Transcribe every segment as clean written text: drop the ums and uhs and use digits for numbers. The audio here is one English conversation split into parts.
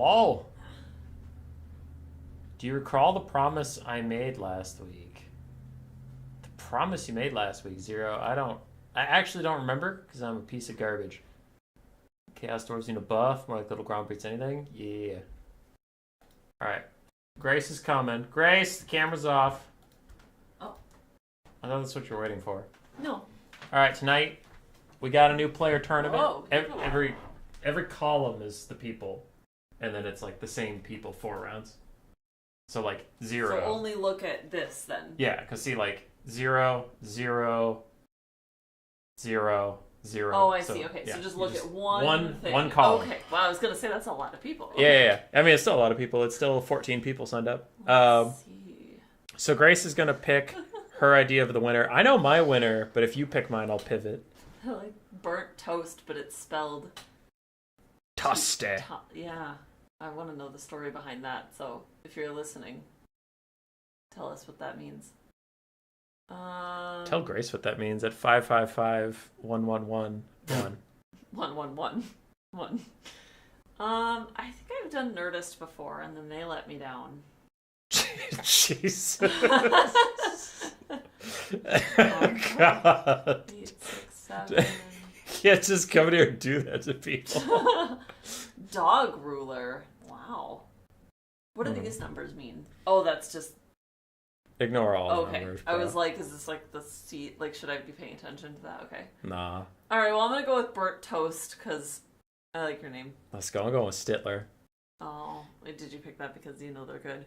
Whoa. Do you recall the promise I made last week? The promise you made last week, Zero? I actually don't remember because I'm a piece of garbage. Chaos Dwarves need a buff, more like Little Grand Prix anything? Yeah. Alright. Grace is coming. Grace, the camera's off. Oh. I thought that's what you're waiting for. No. Alright, tonight we got a new player tournament. Whoa. Every column is the people. And then it's like the same people 4 rounds. So like 0. So only look at this then. Yeah, because see like 0, 0, 0, 0. Oh, I so, see. Okay, yeah, so just look at one thing. One column. Okay. Wow, I was gonna say that's a lot of people. Yeah. I mean, it's still a lot of people. It's still 14 people signed up. Let's see. So Grace is gonna pick her idea of the winner. I know my winner, but if you pick mine, I'll pivot. I like burnt toast, but it's spelled Toste. Yeah, I want to know the story behind that. So if you're listening, tell us what that means. Tell Grace what that means at 555-111-1. 111. I think I've done Nerdist before, and then they let me down. Jesus. Oh, God. 8, 6, 7. Can't just come in here and do that to people. Dog ruler. Wow. What do these numbers mean? Oh, that's just... Ignore all okay. numbers, I was like, is this like the seat? Like, should I be paying attention to that? Okay. Nah. All right, well, I'm going to go with burnt toast because I like your name. Let's go. I'm going with Stittler. Oh, wait, did you pick that because you know they're good?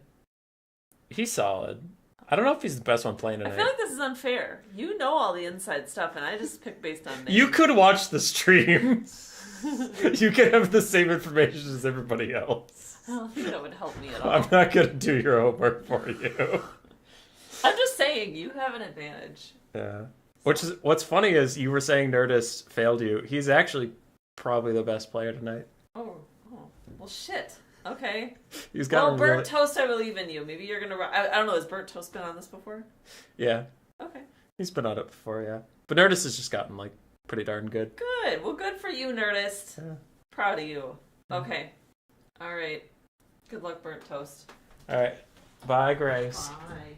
He's solid. I don't know if he's the best one playing tonight. I feel like this is unfair. You know all the inside stuff, and I just pick based on names. You could watch the stream. You could have the same information as everybody else. I don't think that would help me at all. I'm not going to do your homework for you. I'm just saying, you have an advantage. Yeah. What's funny is you were saying Nerdist failed you. He's actually probably the best player tonight. Oh. Well, shit. Okay. He's got burnt toast, I believe in you. Maybe you're going to... I don't know, has burnt toast been on this before? Yeah. Okay. He's been on it before, yeah. But Nerdist has just gotten, like, pretty darn good. Good. Well, good for you, Nerdist. Yeah. Proud of you. Okay. All right. Good luck, burnt toast. All right. Bye, Grace. Bye.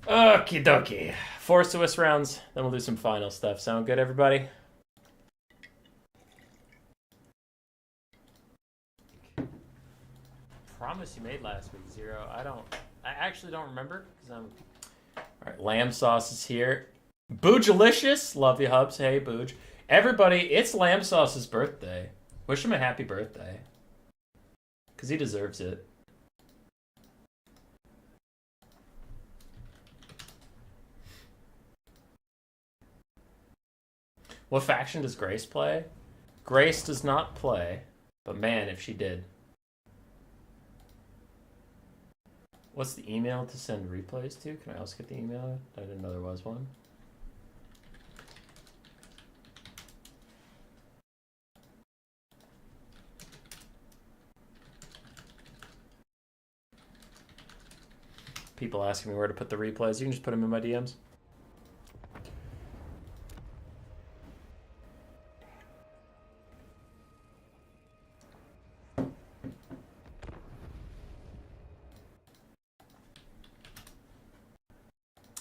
Okie dokie. 4 Swiss rounds, then we'll do some final stuff. Sound good, everybody? Promise you made last week, Zero. I actually don't remember because I'm... Alright, lamb sauce is here. Boogelicious! Love you, Hubs. Hey, Booj. Everybody, it's Lamb Sauce's birthday. Wish him a happy birthday. Because he deserves it. What faction does Grace play? Grace does not play, but man, if she did. What's the email to send replays to? Can I also get the email? I didn't know there was one. People asking me where to put the replays. You can just put them in my DMs.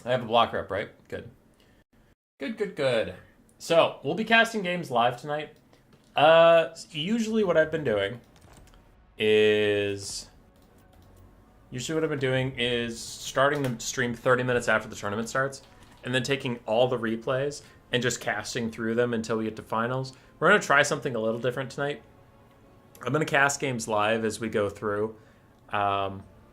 I have a blocker up, right? Good. Good. So, we'll be casting games live tonight. Usually what I've been doing is starting the stream 30 minutes after the tournament starts, and then taking all the replays and just casting through them until we get to finals. We're going to try something a little different tonight. I'm going to cast games live as we go through.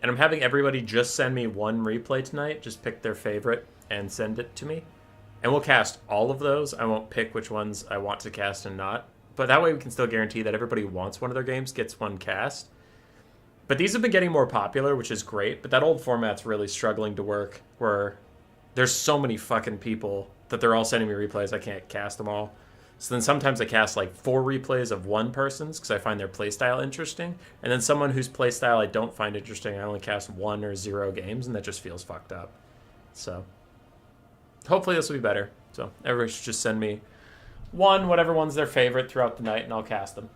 And I'm having everybody just send me one replay tonight. Just pick their favorite and send it to me. And we'll cast all of those. I won't pick which ones I want to cast and not. But that way we can still guarantee that everybody who wants one of their games gets one cast. But these have been getting more popular, which is great. But that old format's really struggling to work, where there's so many fucking people that they're all sending me replays. I can't cast them all. So then sometimes I cast like 4 replays of one person's because I find their playstyle interesting. And then someone whose playstyle I don't find interesting, I only cast 1 or 0 games, and that just feels fucked up. So hopefully this will be better. So everybody should just send me whatever one's their favorite throughout the night, and I'll cast them.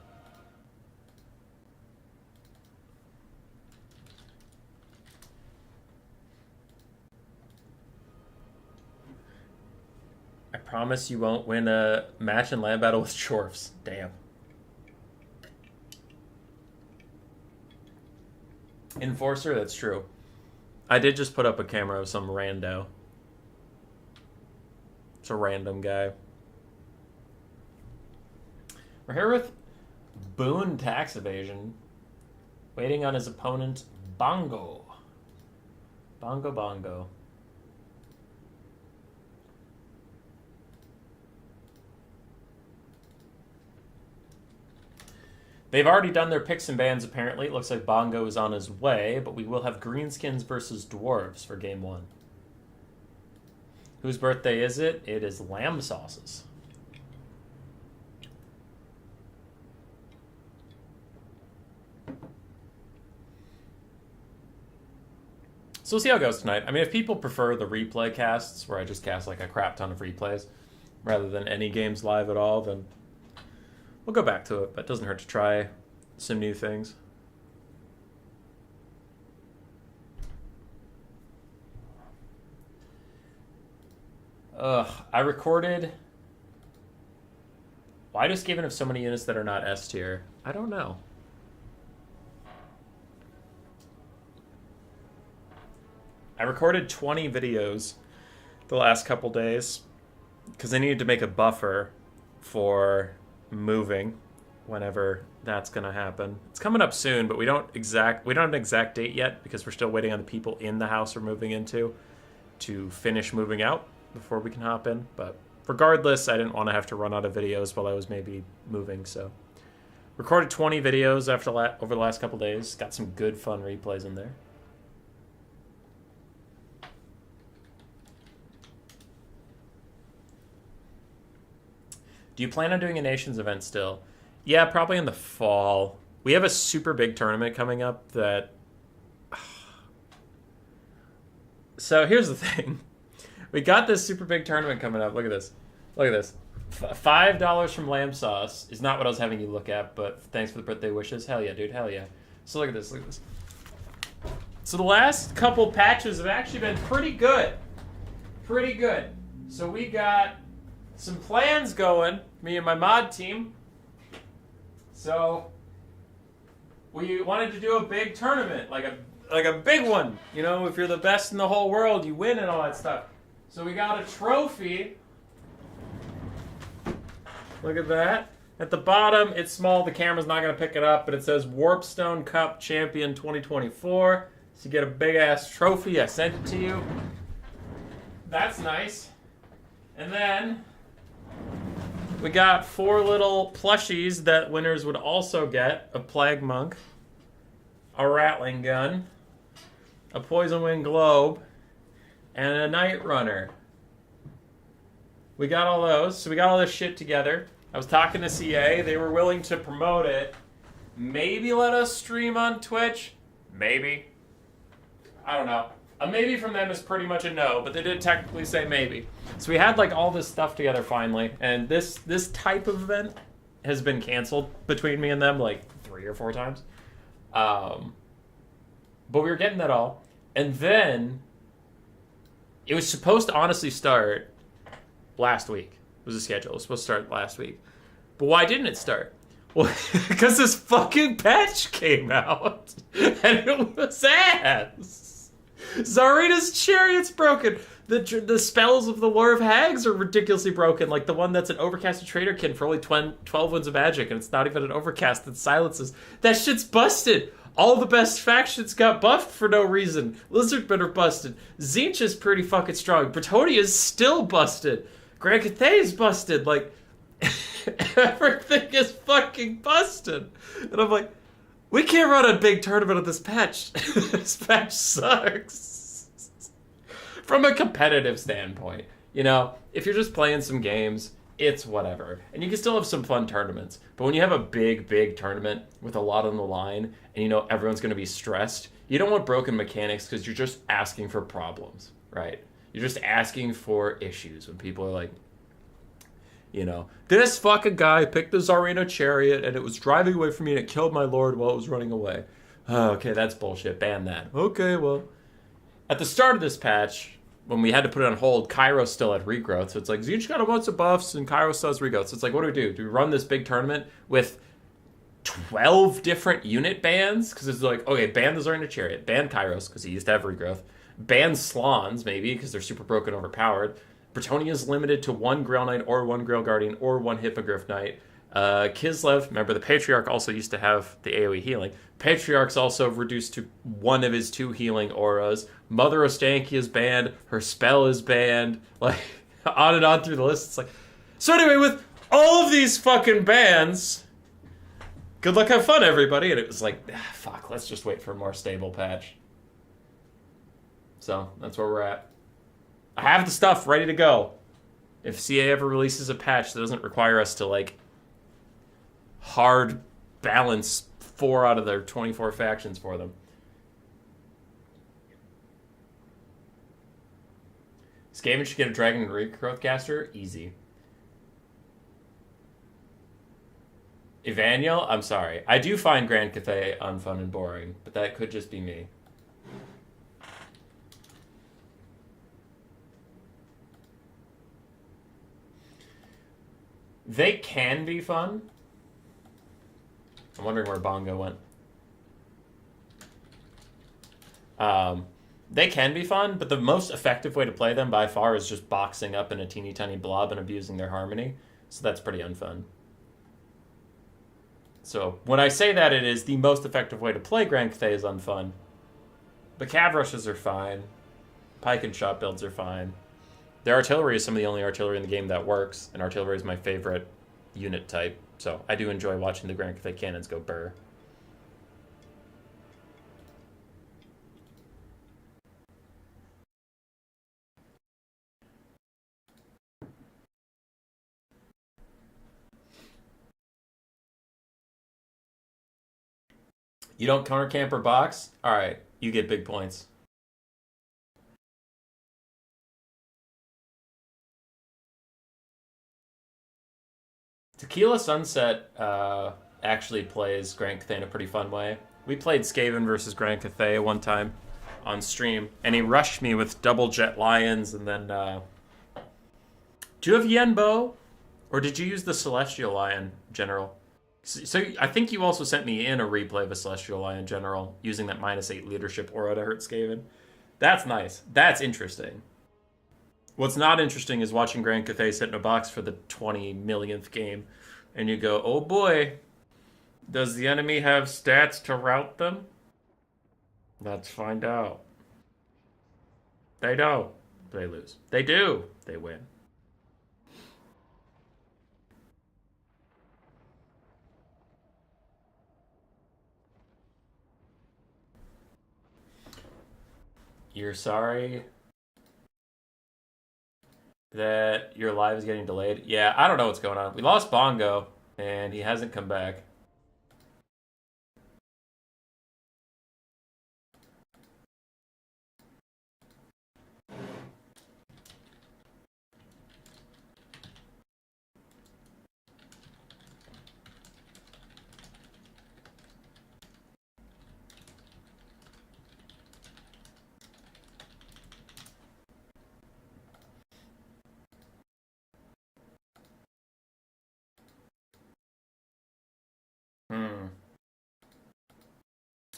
I promise you won't win a match in land battle with Dwarfs. Damn. Enforcer, that's true. I did just put up a camera of some rando. It's a random guy. We're here with Boone Tax Evasion. Waiting on his opponent, Bongo. Bongo. They've already done their picks and bans, apparently. It looks like Bongo is on his way, but we will have Greenskins versus Dwarves for Game 1. Whose birthday is it? It is Lamb Sauce's. So we'll see how it goes tonight. I mean, if people prefer the replay casts, where I just cast like a crap ton of replays, rather than any games live at all, then we'll go back to it, but it doesn't hurt to try some new things. I recorded... Why just Skaven have so many units that are not S tier? I don't know. I recorded 20 videos the last couple days because I needed to make a buffer for moving whenever that's going to happen. It's coming up soon, but we don't have an exact date yet because we're still waiting on the people in the house we're moving into to finish moving out before we can hop in. But regardless, I didn't want to have to run out of videos while I was maybe moving, so recorded 20 videos over the last couple days. Got some good fun replays in there. Do you plan on doing a Nations event still? Yeah, probably in the fall. We have a super big tournament coming up that... So here's the thing. We got this super big tournament coming up. Look at this. Look at this. $5 from Lamb Sauce is not what I was having you look at, but thanks for the birthday wishes. Hell yeah, dude. Hell yeah. So look at this. Look at this. So the last couple patches have actually been pretty good. Pretty good. So we got some plans going, me and my mod team. So we wanted to do a big tournament, like a big one. You know, if you're the best in the whole world, you win and all that stuff. So we got a trophy. Look at that. At the bottom, it's small. The camera's not going to pick it up, but it says Warpstone Cup Champion 2024. So you get a big-ass trophy. I sent it to you. That's nice. And then we got 4 little plushies that winners would also get. A Plague Monk, a Rattling Gun, a Poison Wind Globe, and a Night Runner. We got all those. So we got all this shit together. I was talking to CA. They were willing to promote it. Maybe let us stream on Twitch. Maybe. I don't know. A maybe from them is pretty much a no, but they did technically say maybe. So we had like all this stuff together finally, and this type of event has been canceled between me and them like 3 or 4 times. But we were getting that all. And then it was supposed to honestly start last week. It was a schedule. It was supposed to start last week. But why didn't it start? Well, because this fucking patch came out, and it was ass. Czarina's Chariot's broken. The spells of the Lore of Hags are ridiculously broken. Like the one that's an overcasted Traderkin for only 12 wins of magic, and it's not even an overcast that silences. That shit's busted. All the best factions got buffed for no reason. Lizardmen are busted. Tzeentch is pretty fucking strong. Bretonnia is still busted. Grand Cathay is busted. Like, everything is fucking busted. And I'm like, we can't run a big tournament of this patch. This patch sucks. From a competitive standpoint. You know, if you're just playing some games, it's whatever. And you can still have some fun tournaments. But when you have a big tournament with a lot on the line, and you know everyone's going to be stressed, you don't want broken mechanics because you're just asking for problems, right? You're just asking for issues when people are like... You know, this fucking guy picked the Tsarina chariot and it was driving away from me and it killed my lord while it was running away. Oh, okay, that's bullshit. Ban that. Okay, well. At the start of this patch, when we had to put it on hold, Kairos still had regrowth. So it's like, Tzeentch got a bunch of buffs and Kairos still has regrowth. So it's like, what do? Do we run this big tournament with 12 different unit bans? Because it's like, okay, ban the Tsarina chariot, ban Kairos, because he used to have regrowth, ban Slans, maybe, because they're super broken, overpowered. Bretonnia is limited to one Grail Knight or one Grail Guardian or one Hippogriff Knight. Kislev, remember the Patriarch also used to have the AoE healing. Patriarch's also reduced to one of his 2 healing auras. Mother Ostanki is banned. Her spell is banned. Like, on and on through the list. It's like, so anyway, with all of these fucking bans, good luck, have fun, everybody. And it was like, fuck, let's just wait for a more stable patch. So, that's where we're at. I have the stuff ready to go. If CA ever releases a patch that doesn't require us to, like, hard balance 4 out of their 24 factions for them. Skaven should get a Dragon Regrowth Caster? Easy. Evaniel? I'm sorry. I do find Grand Cathay unfun and boring, but that could just be me. They can be fun. I'm wondering where Bongo went. They can be fun, but the most effective way to play them by far is just boxing up in a teeny tiny blob and abusing their harmony. So that's pretty unfun. So when I say that it is the most effective way to play Grand Cathay is unfun. But Cav Rushes are fine. Pike and shot builds are fine. Their artillery is some of the only artillery in the game that works, and artillery is my favorite unit type. So I do enjoy watching the Grand Cathay cannons go burr. You don't counter camp or box? Alright, you get big points. Tequila Sunset actually plays Grand Cathay in a pretty fun way. We played Skaven versus Grand Cathay one time on stream, and he rushed me with double Jet Lions, and then... Do you have Yen Bow? Or did you use the Celestial Lion, General? So I think you also sent me in a replay of a Celestial Lion General using that -8 leadership aura to hurt Skaven. That's nice. That's interesting. What's not interesting is watching Grand Cathay sit in a box for the 20 millionth game, and you go, oh boy, does the enemy have stats to rout them? Let's find out. They don't. They lose. They do. They win. You're sorry that your live is getting delayed? Yeah, I don't know what's going on. We lost Bongo, and he hasn't come back.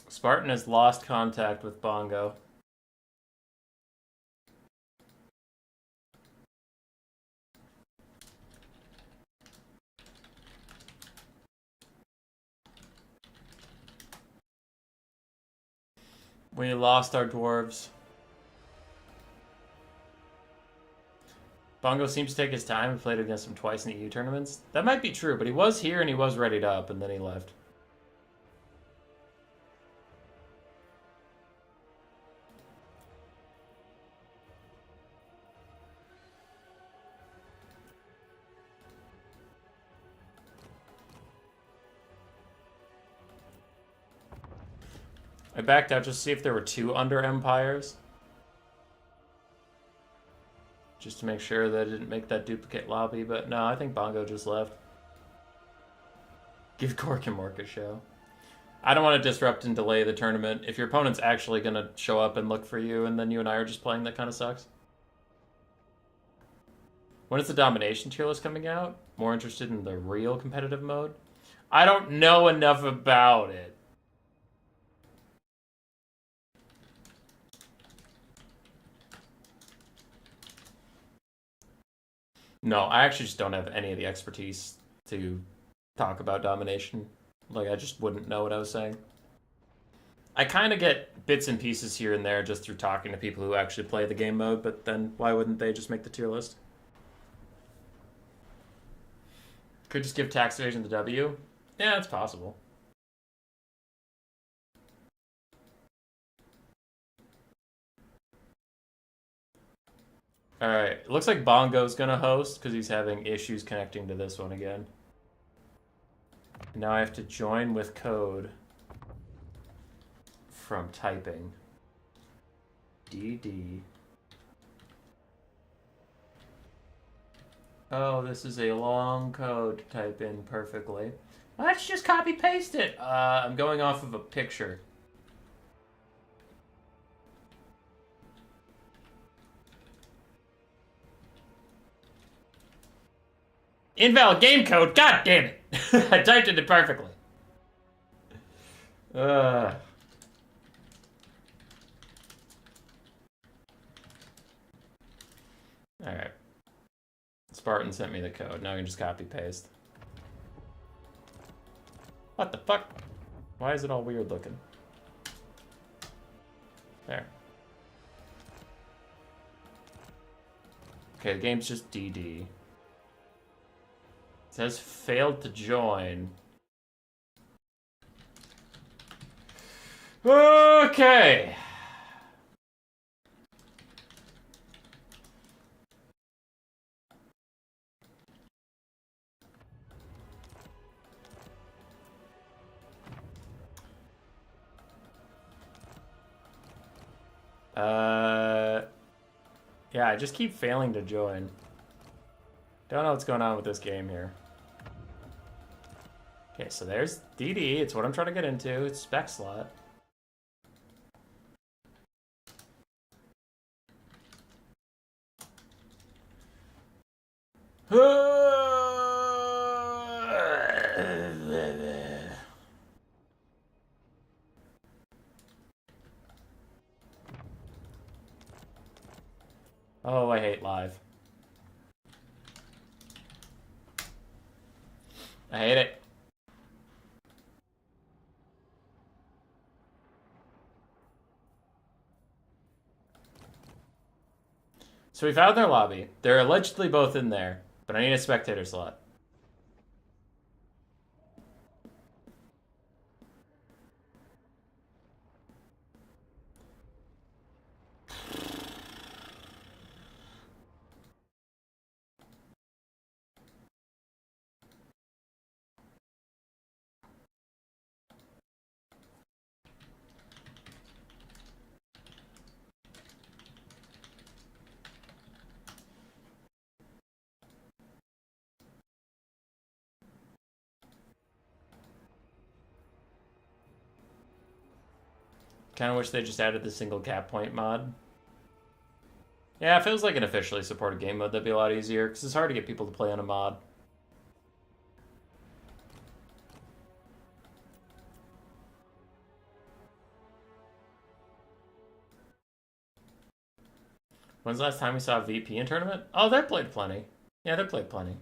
Spartan has lost contact with Bongo. We lost our dwarves. Bongo seems to take his time. We played against him twice in EU tournaments. That might be true, but he was here and he was readied up, and then he left. I backed out just to see if there were 2 under Empires. just to make sure that I didn't make that duplicate lobby. But no, I think Bongo just left. Give Cork and Mork a show. I don't want to disrupt and delay the tournament. If your opponent's actually going to show up and look for you, and then you and I are just playing, that kind of sucks. When is the domination tier list coming out? More interested in the real competitive mode? I don't know enough about it. No, I actually just don't have any of the expertise to talk about domination. Like, I just wouldn't know what I was saying. I kind of get bits and pieces here and there just through talking to people who actually play the game mode, but then why wouldn't they just make the tier list? Could just give tax evasion the W? Yeah, it's possible. Alright, it looks like Bongo's gonna host because he's having issues connecting to this one again. Now I have to join with code from typing. DD. Oh, this is a long code to type in perfectly. Let's just copy paste it. I'm going off of a picture. Invalid game code. God damn it! I typed it in perfectly. All right. Spartan sent me the code. Now I can just copy paste. What the fuck? Why is it all weird looking? There. Okay, the game's just DD. It says failed to join. Okay. Yeah, I just keep failing to join. Don't know what's going on with this game here. Okay, so there's DD. It's what I'm trying to get into. It's spec slot. Oh, I hate live. I hate it. So we found their lobby. They're allegedly both in there, but I need a spectator slot. Kind of wish they just added the single cap point mod. Yeah, if it was like an officially supported game mode, that'd be a lot easier, because it's hard to get people to play on a mod. When's the last time we saw a VP in tournament? Oh, they played plenty. Yeah, they played plenty.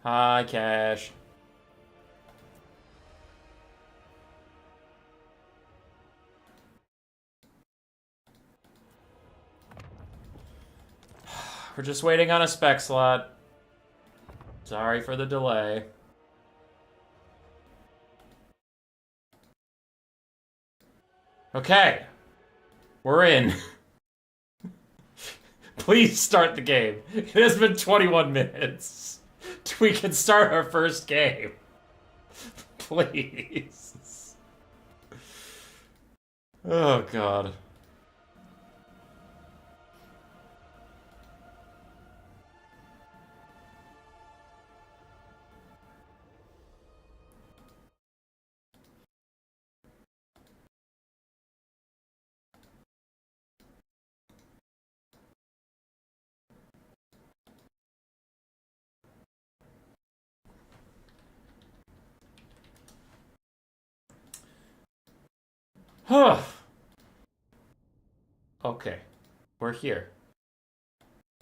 Hi, Cash. We're just waiting on a spec slot. Sorry for the delay. Okay. We're in. Please start the game. It has been 21 minutes. We can start our first game. Please. Oh, God. Huh. Okay. We're here.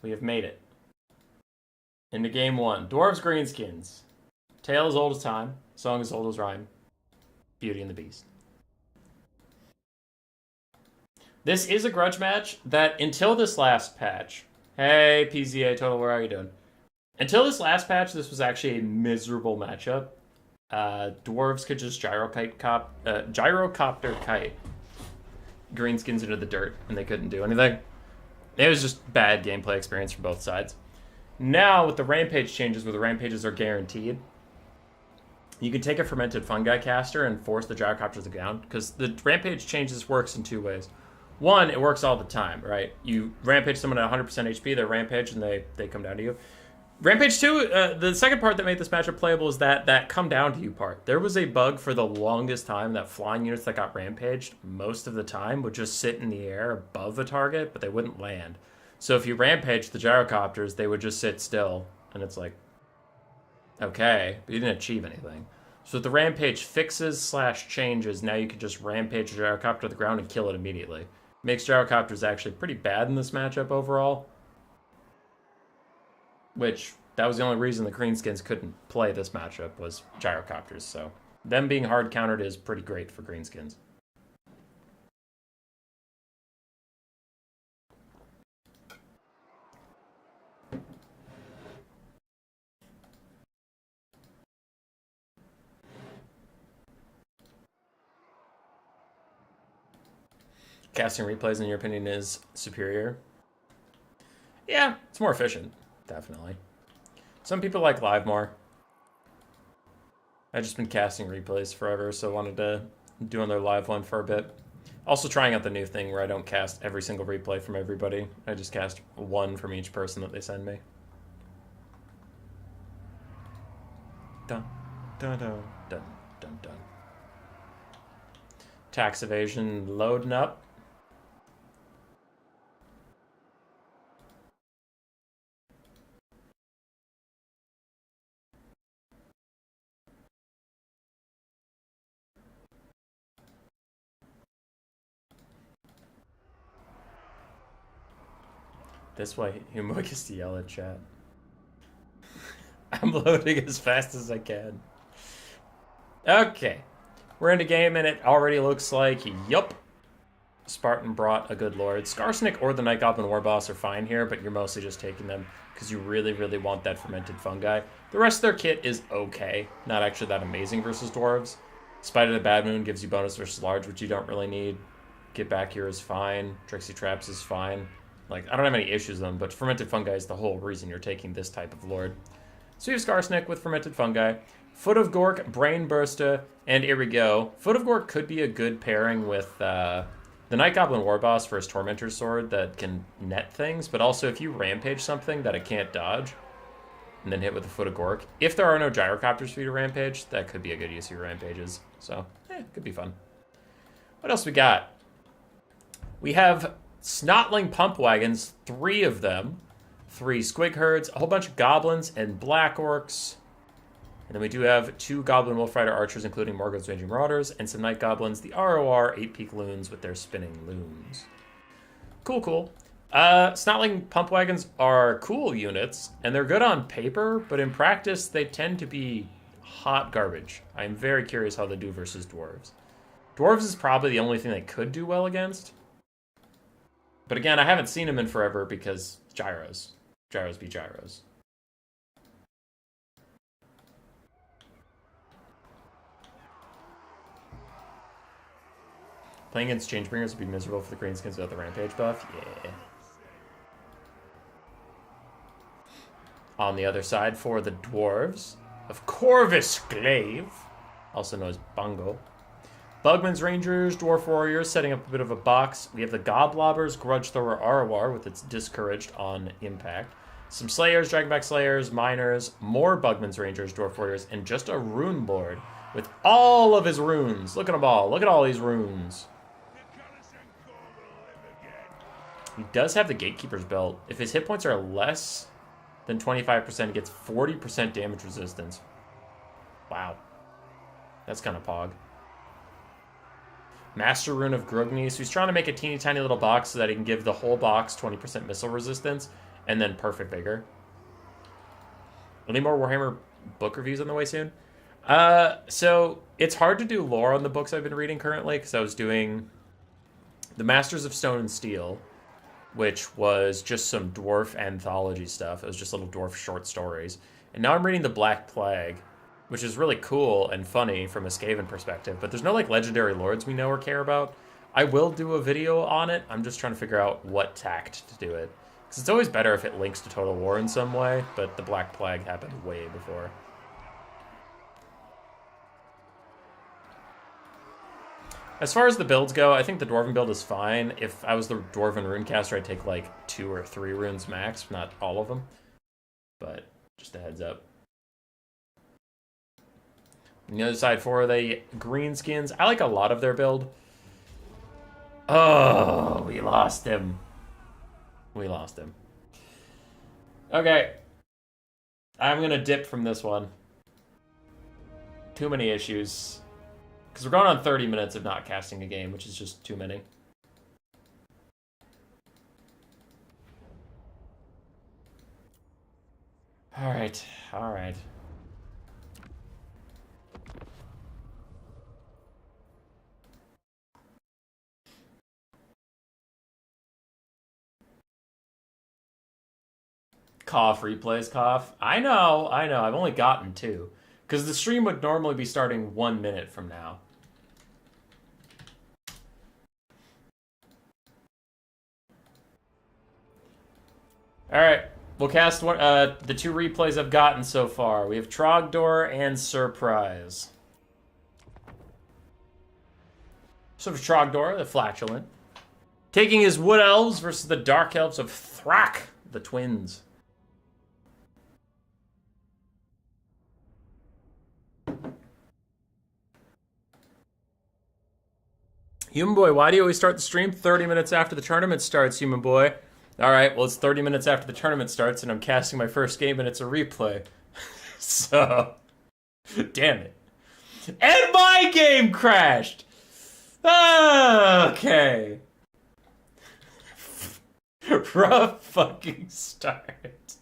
We have made it. Into game one. Dwarves Greenskins. Tale as old as time. Song as old as rhyme. Beauty and the Beast. This is a grudge match that until this last patch. Hey, PZA Total, where are you doing? Until this last patch, this was actually a miserable matchup. Dwarves could just gyrocopter kite greenskins into the dirt, and they couldn't do anything. It was just bad gameplay experience for both sides. Now, with the rampage changes, where the rampages are guaranteed, you can take a fermented fungi caster and force the gyrocopter to the ground, because the rampage changes works in two ways. One, it works all the time, right? You rampage someone at 100% HP, they rampage, and they come down to you. Rampage 2, the second part that made this matchup playable is that come down to you part. There was a bug for the longest time that flying units that got rampaged most of the time would just sit in the air above a target, but they wouldn't land. So if you rampage the gyrocopters, they would just sit still, and it's like, okay, but you didn't achieve anything. So with the rampage fixes / changes, now you can just rampage a gyrocopter to the ground and kill it immediately. Makes gyrocopters actually pretty bad in this matchup overall. Which, that was the only reason the Greenskins couldn't play this matchup, was gyrocopters. So them being hard countered is pretty great for Greenskins. Casting replays, in your opinion, is superior? Yeah, it's more efficient, definitely. Some people like live more. I've just been casting replays forever, so I wanted to do another live one for a bit. Also trying out the new thing where I don't cast every single replay from everybody. I just cast one from each person that they send me. Dun, dun, dun, dun, dun, dun. Tax evasion loading up. This way, Humo gets to yell at chat. I'm loading as fast as I can. Okay. We're into game, and it already looks like, yup. Spartan brought a good lord. Skarsnik or the Night Goblin War Boss are fine here, but you're mostly just taking them because you really, really want that fermented fungi. The rest of their kit is okay. Not actually that amazing versus Dwarves. Spider of the Bad Moon gives you bonus versus large, which you don't really need. Get Back Here is fine. Trixie Traps is fine. Like, I don't have any issues with them, but fermented fungi is the whole reason you're taking this type of lord. So you have Skarsnik with fermented fungi. Foot of Gork, Brain Burster, and here we go. Foot of Gork could be a good pairing with the Night Goblin War Boss for his Tormentor's Sword that can net things, but also if you rampage something that it can't dodge, and then hit with the Foot of Gork, if there are no gyrocopters for you to rampage, that could be a good use of your rampages. So, it could be fun. What else we got? We have Snotling Pump Wagons, 3 of them. 3 Squig Herds, a whole bunch of Goblins and Black Orcs. And then we do have 2 Goblin Wolf Rider Archers, including Morgoth's Raging Marauders, and some Night Goblins, the ROR 8-peak Loons with their spinning loons. Cool, cool. Snotling Pump Wagons are cool units, and they're good on paper, but in practice, they tend to be hot garbage. I'm very curious how they do versus Dwarves. Dwarves is probably the only thing they could do well against. But again, I haven't seen them in forever because gyros. Gyros be gyros. Playing against Changebringers would be miserable for the Greenskins without the Rampage buff. Yeah. On the other side for the Dwarves of Corvus Glaive, also known as Bungo. Bugman's Rangers, Dwarf Warriors, setting up a bit of a box. We have the Goblobbers, Grudge Thrower Arawar with its Discouraged on impact. Some Slayers, Dragonback Slayers, Miners, more Bugman's Rangers, Dwarf Warriors, and just a rune board with all of his runes. Look at them all. Look at all these runes. He does have the Gatekeeper's Belt. If his hit points are less than 25%, he gets 40% damage resistance. Wow. That's kind of pog. Master Rune of Grugni. So he's trying to make a teeny tiny little box so that he can give the whole box 20% missile resistance and then Perfect Vigor. Any more Warhammer book reviews on the way soon? So it's hard to do lore on the books I've been reading currently because I was doing the Masters of Stone and Steel, which was just some dwarf anthology stuff. It was just little dwarf short stories. And now I'm reading The Black Plague, which is really cool and funny from a Skaven perspective, but there's no like legendary lords we know or care about. I will do a video on it. I'm just trying to figure out what tact to do it. Because it's always better if it links to Total War in some way, but The Black Plague happened way before. As far as the builds go, I think the Dwarven build is fine. If I was the Dwarven runecaster, I'd take like 2 or 3 runes max, not all of them. But just a heads up. On the other side, for the greenskins, I like a lot of their build. Oh, we lost him. We lost him. Okay. I'm going to dip from this one. Too many issues. Because we're going on 30 minutes of not casting a game, which is just too many. Alright, alright. Cough, replays, cough. I know. I've only gotten 2. Because the stream would normally be starting 1 minute from now. Alright, we'll cast one, the 2 replays I've gotten so far. We have Trogdor and Surprise. So for Trogdor, the Flatulent, taking his Wood Elves versus the Dark Elves of Thrak, the twins. Human Boy, why do you always start the stream 30 minutes after the tournament starts, Human Boy? Alright, well, it's 30 minutes after the tournament starts, and I'm casting my first game, and it's a replay. So, damn it. And my game crashed! Okay. Rough fucking start.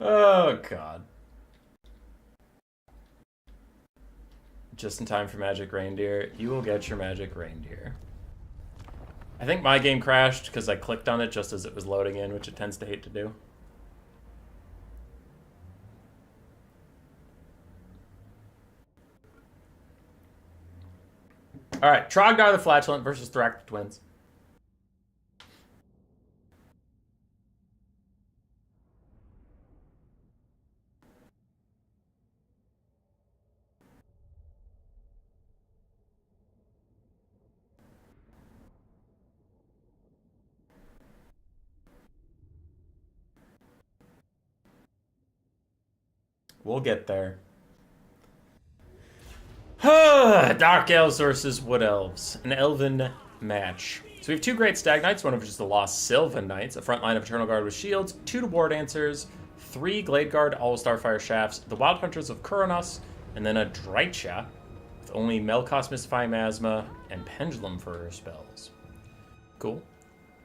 Oh, God. Just in time for Magic Reindeer. You will get your Magic Reindeer. I think my game crashed because I clicked on it just as it was loading in, which it tends to hate to do. Alright, Trogdor the Flatulent versus Thrak the Twins. We'll get there. Dark Elves versus Wood Elves. An Elven match. So we have 2 Great Stag Knights, one of which is the Lost Sylvan Knights, a front line of Eternal Guard with shields, 2 War Dancers, 3 Glade Guard, all with Starfire Shafts, the Wild Hunters of Kuranos, and then a Drycha with only Melkos Mystifying Miasma and Pendulum for her spells. Cool.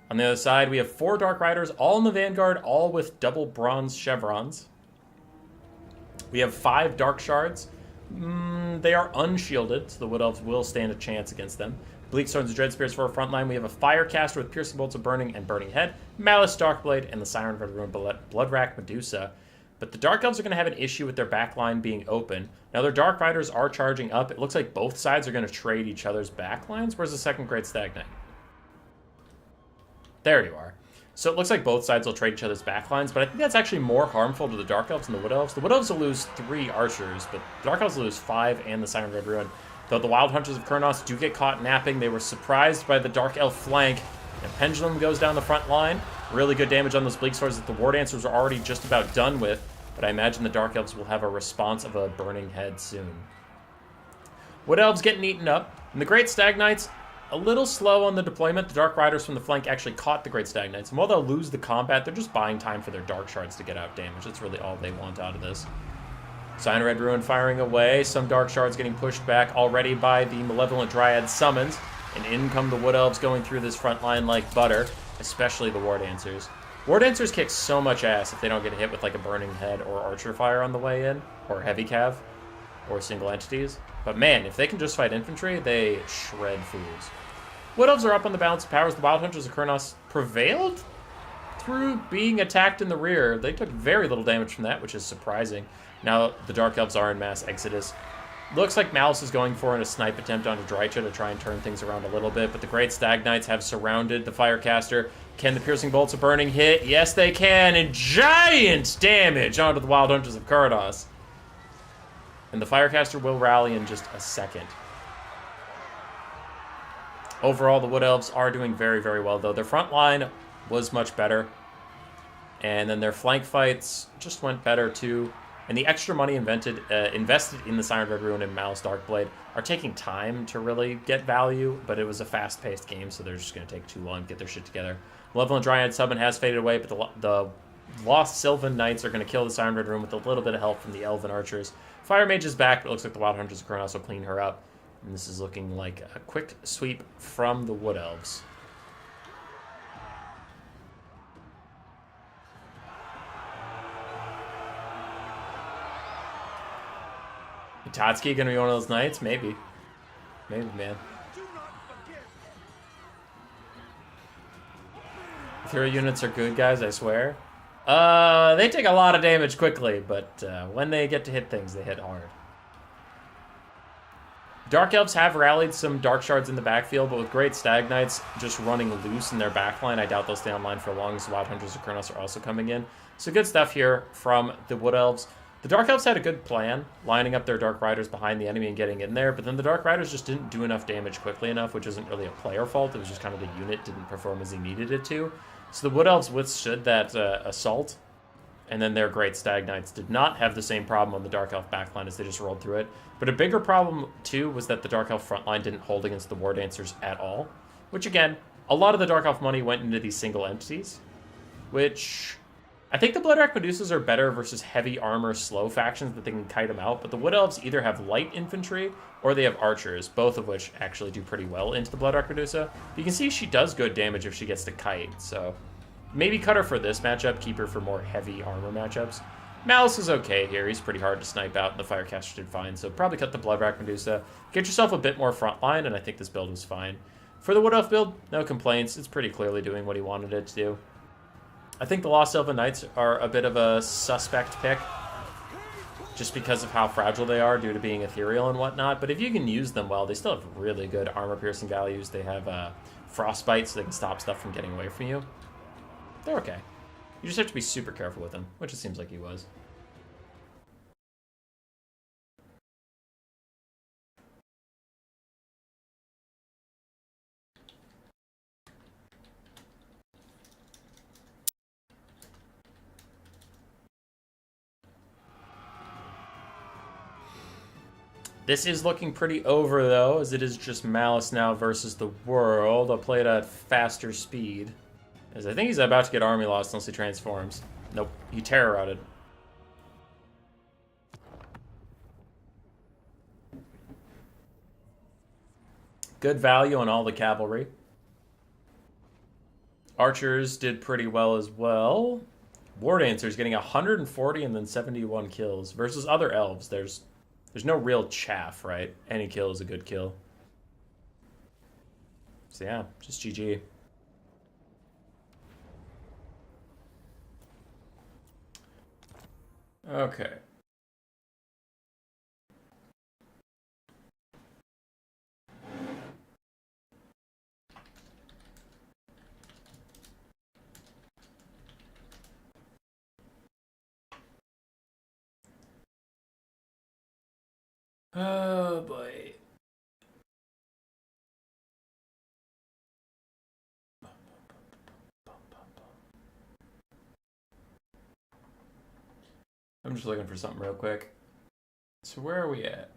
On the other side, we have 4 Dark Riders, all in the Vanguard, all with double bronze chevrons. We have 5 Dark Shards. They are unshielded, so the Wood Elves will stand a chance against them. Bleakstones and Dread Spears for our front line. We have a Firecaster with Piercing Bolts of Burning and Burning Head, Malice Darkblade, and the Siren of the Ruin Bloodrack Medusa. But the Dark Elves are going to have an issue with their back line being open. Now, their Dark Riders are charging up. It looks like both sides are going to trade each other's back lines. Where's the second Great Stag Knight? There you are. So it looks like both sides will trade each other's backlines, but I think that's actually more harmful to the Dark Elves than the Wood Elves. The Wood Elves will lose 3 Archers, but the Dark Elves will lose 5 and the Siren Red Ruin. Though the Wild Hunters of Kurnos do get caught napping, they were surprised by the Dark Elf flank. And Pendulum goes down the front line. Really good damage on those Bleak Swords that the War Dancers are already just about done with. But I imagine the Dark Elves will have a response of a Burning Head soon. Wood Elves getting eaten up. And the Great Stag Knights, a little slow on the deployment. The Dark Riders from the flank actually caught the Great Stag Knights. And while they'll lose the combat, they're just buying time for their Dark Shards to get out damage. That's really all they want out of this. Sign of Red Ruin firing away. Some Dark Shards getting pushed back already by the Malevolent Dryad summons. And in come the Wood Elves going through this front line like butter, especially the War Dancers. War Dancers kick so much ass if they don't get hit with like a Burning Head or Archer Fire on the way in, or Heavy Cav, or single entities. But man, if they can just fight infantry, they shred fools. Wood Elves are up on the balance of powers. The Wild Hunters of Kurnos prevailed through being attacked in the rear. They took very little damage from that, which is surprising. Now the Dark Elves are in mass exodus. Looks like Malice is going for a snipe attempt onto Drycha to try and turn things around a little bit, but the Great Stag Knights have surrounded the Firecaster. Can the Piercing Bolts of Burning hit? Yes, they can, and giant damage onto the Wild Hunters of Kurnos. And the Firecaster will rally in just a second. Overall, the Wood Elves are doing very, very well, though. Their front line was much better. And then their flank fights just went better, too. And the extra money invested in the Siren Red Ruin and Malice Darkblade are taking time to really get value, but it was a fast-paced game, so they're just going to take too long to get their shit together. Malevolent Dryad summon has faded away, but the Lost Sylvan Knights are going to kill the Siren Red Ruin with a little bit of help from the Elven Archers. Fire Mage is back, but it looks like the Wild Hunters of Kurnos will clean her up. And this is looking like a quick sweep from the Wood Elves. Tatsuki gonna be one of those knights? Maybe. Maybe, man. Hero units are good, guys, I swear. They take a lot of damage quickly, but when they get to hit things, they hit hard. Dark Elves have rallied some Dark Shards in the backfield, but with Great Stag Knights just running loose in their backline, I doubt they'll stay online for long, as the Wild Hunters of Kurnos are also coming in. So good stuff here from the Wood Elves. The Dark Elves had a good plan, lining up their Dark Riders behind the enemy and getting in there, but then the Dark Riders just didn't do enough damage quickly enough, which isn't really a player fault. It was just kind of the unit didn't perform as he needed it to. So the Wood Elves withstood that assault, and then their Great Stag Knights did not have the same problem on the Dark Elf backline as they just rolled through it. But a bigger problem, too, was that the Dark Elf frontline didn't hold against the War Dancers at all, which, again, a lot of the Dark Elf money went into these single entities, which I think the Bloodwrack Medusas are better versus heavy armor slow factions that they can kite them out, but the Wood Elves either have light infantry or they have archers, both of which actually do pretty well into the Bloodwrack Medusa. You can see she does good damage if she gets to kite, so maybe cut her for this matchup, keep her for more heavy armor matchups. Malice is okay here. He's pretty hard to snipe out, and the Firecaster did fine, so probably cut the Bloodwrack Medusa. Get yourself a bit more frontline, and I think this build was fine. For the Wood Elf build, no complaints. It's pretty clearly doing what he wanted it to do. I think the Lost Sylvan Knights are a bit of a suspect pick, just because of how fragile they are due to being ethereal and whatnot, but if you can use them well, they still have really good armor-piercing values. They have Frostbite, so they can stop stuff from getting away from you. They're okay. You just have to be super careful with them, which it seems like he was. This is looking pretty over, though, as it is just Malice now versus the world. I'll play it at faster speed, as I think he's about to get army lost unless he transforms. Nope, he terror routed. Good value on all the cavalry. Archers did pretty well as well. War Dancers getting 140 and then 71 kills versus other elves. There's no real chaff, right? Any kill is a good kill. So yeah, just GG. Okay. Oh boy. I'm just looking for something real quick. So where are we at?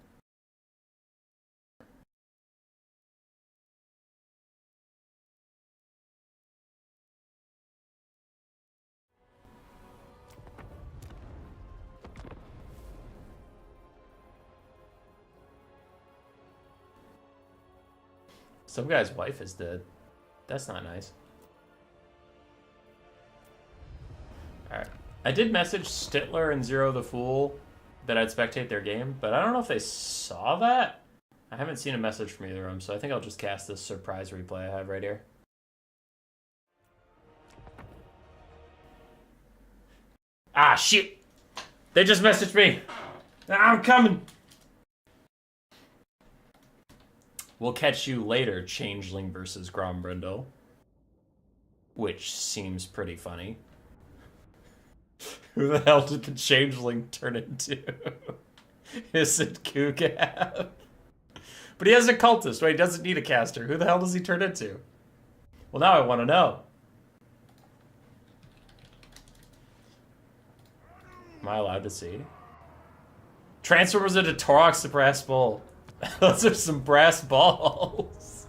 Some guy's wife is dead. That's not nice. Alright. I did message Stittler and Zero the Fool that I'd spectate their game, but I don't know if they saw that. I haven't seen a message from either of them, so I think I'll just cast this surprise replay I have right here. Ah, shit! They just messaged me! I'm coming! We'll catch you later, Changeling versus Grombrindle. Which seems pretty funny. Who the hell did the Changeling turn into? Is it Kugab? But he has a cultist, right? He doesn't need a caster. Who the hell does he turn into? Well, now I want to know. Am I allowed to see? Transformers into Torox the Brass Bull. Those are some brass balls.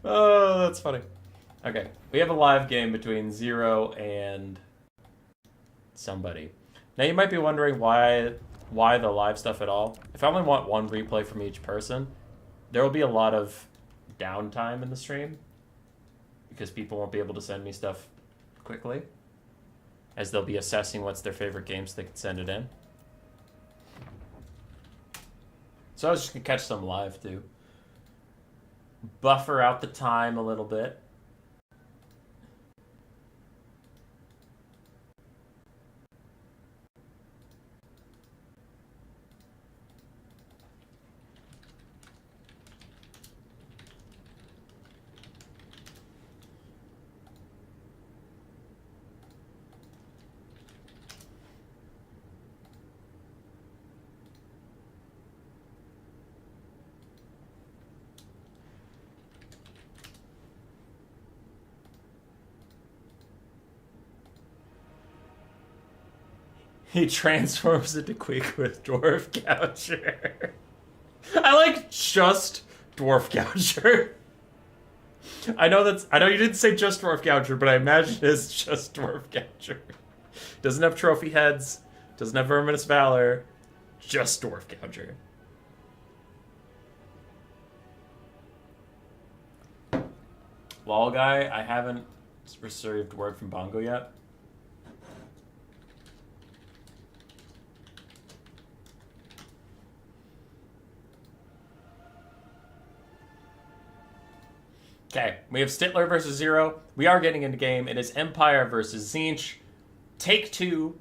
Oh, that's funny. Okay, we have a live game between Zero and somebody. Now you might be wondering why the live stuff at all. If I only want one replay from each person, there will be a lot of downtime in the stream because people won't be able to send me stuff quickly, as they'll be assessing what's their favorite game so they can send it in. So I was just going to catch some live, too. Buffer out the time a little bit. He transforms into Queek with Dwarf Gouger. I like just Dwarf Gouger. I know you didn't say just Dwarf Gouger, but I imagine it's just Dwarf Gouger. Doesn't have trophy heads, doesn't have Verminous Valor, just Dwarf Gouger. Lol guy, I haven't received word from Bongo yet. Okay, we have Stittler versus Zero. We are getting into game. It is Empire versus Tzeentch. Take two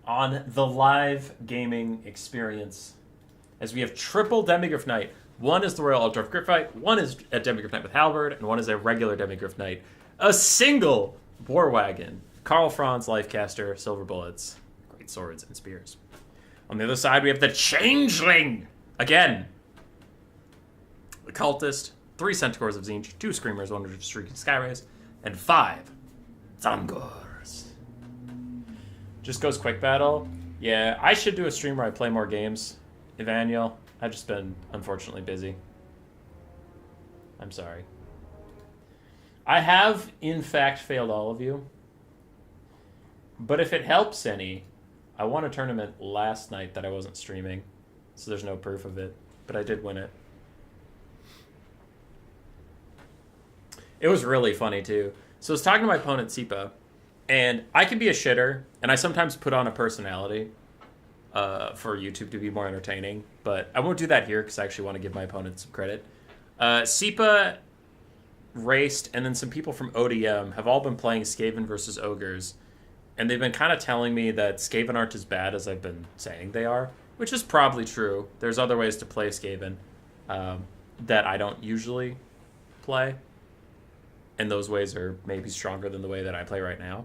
on the live gaming experience. As we have triple Demigryph Knight. One is the Royal Altdorf Gryphite, one is a Demigryph Knight with Halberd, and one is a regular Demigryph Knight. A single War Wagon. Karl Franz, Lifecaster, Silver Bullets, Great Swords, and Spears. On the other side, we have the Changeling! Again. The Cultist. 3 Centaurs of Tzeentch, 2 Screamers, 1 Shrieking Skyrays, and 5 Zangors. Just goes quick battle. Yeah, I should do a stream where I play more games, Evaniel. I've just been, unfortunately, busy. I'm sorry. I have, in fact, failed all of you. But if it helps any, I won a tournament last night that I wasn't streaming, so there's no proof of it. But I did win it. It was really funny, too. So I was talking to my opponent, Sipa, and I can be a shitter, and I sometimes put on a personality for YouTube to be more entertaining, but I won't do that here because I actually want to give my opponent some credit. Sipa raced, and then some people from ODM have all been playing Skaven versus Ogres, and they've been kind of telling me that Skaven aren't as bad as I've been saying they are, which is probably true. There's other ways to play Skaven that I don't usually play. And those ways are maybe stronger than the way that I play right now.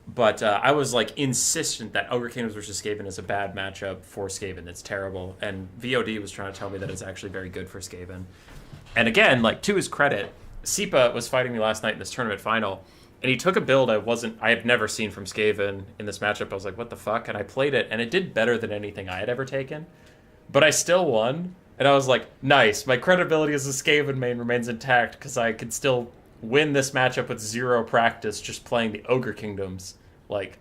But I was like insistent that Ogre Kingdoms versus Skaven is a bad matchup for Skaven. It's terrible. And VOD was trying to tell me that it's actually very good for Skaven. And again, like to his credit, Sipa was fighting me last night in this tournament final. And he took a build I had never seen from Skaven in this matchup. I was like, what the fuck? And I played it, and it did better than anything I had ever taken. But I still won. And I was like, nice. My credibility as a Skaven main remains intact because I could still win this matchup with 0 practice just playing the Ogre Kingdoms. Like,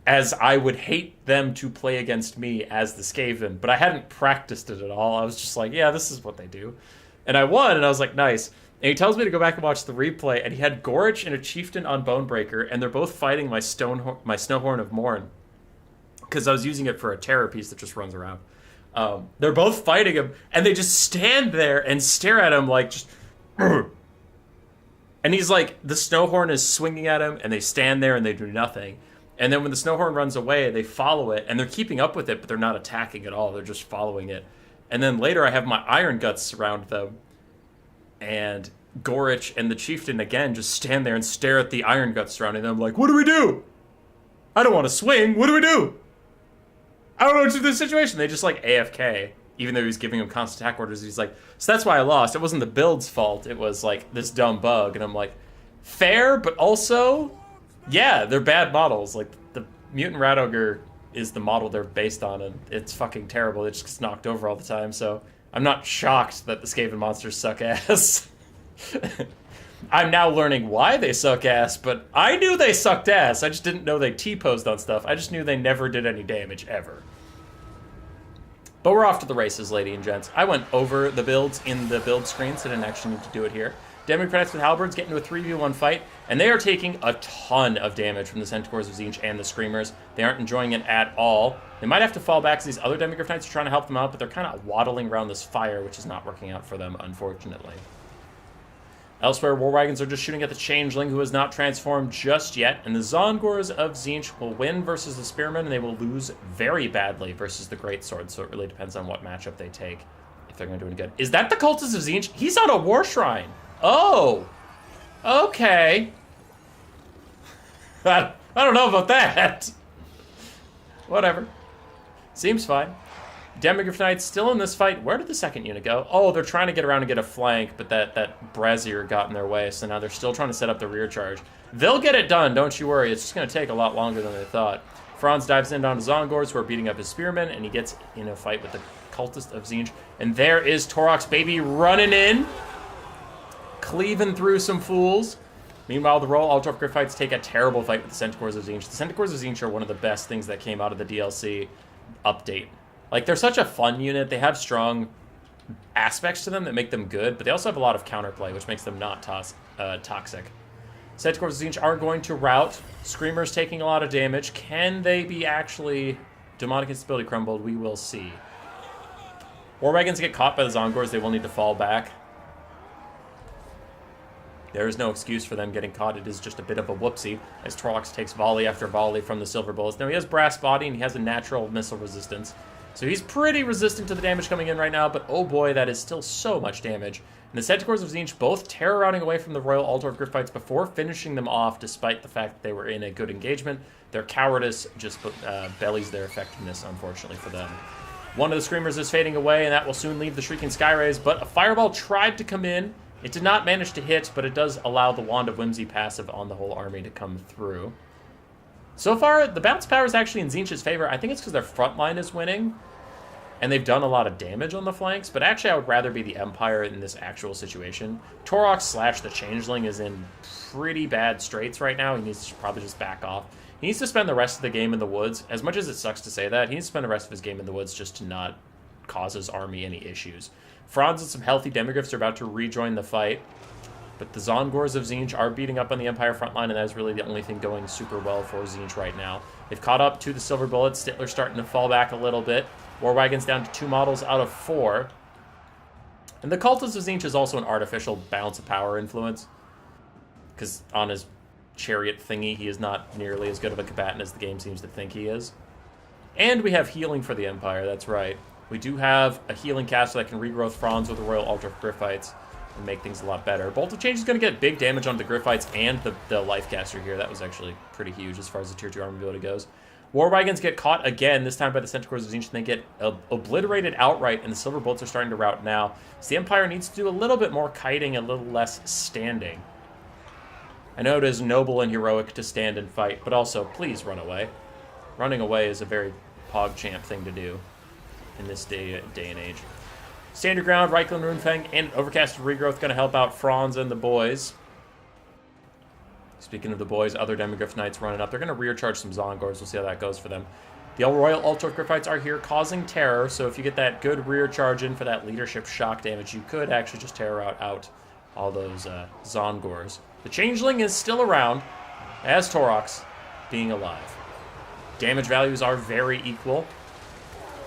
as I would hate them to play against me as the Skaven. But I hadn't practiced it at all. I was just like, yeah, this is what they do. And I won, and I was like, nice. And he tells me to go back and watch the replay, and he had Gorich and a Chieftain on Bonebreaker, and they're both fighting my Snowhorn of Morn. Because I was using it for a terror piece that just runs around. They're both fighting him, and they just stand there and stare at him like just... And he's like, the Snowhorn is swinging at him, and they stand there and they do nothing. And then when the Snowhorn runs away, they follow it, and they're keeping up with it, but they're not attacking at all. They're just following it. And then later I have my Iron Guts surround them, and Gorich and the Chieftain again just stand there and stare at the Iron Guts surrounding them like, what do we do? I don't want to swing. What do we do? I don't know what to do in this situation. They just like AFK, even though he's giving him constant attack orders. He's like, so that's why I lost. It wasn't the build's fault. It was like this dumb bug. And I'm like, fair, but also, yeah, they're bad models. Like the Mutant Rat Ogre is the model they're based on, and it's fucking terrible. It just gets knocked over all the time. So I'm not shocked that the Skaven monsters suck ass. I'm now learning why they suck ass, but I knew they sucked ass. I just didn't know they T-posed on stuff. I just knew they never did any damage, ever. But we're off to the races, ladies and gents. I went over the builds in the build screen, so I didn't actually need to do it here. Democrats with Halberds get into a 3v1 fight, and they are taking a ton of damage from the Centaurs of Tzeentch and the Screamers. They aren't enjoying it at all. They might have to fall back, because these other Demigryph Knights are trying to help them out, but they're kind of waddling around this fire, which is not working out for them, unfortunately. Elsewhere, War Wagons are just shooting at the Changeling, who has not transformed just yet, and the Zongors of Tzeentch will win versus the Spearmen, and they will lose very badly versus the Greatsword, so it really depends on what matchup they take, if they're going to do any good. Is that the Cultist of Tzeentch? He's on a War Shrine! Oh! Okay. I don't know about that. Whatever. Seems fine. Demigryph Knights still in this fight. Where did the second unit go? Oh, they're trying to get around and get a flank, but that Brazier got in their way, so now they're still trying to set up the rear charge. They'll get it done, don't you worry. It's just going to take a lot longer than they thought. Franz dives in onto Zongors, who are beating up his spearmen, and he gets in a fight with the Cultist of Tzeentch. And there is Torok's baby running in, cleaving through some fools. Meanwhile, the Royal Altdorf Gryphites take a terrible fight with the Centaurs of Tzeentch. The Centaurs of Tzeentch are one of the best things that came out of the DLC update. Like, they're such a fun unit. They have strong aspects to them that make them good, but they also have a lot of counterplay, which makes them not toxic. Centaurs of Tzeentch are going to rout. Screamers taking a lot of damage. Can they be actually demonic instability crumbled? We will see. War Wagons get caught by the Zongors. They will need to fall back. There is no excuse for them getting caught. It is just a bit of a whoopsie, as Torlox takes volley after volley from the Silver Bullets. Now, he has Brass Body, and he has a natural missile resistance. So he's pretty resistant to the damage coming in right now, but oh boy, that is still so much damage. And the Centaurs of Tzeentch both terror-routing away from the Royal Altdorf Gryphites before finishing them off, despite the fact that they were in a good engagement. Their cowardice just bellies their effectiveness, unfortunately for them. One of the Screamers is fading away, and that will soon leave the Shrieking Skyrays, but a Fireball tried to come in. It did not manage to hit, but it does allow the Wand of Whimsy passive on the whole army to come through. So far, the bounce power is actually in Tzeentch's favor. I think it's because their front line is winning, and they've done a lot of damage on the flanks, but actually I would rather be the Empire in this actual situation. Torok / the Changeling is in pretty bad straits right now. He needs to probably just back off. He needs to spend the rest of the game in the woods. As much as it sucks to say that, he needs to spend the rest of his game in the woods just to not cause his army any issues. Franz and some healthy Demigryphs are about to rejoin the fight, but the Zongors of Tzeentch are beating up on the Empire front line, and that is really the only thing going super well for Tzeentch right now. They've caught up to the Silver Bullets. Stittler's starting to fall back a little bit. War Wagon's down to 2 models out of 4. And the Cultist of Tzeentch is also an artificial balance of power influence, because on his chariot thingy, he is not nearly as good of a combatant as the game seems to think he is. And we have healing for the Empire, that's right. We do have a healing caster that can regrowth Franz with the Royal Altdorf Gryphites and make things a lot better. Bolt of Change is going to get big damage on the Gryphites and the Life Caster here. That was actually pretty huge as far as the Tier 2 army ability goes. War Wagons get caught again, this time by the Centaurs of Tzeentch, and they get obliterated outright, and the Silver Bolts are starting to rout now. So the Empire needs to do a little bit more kiting, a little less standing. I know it is noble and heroic to stand and fight, but also, please run away. Running away is a very PogChamp thing to do in this day and age. Stand your ground, Reikland, Runefang, and Overcasted Regrowth going to help out Franz and the boys. Speaking of the boys, other Demigryph Knights running up. They're going to rear charge some Zongors. We'll see how that goes for them. The Royal Ultra-Griffites are here causing terror, so if you get that good rear charge in for that leadership shock damage, you could actually just terror out all those Zongors. The Changeling is still around, as Torox being alive. Damage values are very equal.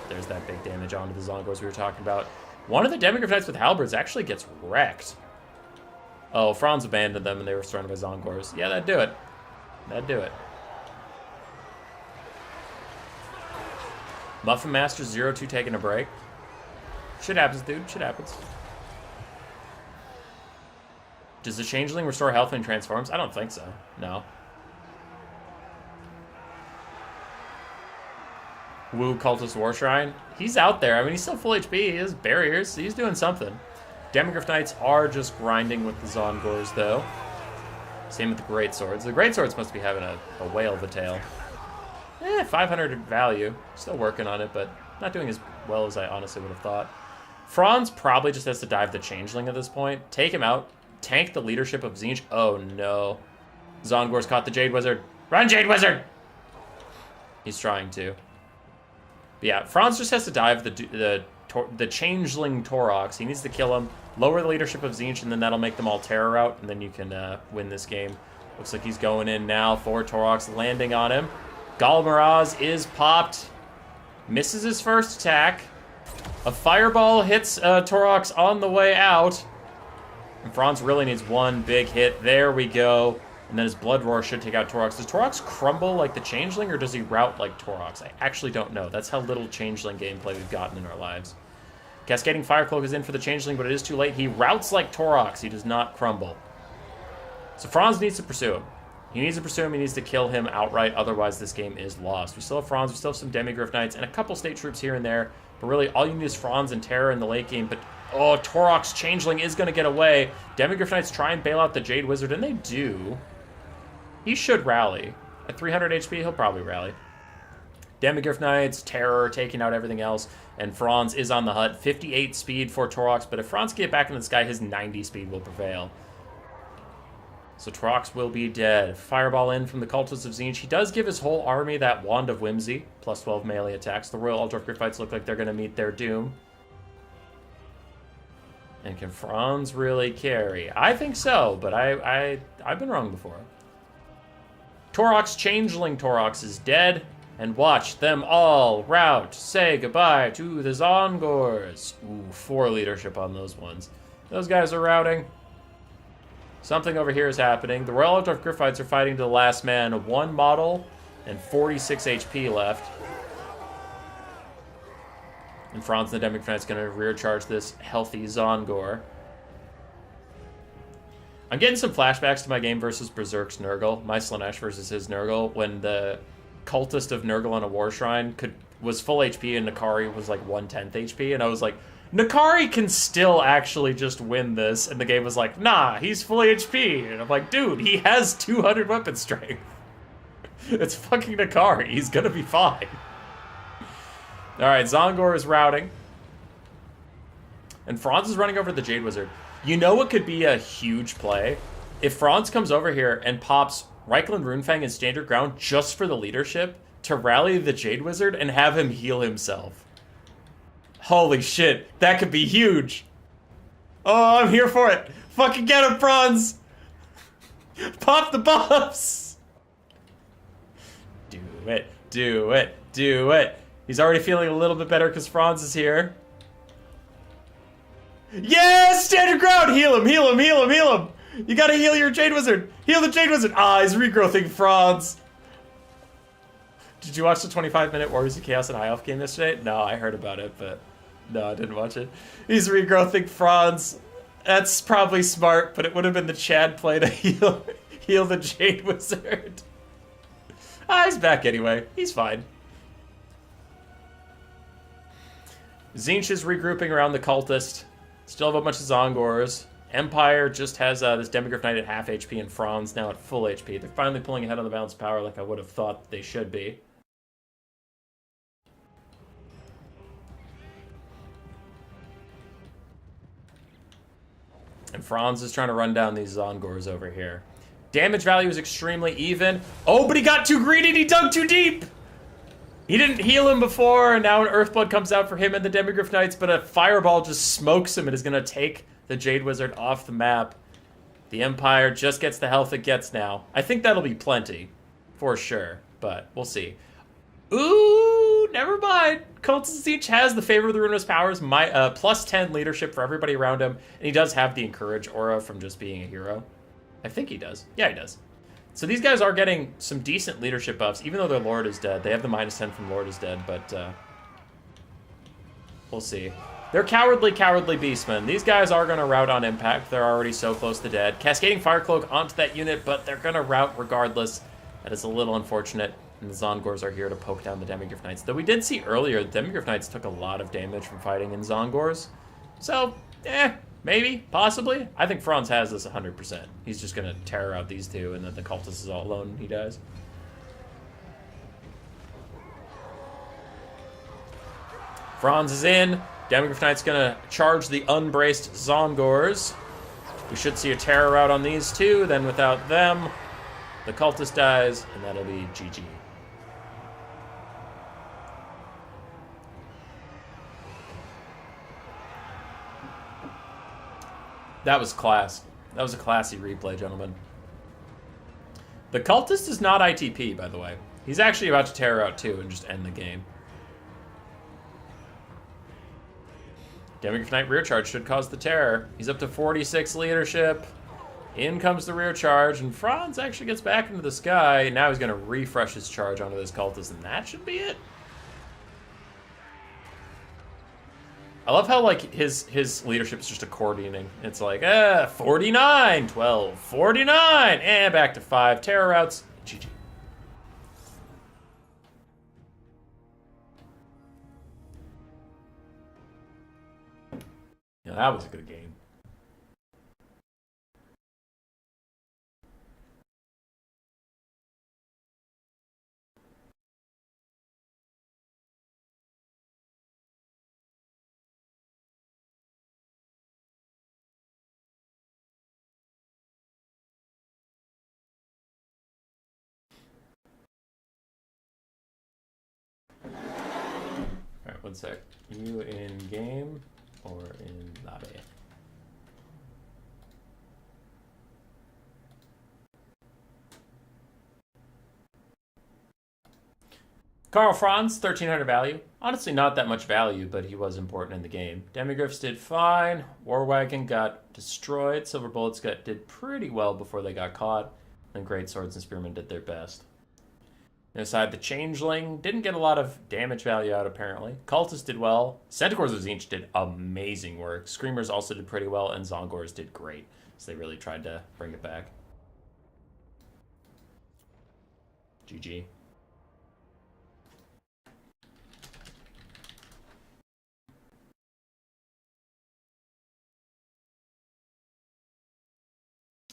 There's that big damage onto the Zongors we were talking about. One of the Demigryph Knights with Halberds actually gets wrecked. Oh, Franz abandoned them and they were surrounded by Zongors. Yeah, that'd do it. That'd do it. Muffin Master 0-2 taking a break. Shit happens, dude. Shit happens. Does the Changeling restore health when he transforms? I don't think so. No. Woo Cultist War Shrine. He's out there. I mean, he's still full HP. He has barriers. He's doing something. Demigryph Knights are just grinding with the Zongors, though. Same with the Greatswords. The Greatswords must be having a whale of a tail. 500 value. Still working on it, but not doing as well as I honestly would have thought. Franz probably just has to dive the Changeling at this point. Take him out. Tank the leadership of Tzeentch. Oh, no. Zongors caught the Jade Wizard. Run, Jade Wizard! He's trying to. But yeah, Franz just has to dive the Changeling Torox. He needs to kill him, lower the leadership of Tzeentch, and then that'll make them all terror out, and then you can win this game. Looks like he's going in now for Torox, landing on him. Galmaraz is popped. Misses his first attack. A fireball hits Torox on the way out. And Franz really needs one big hit. There we go. And then his Blood Roar should take out Torox. Does Torox crumble like the Changeling, or does he rout like Torox? I actually don't know. That's how little Changeling gameplay we've gotten in our lives. Cascading Fire Cloak is in for the Changeling, but it is too late. He routs like Torox. He does not crumble. So Franz needs to pursue him. He needs to pursue him. He needs to kill him outright. Otherwise, this game is lost. We still have Franz. We still have some Demigryph Knights and a couple State Troops here and there. But really, all you need is Franz and Terror in the late game. But, oh, Torox Changeling is going to get away. Demigryph Knights try and bail out the Jade Wizard, and they do. He should rally. At 300 HP, he'll probably rally. Demigryph Knights, Terror, taking out everything else. And Franz is on the hut. 58 speed for Torox, but if Franz can get back in the sky, his 90 speed will prevail. So Torox will be dead. Fireball in from the Cultists of Tzeentch. He does give his whole army that Wand of Whimsy. Plus 12 melee attacks. The Royal Ultra-Griffites look like they're going to meet their doom. And can Franz really carry? I think so, but I've been wrong before. Torox, Changeling Torox is dead. And watch them all rout. Say goodbye to the Zongors. Ooh, 4 leadership on those ones. Those guys are routing. Something over here is happening. The Royal Ultra-Griffites are fighting to the last man. 1 model and 46 HP left. And Franz the Demigryph Knight's going to rear charge this healthy Zongor. I'm getting some flashbacks to my game versus Berserk's Nurgle. My Slaanesh versus his Nurgle. When the Cultist of Nurgle on a War Shrine was full HP and Nakari was like 1/10 HP. And I was like, Nakari can still actually just win this. And the game was like, nah, he's full HP. And I'm like, dude, he has 200 weapon strength. It's fucking Nakari. He's gonna be fine. Alright, Zongor is routing. And Franz is running over the Jade Wizard. You know what could be a huge play? If Franz comes over here and pops Reikland Runefang in standard ground just for the leadership to rally the Jade Wizard and have him heal himself. Holy shit, that could be huge. Oh, I'm here for it. Fucking get him, Franz. Pop the buffs. Do it, do it, do it. He's already feeling a little bit better because Franz is here. Yes, standard ground. Heal him, heal him, heal him, heal him. You gotta heal your Jade Wizard. Heal the Jade Wizard. Ah, he's regrowthing Franz. Did you watch the 25-minute Warriors of Chaos and High Elf game yesterday? No, I heard about it, but no, I didn't watch it. He's regrowthing Franz. That's probably smart, but it would have been the Chad play to heal the Jade Wizard. Ah, he's back anyway. He's fine. Tzeentch is regrouping around the Cultist. Still have a bunch of Zongors. Empire just has this Demigryph Knight at half HP and Franz now at full HP. They're finally pulling ahead on the balance of power like I would have thought they should be. And Franz is trying to run down these Zongors over here. Damage value is extremely even. Oh, but he got too greedy and he dug too deep! He didn't heal him before, and now an Earthblood comes out for him and the Demigryph Knights, but a Fireball just smokes him and is going to take the Jade Wizard off the map. The Empire just gets the health it gets now. I think that'll be plenty, for sure, but we'll see. Ooh, never mind. Cultist Tzeentch has the Favor of the Ruinous Powers, plus 10 leadership for everybody around him, and he does have the Encourage aura from just being a hero. I think he does. Yeah, he does. So these guys are getting some decent leadership buffs, even though their Lord is dead. They have the -10 from Lord is dead, but we'll see. They're cowardly beastmen. These guys are going to rout on impact. They're already so close to dead. Cascading Fire Cloak onto that unit, but they're going to rout regardless. That is a little unfortunate. And the Zongors are here to poke down the Demigryph Knights. Though we did see earlier, the Demigryph Knights took a lot of damage from fighting in Zongors. So, maybe, possibly. I think Franz has this 100%. He's just going to terror out these two, and then the Cultist is all alone and he dies. Franz is in. Demigryph Knight's going to charge the unbraced Zongors. We should see a terror rout on these two. Then without them, the Cultist dies, and that'll be GG. That was class. That was a classy replay, gentlemen. The Cultist is not ITP, by the way. He's actually about to terror out too and just end the game. Demigryph Knight rear charge should cause the terror. He's up to 46 leadership. In comes the rear charge, and Franz actually gets back into the sky. Now he's going to refresh his charge onto this Cultist, and that should be it. I love how, like, his leadership's just accordioning. It's like, 49, 12, 49, and back to 5. Terror routes, GG. Yeah, that was a good game. Alright, one sec. You in game or in lobby? Karl Franz, 1300 value. Honestly, not that much value, but he was important in the game. Demigryphs did fine. War Wagon got destroyed. Silver Bullets did pretty well before they got caught. And Great Swords and Spearmen did their best. Inside, the Changeling didn't get a lot of damage value out, apparently. Cultists did well. Centaurs of Tzeentch did amazing work. Screamers also did pretty well, and Zongors did great. So they really tried to bring it back. GG.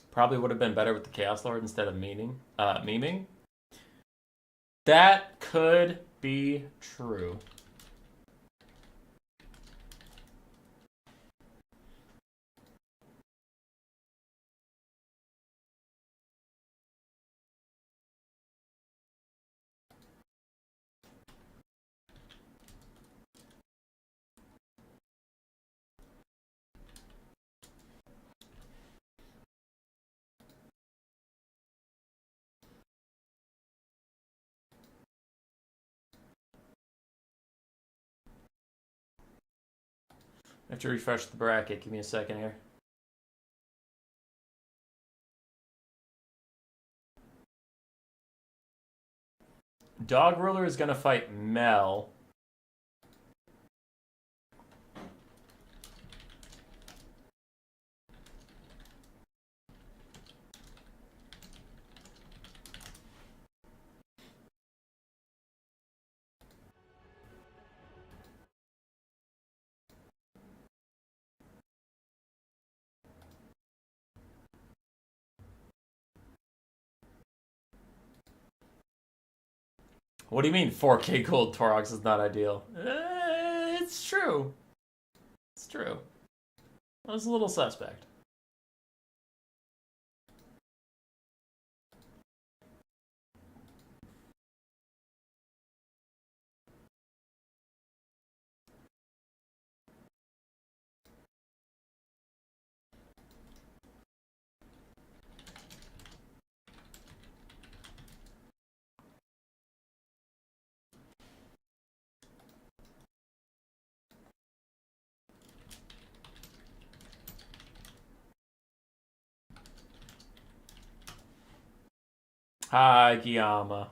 Probably would have been better with the Chaos Lord instead of memeing. That could be true. I have to refresh the bracket. Give me a second here. Dog Ruler is going to fight Mel. What do you mean 4K gold Torox is not ideal? It's true. It's true. I was a little suspect. Hi, Giyama.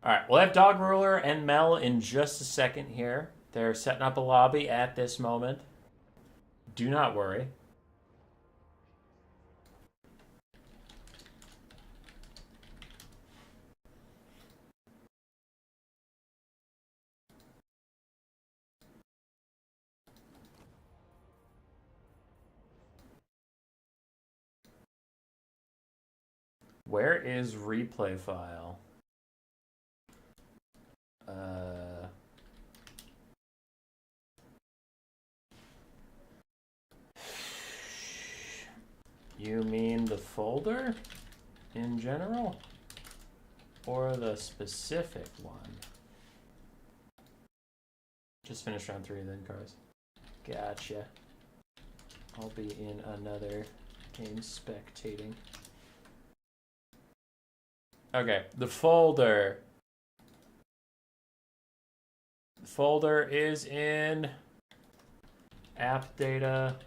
Alright, we'll have Dog Ruler and Mel in just a second here. They're setting up a lobby at this moment. Do not worry. Where is replay file? You mean the folder in general? Or the specific one? Just finished round 3 then, cars. Gotcha. I'll be in another game spectating. Okay, the folder. The folder is in app data,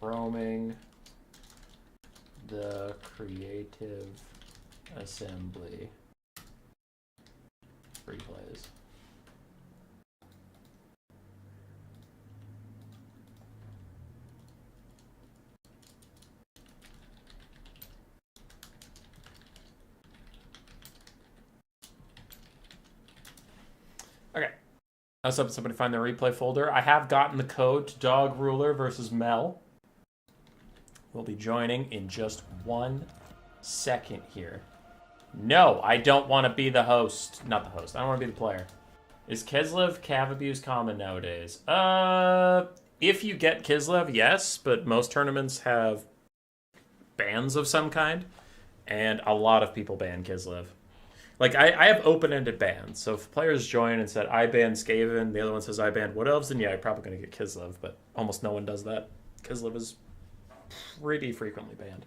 roaming, the creative assembly, replays. Okay. Let's up somebody find the replay folder. I have gotten the code to Dog Ruler versus Mel. We'll be joining in just 1 second here. No, I don't want to be the host. Not the host. I don't want to be the player. Is Kislev cav abuse common nowadays? If you get Kislev, yes, but most tournaments have bans of some kind, and a lot of people ban Kislev. Like, I have open-ended bans, so if players join and said, I ban Skaven, the other one says, I ban Wood Elves, then yeah, you're probably going to get Kislev, but almost no one does that. Kislev is pretty frequently banned.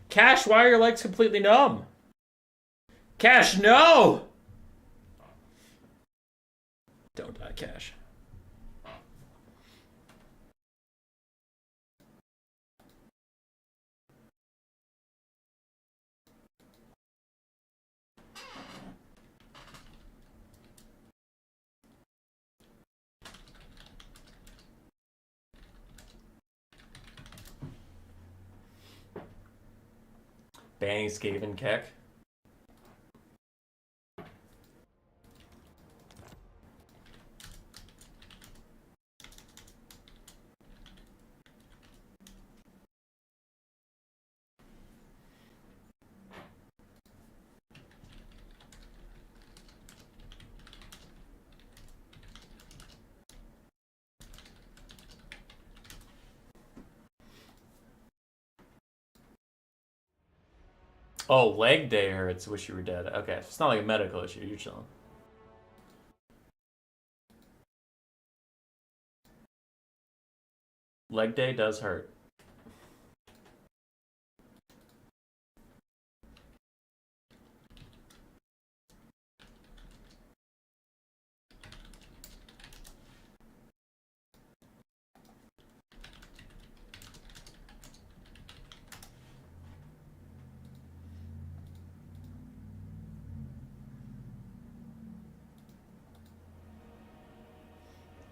Cash, why are your legs completely numb? Cash, no! Don't die, Cash. Banning Skaven Keck. Oh, leg day hurts. Wish you were dead. Okay, it's not like a medical issue. You're chilling. Leg day does hurt.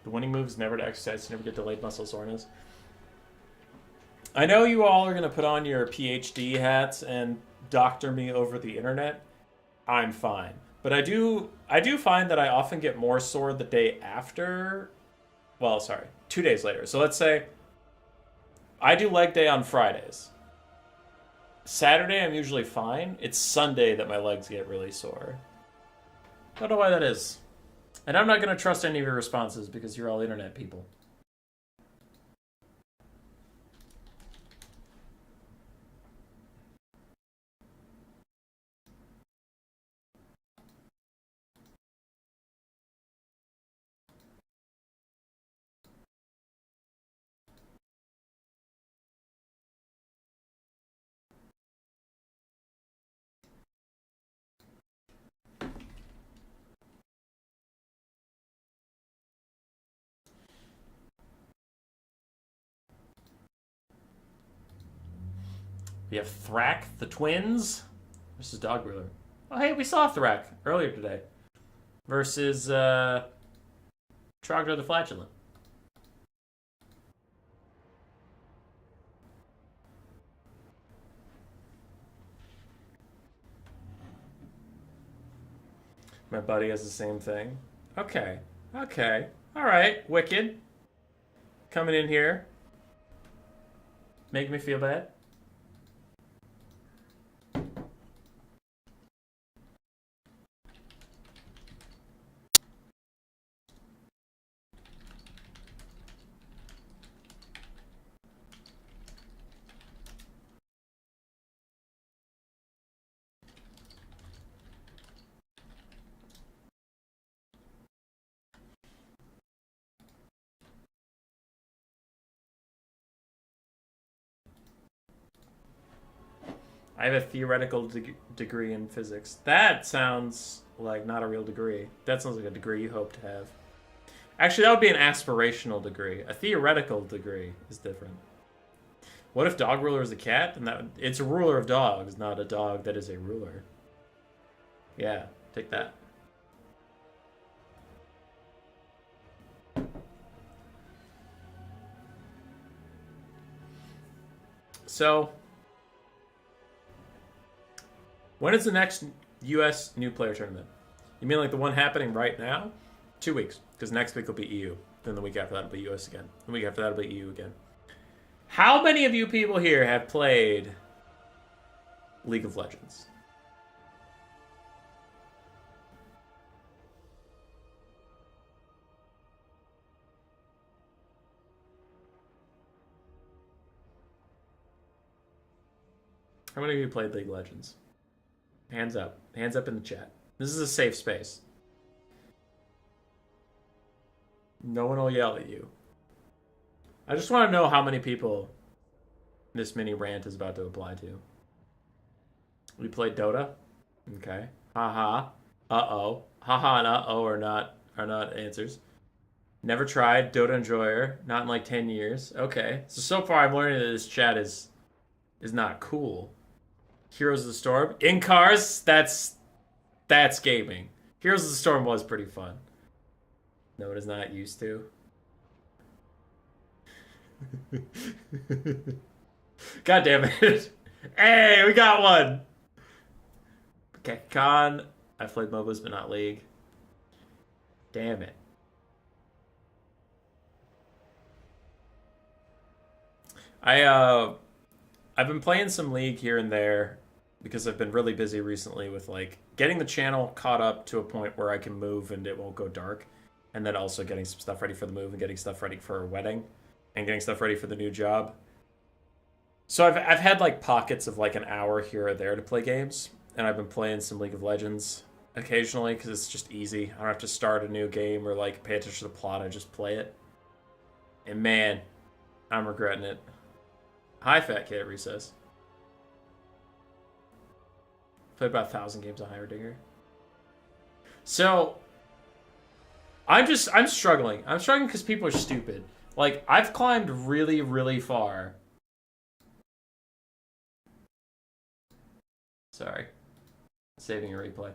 The winning move is never to exercise to never get delayed muscle soreness. I know you all are going to put on your PhD hats and doctor me over the internet. I'm fine. But I do find that I often get more sore the day after. Well, sorry, 2 days later. So let's say I do leg day on Fridays. Saturday, I'm usually fine. It's Sunday that my legs get really sore. Don't know why that is. And I'm not going to trust any of your responses because you're all internet people. We have Thrak, the twins, versus Dog Ruler. Oh, hey, we saw Thrak earlier today. Versus Trogdor the Flatulent. My buddy has the same thing. Okay. Okay. Alright. Wicked. Coming in here. Making me feel bad. I have a theoretical degree in physics. That sounds like not a real degree. That sounds like a degree you hope to have. Actually, that would be an aspirational degree. A theoretical degree is different. What if Dog Ruler is a cat? And it's a ruler of dogs, not a dog that is a ruler. Yeah, take that. So, when is the next U.S. new player tournament? You mean like the one happening right now? 2 weeks, because next week will be EU. Then the week after that will be U.S. again. The week after that will be EU again. How many of you people here have played League of Legends? How many of you played League of Legends? Hands up. Hands up in the chat. This is a safe space. No one will yell at you. I just want to know how many people this mini rant is about to apply to. We played Dota? Okay. Haha. Uh-oh. Haha and uh-oh are not answers. Never tried. Dota enjoyer. Not in like 10 years. Okay. So far I'm learning that this chat is not cool. Heroes of the Storm. In cars, that's gaming. Heroes of the Storm was pretty fun. No, it is not used to. God damn it. Hey, we got one. Okay, Con. I've played MOBAs, but not League. Damn it. I've been playing some League here and there because I've been really busy recently with like getting the channel caught up to a point where I can move and it won't go dark, and then also getting some stuff ready for the move and getting stuff ready for a wedding and getting stuff ready for the new job. So I've had like pockets of like an hour here or there to play games, and I've been playing some League of Legends occasionally because it's just easy. I don't have to start a new game or like pay attention to the plot. I just play it. And man, I'm regretting it. Hi, Fat Kid at Recess. Played about 1,000 games of Heimerdinger. So, I'm struggling. I'm struggling because people are stupid. Like, I've climbed really, really far. Sorry. Saving a replay.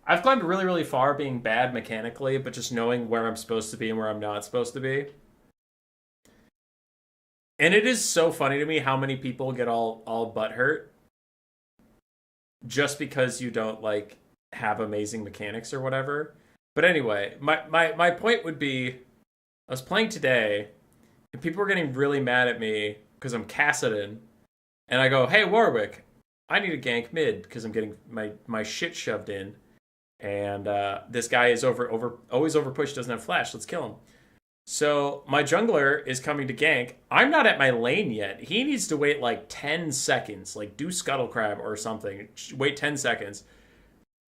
I've climbed really, really far being bad mechanically, but just knowing where I'm supposed to be and where I'm not supposed to be. And it is so funny to me how many people get all butthurt just because you don't like have amazing mechanics or whatever. But anyway, my point would be, I was playing today and people were getting really mad at me because I'm Kassadin, and I go, hey, Warwick, I need a gank mid because I'm getting my shit shoved in, and this guy is always over pushed, doesn't have flash. Let's kill him. So my jungler is coming to gank. I'm not at my lane yet. He needs to wait like 10 seconds, like do Scuttle Crab or something. Wait 10 seconds.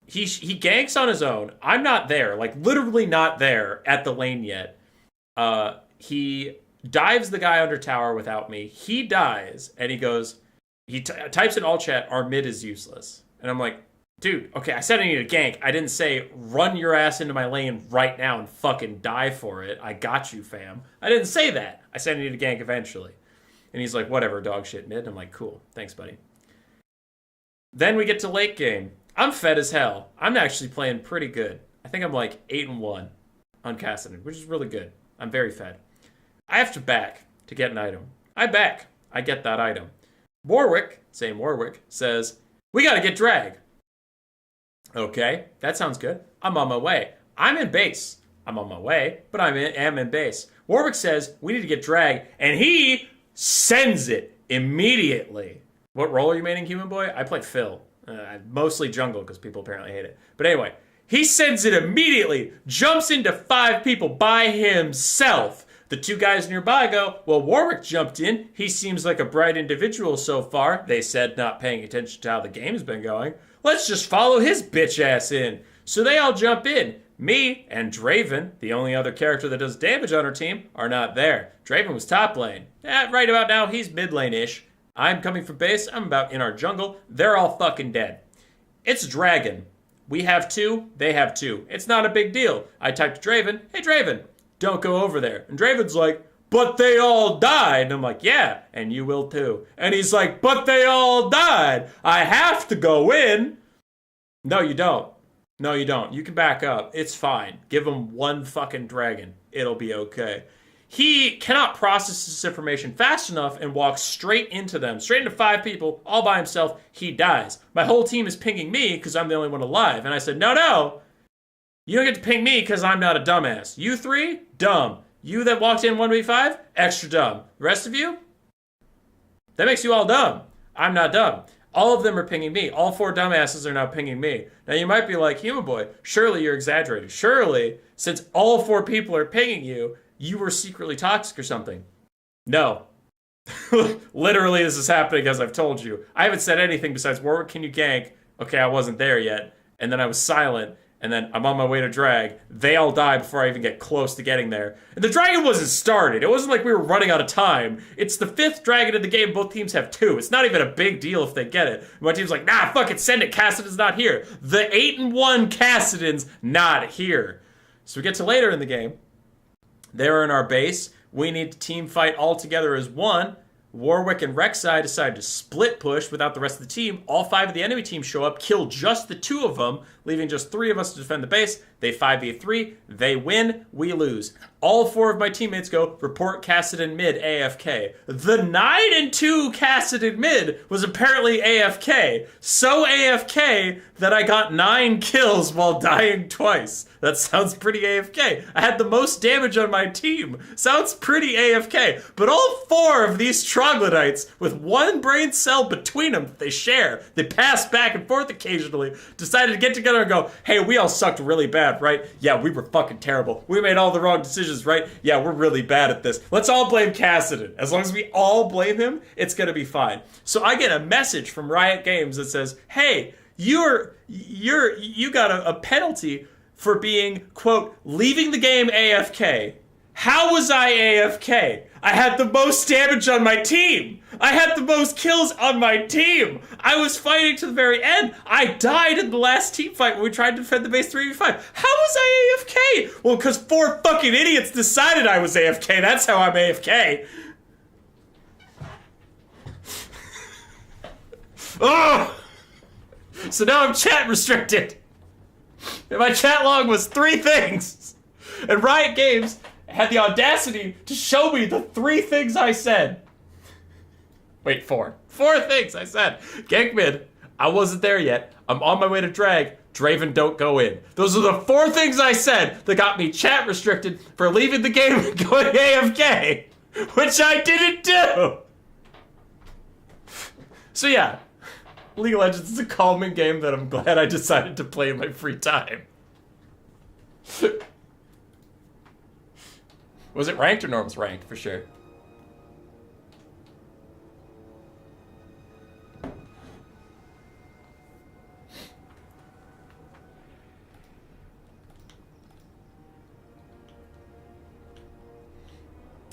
He ganks on his own. I'm not there, like literally not there at the lane yet. He dives the guy under tower without me. He dies, and he goes, he types in all chat, our mid is useless. And I'm like, dude, okay, I said I need a gank. I didn't say run your ass into my lane right now and fucking die for it. I got you, fam. I didn't say that. I said I need a gank eventually. And he's like, whatever, dog shit mid. I'm like, cool, thanks, buddy. Then we get to late game. I'm fed as hell. I'm actually playing pretty good. I think I'm like 8-1 on Kassadin, which is really good. I'm very fed. I have to back to get an item. I back. I get that item. Warwick, same Warwick, says, we gotta get drag. Okay, that sounds good. I'm on my way. I'm in base. I'm on my way, but I am in base. Warwick says, we need to get drag, and he sends it immediately. What role are you maining, Human Boy? I play Phil. Mostly jungle, because people apparently hate it. But anyway, he sends it immediately, jumps into 5 people by himself. The 2 guys nearby go, well, Warwick jumped in. He seems like a bright individual so far. They said, not paying attention to how the game's been going. Let's just follow his bitch ass in. So they all jump in. Me and Draven, the only other character that does damage on our team, are not there. Draven was top lane. Right about now, he's mid lane-ish. I'm coming from base. I'm about in our jungle. They're all fucking dead. It's Dragon. We have 2. They have 2. It's not a big deal. I typed to Draven, hey Draven, don't go over there. And Draven's like, but they all died. And I'm like, yeah, and you will too. And he's like, but they all died. I have to go in. No, you don't. No, you don't. You can back up. It's fine. Give him 1 fucking dragon. It'll be okay. He cannot process this information fast enough and walks straight into them, straight into 5 people, all by himself. He dies. My whole team is pinging me because I'm the only one alive. And I said, no. You don't get to ping me because I'm not a dumbass. You 3, dumb. You that walked in 1v5, extra dumb. The rest of you, that makes you all dumb. I'm not dumb. All of them are pinging me. All 4 dumbasses are now pinging me. Now you might be like, Human Boy, surely you're exaggerating. Surely, since all 4 people are pinging you, you were secretly toxic or something. No. Literally, this is happening as I've told you. I haven't said anything besides, Warwick, can you gank? Okay, I wasn't there yet. And then I was silent. And then I'm on my way to drag. They all die before I even get close to getting there. And the dragon wasn't started. It wasn't like we were running out of time. It's the 5th dragon in the game. Both teams have 2. It's not even a big deal if they get it. My team's like, nah, fuck it, send it. Kassadin's not here. The 8-1 Kassadin's not here. So we get to later in the game. They're in our base. We need to team fight all together as one. Warwick and Rek'Sai decide to split push without the rest of the team. All 5 of the enemy team show up, kill just the 2 of them, leaving just 3 of us to defend the base. They 5v3. They win. We lose. All 4 of my teammates go, report Kassadin mid AFK. The 9-2 Kassadin mid was apparently AFK. So AFK that I got 9 kills while dying twice. That sounds pretty AFK. I had the most damage on my team. Sounds pretty AFK. But all 4 of these troglodytes, with 1 brain cell between them that they share, they pass back and forth occasionally, decided to get together and go, hey, we all sucked really bad, right? Yeah, we were fucking terrible. We made all the wrong decisions, right? Yeah, we're really bad at this. Let's all blame Kassadin. As long as we all blame him, it's gonna be fine. So I get a message from Riot Games that says, hey, you got a penalty for being, quote, leaving the game AFK. How was I AFK? I had the most damage on my team. I had the most kills on my team. I was fighting to the very end. I died in the last team fight when we tried to defend the base 3v5. How was I AFK? Well, because 4 fucking idiots decided I was AFK. That's how I'm AFK. Oh! So now I'm chat restricted. And my chat log was 3 things. And Riot Games had the audacity to show me the 3 things I said. Wait, 4. 4 things I said. Gank mid. I wasn't there yet. I'm on my way to drag. Draven, don't go in. Those are the 4 things I said that got me chat restricted for leaving the game and going AFK. Which I didn't do. So yeah, League of Legends is a calming game that I'm glad I decided to play in my free time. Was it ranked or no? It was ranked, for sure.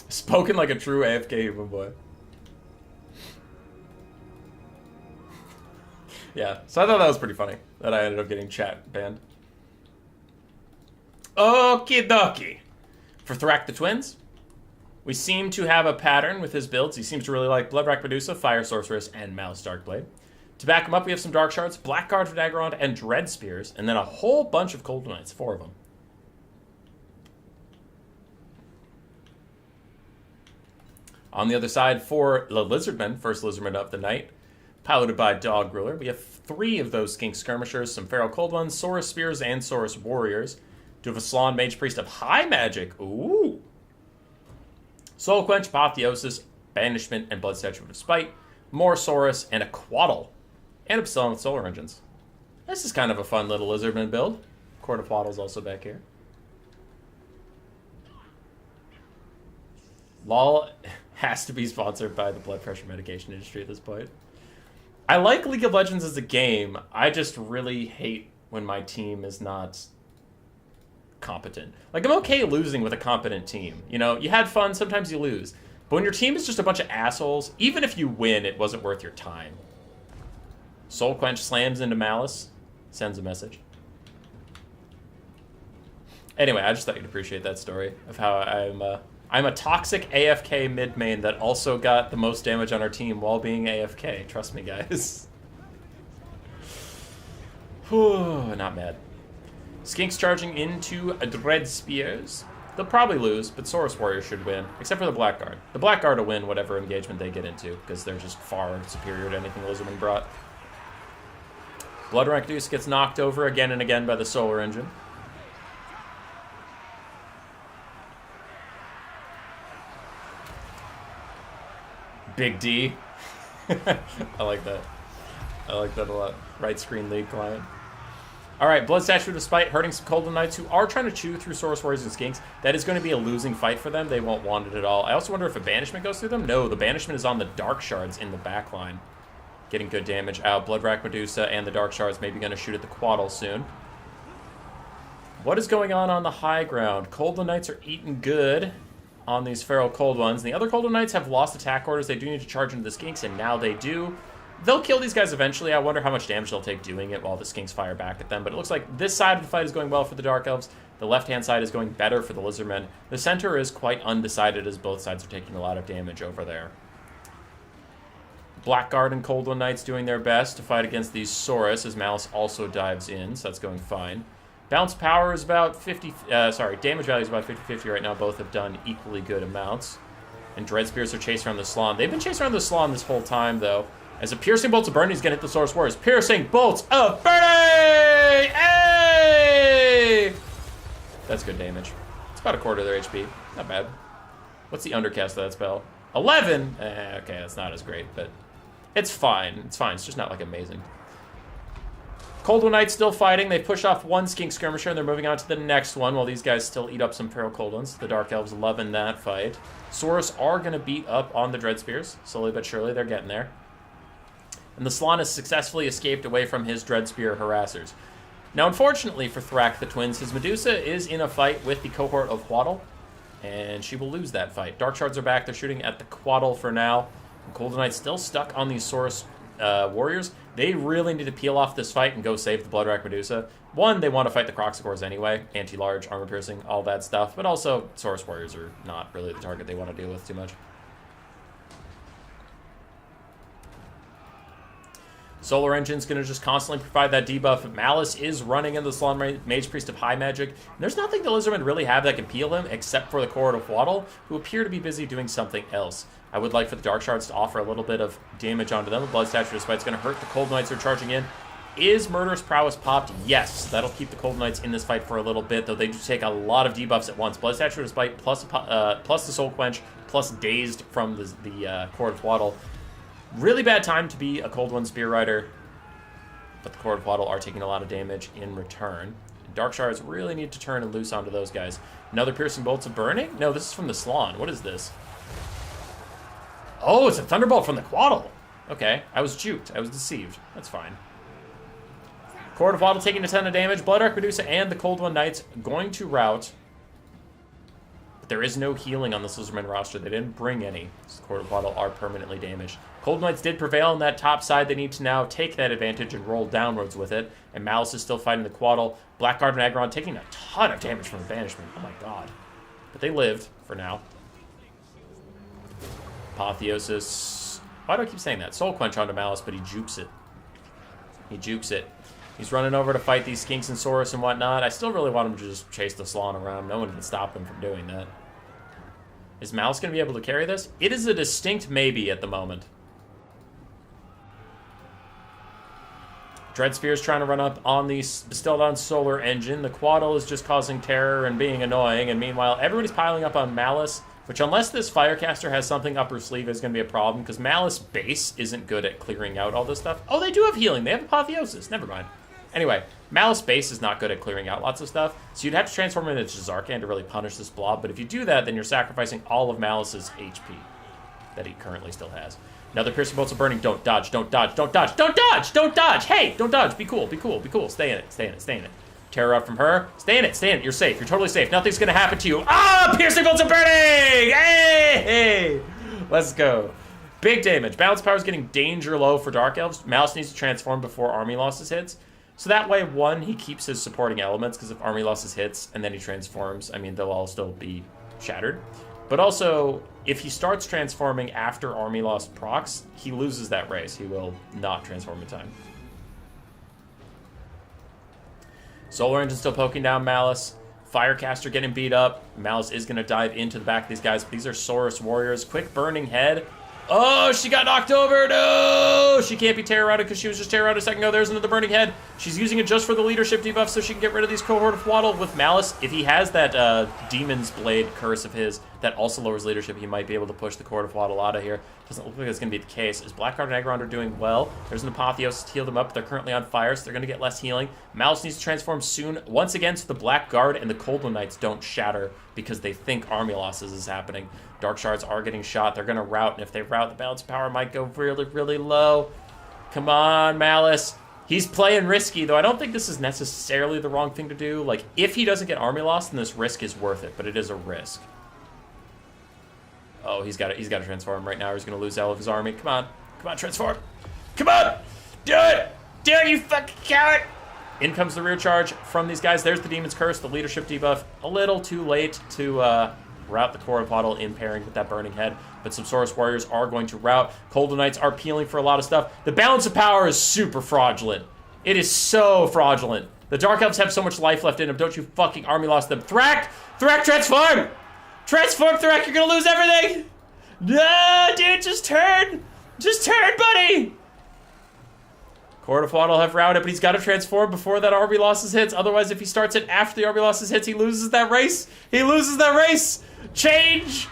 Spoken like a true AFK human boy. Yeah, so I thought that was pretty funny that I ended up getting chat banned. Okie dokie. For Thrak the Twins, we seem to have a pattern with his builds. He seems to really like Bloodwrack Medusa, Fire Sorceress, and Mouse Darkblade. To back him up, we have some Dark Shards, Blackguard for Daggerond, and Dread Spears, and then a whole bunch of Cold Knights, 4 of them. On the other side, for the Lizardmen, first Lizardman of the night, piloted by Dog Ruler, we have 3 of those Skink Skirmishers, some Feral Cold Ones, Saurus Spears, and Saurus Warriors. Do have a Slann Mage Priest of High Magic. Ooh. Soul Quench, Apotheosis, Banishment, and Blood Statue of Spite. More Saurus, and a Quaddle. And a Psilon with Solar Engines. This is kind of a fun little Lizardman build. Court of Quaddle's also back here. LOL has to be sponsored by the blood pressure medication industry at this point. I like League of Legends as a game. I just really hate when my team is not competent. Like, I'm okay losing with a competent team. You know, you had fun, sometimes you lose. But when your team is just a bunch of assholes, even if you win, it wasn't worth your time. Soul Quench slams into Malice, sends a message. Anyway, I just thought you'd appreciate that story of how I'm a toxic AFK mid-main that also got the most damage on our team while being AFK. Trust me, guys. Whew, not mad. Skinks charging into Dread Spears. They'll probably lose, but Saurus Warrior should win, except for the Blackguard. The Blackguard will win whatever engagement they get into, because they're just far superior to anything Lizardman brought. Bloodwrack Deuce gets knocked over again and again by the Solar Engine. Big D. I like that. I like that a lot. Right screen lead client. Alright, Blood Statue of Spite hurting some Golden Knights who are trying to chew through Saurus Warriors and Skinks. That is going to be a losing fight for them. They won't want it at all. I also wonder if a Banishment goes through them. No, the Banishment is on the Dark Shards in the back line. Getting good damage out. Bloodwrack Medusa and the Dark Shards maybe going to shoot at the Quaddle soon. What is going on the high ground? Golden Knights are eating good on these Feral Cold Ones. And the other Golden Knights have lost attack orders. They do need to charge into the Skinks, and now they do. They'll kill these guys eventually. I wonder how much damage they'll take doing it while the Skinks fire back at them. But it looks like this side of the fight is going well for the Dark Elves. The left-hand side is going better for the Lizardmen. The center is quite undecided as both sides are taking a lot of damage over there. Blackguard and Cold One Knights doing their best to fight against these Saurus as Malice also dives in, so that's going fine. Bounce power is about 50... damage value is about 50-50 right now. Both have done equally good amounts. And Dread Spears are chasing around the Slann. They've been chasing around the Slann this whole time, though. As a Piercing Bolts of Burning is going to hit the Saurus Warriors. Piercing Bolts of Burning! Hey! That's good damage. It's about a quarter of their HP. Not bad. What's the undercast of that spell? 11? Okay, that's not as great, but it's fine. It's fine. It's just not, like, amazing. Cold One Knights still fighting. They push off one Skink Skirmisher, and they're moving on to the next one while these guys still eat up some Feral Cold Ones. The Dark Elves loving that fight. Saurus are going to beat up on the Dread Spears. Slowly but surely, they're getting there. And the Slann has successfully escaped away from his Dread Spear harassers. Now, unfortunately for Thrak the Twins, his Medusa is in a fight with the cohort of Quaddle, and she will lose that fight. Dark Shards are back. They're shooting at the Quaddle for now. And Golden Knights still stuck on these Saurus Warriors. They really need to peel off this fight and go save the Bloodwrack Medusa. One, they want to fight the Croxicores anyway. Anti-large, armor piercing, all that stuff. But also, Saurus Warriors are not really the target they want to deal with too much. Solar Engine's going to just constantly provide that debuff. Malice is running into the Slann Mage Priest of High Magic. And there's nothing the Lizardmen really have that can peel him except for the Cohort of Waddle, who appear to be busy doing something else. I would like for the Dark Shards to offer a little bit of damage onto them. A Blood Statue of Spite's going to hurt the Cold Knights who are charging in. Is Murderous Prowess popped? Yes. That'll keep the Cold Knights in this fight for a little bit, though they do take a lot of debuffs at once. Blood Statue of Spite plus the Soul Quench plus Dazed from the Cohort of Waddle. Really bad time to be a Cold One Spear Rider, but the Court of Waddle are taking a lot of damage in return. Dark Shards really need to turn and loose onto those guys. Another Piercing Bolts of Burning? No, this is from the Slann. What is this? Oh, it's a Thunderbolt from the Quaddle. Okay, I was juked. I was deceived. That's fine. Court of Waddle taking a ton of damage. Blood Arc Medusa and the Cold One Knights going to rout. But there is no healing on this Lizardmen roster. They didn't bring any. So the Court of Waddle are permanently damaged. Cold Knights did prevail on that top side. They need to now take that advantage and roll downwards with it. And Malice is still fighting the Quaddle. Blackguard and Aggron taking a ton of damage from the Banishment. Oh my god. But they lived for now. Apotheosis. Why do I keep saying that? Soul Quench onto Malice, but he jukes it. He jukes it. He's running over to fight these Skinks and Saurus and whatnot. I still really want him to just chase the Slann around. No one can stop him from doing that. Is Malice going to be able to carry this? It is a distinct maybe at the moment. Dreadspear's trying to run up on the Still-Down Solar Engine. The Quaddle is just causing terror and being annoying. And meanwhile, everybody's piling up on Malice, which unless this Firecaster has something up her sleeve is going to be a problem, because Malice base isn't good at clearing out all this stuff. Oh, they do have healing. They have Apotheosis. Never mind. Anyway, Malice base is not good at clearing out lots of stuff, so you'd have to transform into Zarkan to really punish this blob, but if you do that, then you're sacrificing all of Malice's HP that he currently still has. Another Piercing Bolts of Burning. Don't dodge, don't dodge, don't dodge, don't dodge, don't dodge! Hey, don't dodge, be cool, be cool, be cool. Stay in it, stay in it, stay in it. Terror up from her. Stay in it, stay in it. You're safe, you're totally safe. Nothing's gonna happen to you. Ah, Piercing Bolts of Burning! Hey, hey! Let's go. Big damage. Balance Power is getting danger low for Dark Elves. Malice needs to transform before Army Losses hits. So that way, one, he keeps his supporting elements, because if Army Losses hits and then he transforms, I mean, they'll all still be shattered. But also, if he starts transforming after Army Loss procs, he loses that race. He will not transform in time. Solar Engine still poking down Malice. Firecaster getting beat up. Malice is going to dive into the back of these guys. But these are Saurus Warriors. Quick Burning Head. Oh, she got knocked over. No! She can't be terror-routed because she was just terror-routed a second ago. There's another Burning Head. She's using it just for the leadership debuff so she can get rid of these Cohort of Waddle with Malice. If he has that Demon's Blade curse of his that also lowers leadership, he might be able to push the Cohort of Waddle out of here. Doesn't look like that's going to be the case. Is Blackguard and Aggron are doing well. There's an Apotheosis to heal them up. They're currently on fire, so they're going to get less healing. Malice needs to transform soon. Once again, so the Blackguard and the Cold One Knights don't shatter because they think Army Losses is happening. Dark Shards are getting shot. They're going to rout, and if they rout, the balance power might go really, really low. Come on, Malice. He's playing risky, though I don't think this is necessarily the wrong thing to do. Like, if he doesn't get Army Loss, then this risk is worth it, but it is a risk. Oh, he's got to transform right now, or he's going to lose all of his army. Come on. Come on, transform. Come on. Do it. Do it, you fucking coward. In comes the rear charge from these guys. There's the Demon's Curse, the leadership debuff. A little too late to rout the Cohort of Waddle in pairing with that Burning Head, but some Saurus Warriors are going to rout. Cold One Knights are peeling for a lot of stuff. The balance of power is super fraudulent. It is so fraudulent. The Dark Elves have so much life left in them. Don't you fucking Army Loss them. Thrak! Thrak, transform! Transform, Thrak, you're gonna lose everything! No, dude, just turn! Just turn, buddy! Cohort of Waddle have routed, but he's got to transform before that Army Losses hits. Otherwise, if he starts it after the Army Losses hits, he loses that race. He loses that race! Change!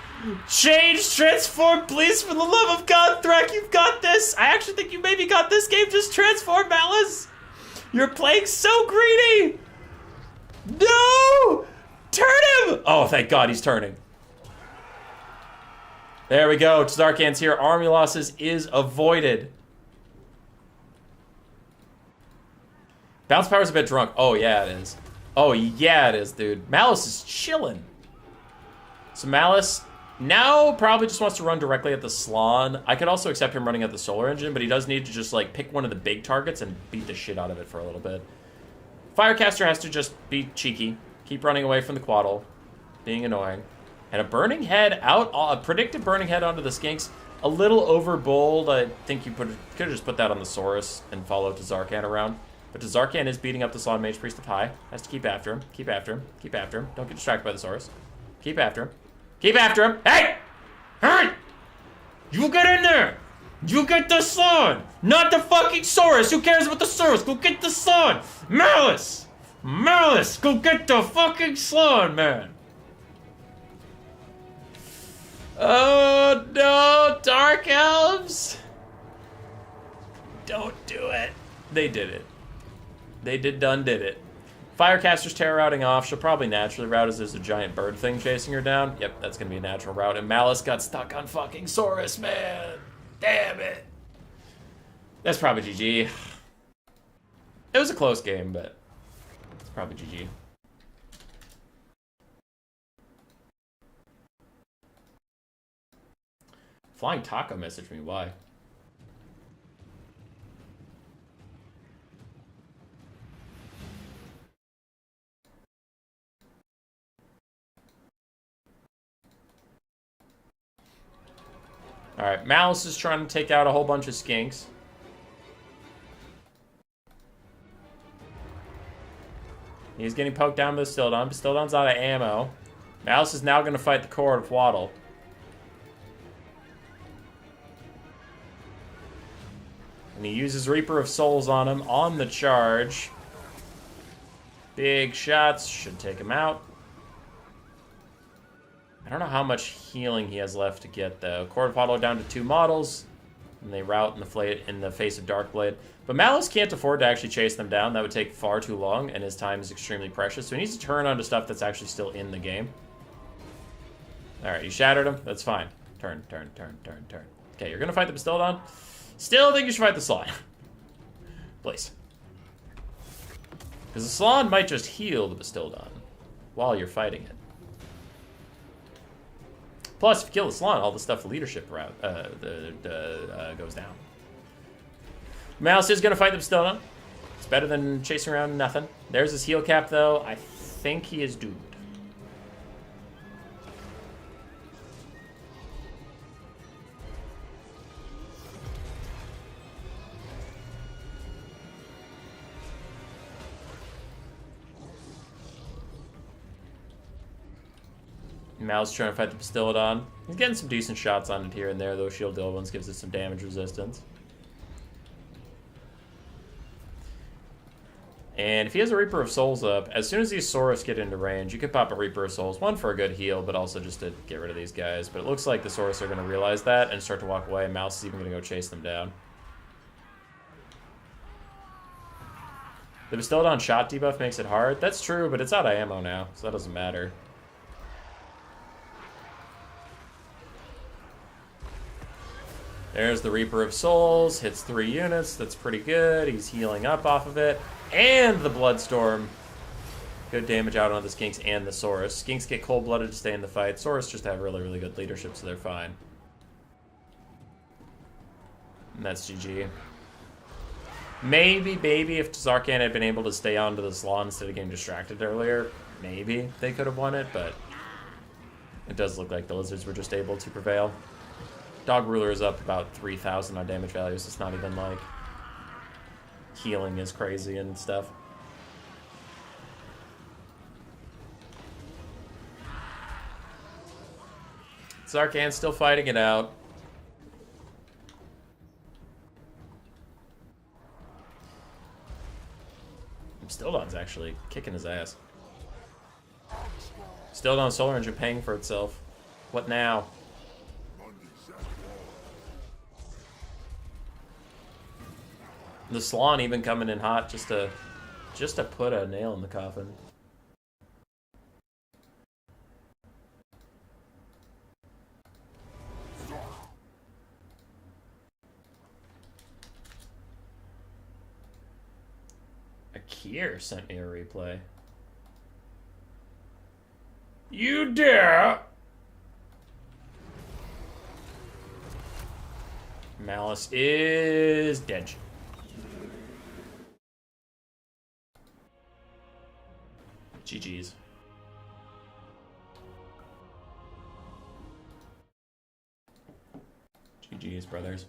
Change! Transform, please, for the love of God, Thrak, you've got this! I actually think you maybe got this game. Just transform, Malice! You're playing so greedy! No! Turn him! Oh, thank God he's turning. There we go. Tzarkan's here. Army Losses is avoided. Bounce Power's a bit drunk. Oh, yeah, it is. Oh, yeah, it is, dude. Malice is chilling. So Malice now probably just wants to run directly at the Slann. I could also accept him running at the Solar Engine, but he does need to just, like, pick one of the big targets and beat the shit out of it for a little bit. Firecaster has to just be cheeky. Keep running away from the Quaddle. Being annoying. And a Burning Head out, a predicted Burning Head onto the Skinks. A little over bold. I think you could have just put that on the Saurus and follow Tzarkan around. But Tzarkan is beating up the Slann Mage Priest of High. Has to keep after him. Keep after him. Keep after him. Don't get distracted by the Saurus. Keep after him. Keep after him. Hey! Hey! You get in there! You get the Slann! Not the fucking Saurus! Who cares about the Saurus? Go get the Slann! Malice! Malice! Go get the fucking Slann, man! Oh no, Dark Elves! Don't do it. They did it. They did it. Firecaster's terror routing off. She'll probably naturally route as there's a giant bird thing chasing her down. Yep, that's going to be a natural route. And Malice got stuck on fucking Saurus, man. Damn it. That's probably GG. It was a close game, but it's probably GG. Flying Taco messaged me. Why? Alright, Malice is trying to take out a whole bunch of skinks. He's getting poked down by Bastildon. Bastildon's out of ammo. Malice is now going to fight the core of Waddle. And he uses Reaper of Souls on him on the charge. Big shots. Should take him out. I don't know how much healing he has left to get, though. Core of Waddle down to 2 models. And they rout in the face of Darkblade. But Malice can't afford to actually chase them down. That would take far too long, and his time is extremely precious. So he needs to turn onto stuff that's actually still in the game. Alright, you shattered him. That's fine. Turn. Okay, you're going to fight the Bastildon? Still think you should fight the Salon. Please. Because the Salon might just heal the Bastildon while you're fighting it. Plus, if you kill the Salon, all the stuff leadership route goes down. Malice is going to fight the Bastildon. It's better than chasing around nothing. There's his heal cap, though. I think he is doomed. Mal's trying to fight the Bastildon. He's getting some decent shots on it here and there, though Shield Dilwins gives it some damage resistance. And if he has a Reaper of Souls up, as soon as these Saurus get into range, you could pop a Reaper of Souls. One for a good heal, but also just to get rid of these guys. But it looks like the Saurus are going to realize that and start to walk away, and Mouse is even going to go chase them down. The Bastildon shot debuff makes it hard. That's true, but it's out of ammo now, so that doesn't matter. There's the Reaper of Souls, hits 3 units, that's pretty good. He's healing up off of it. And the Bloodstorm. Good damage out on the Skinks and the Saurus. Skinks get cold-blooded to stay in the fight. Saurus just have really, really good leadership, so they're fine. And that's GG. Maybe, if Zarkan had been able to stay on to the Salon instead of getting distracted earlier, maybe they could have won it, but it does look like the Lizards were just able to prevail. Dog Ruler is up about 3,000 on damage values. It's not even like healing is crazy and stuff. Zarkan's still fighting it out. Stildon's actually kicking his ass. Stildon Solar Engine paying for itself. What now? The Salon even coming in hot just to put a nail in the coffin. Akir sent me a replay. You dare! Malice is dead. GG's. GG's, brothers.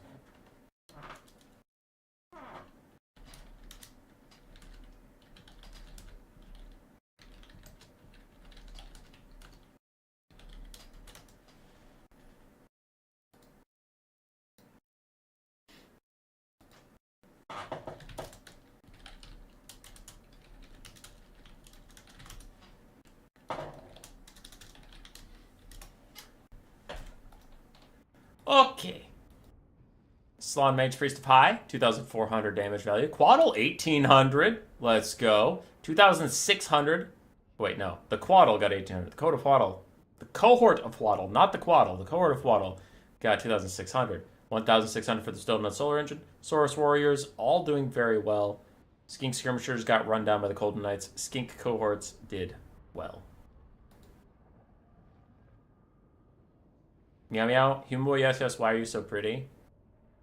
Okay. Salon Mage Priest of High, 2,400 damage value. Quaddle, 1,800. Let's go. 2,600. Wait, no. The Quaddle got 1,800. The cohort of Waddle, not the Quaddle. The cohort of Waddle got 2,600. 1,600 for the Stolen Nut Solar Engine. Saurus Warriors, all doing very well. Skink Skirmishers got run down by the Golden Knights. Skink cohorts did well. Meow meow. Human boy, yes, yes. Why are you so pretty?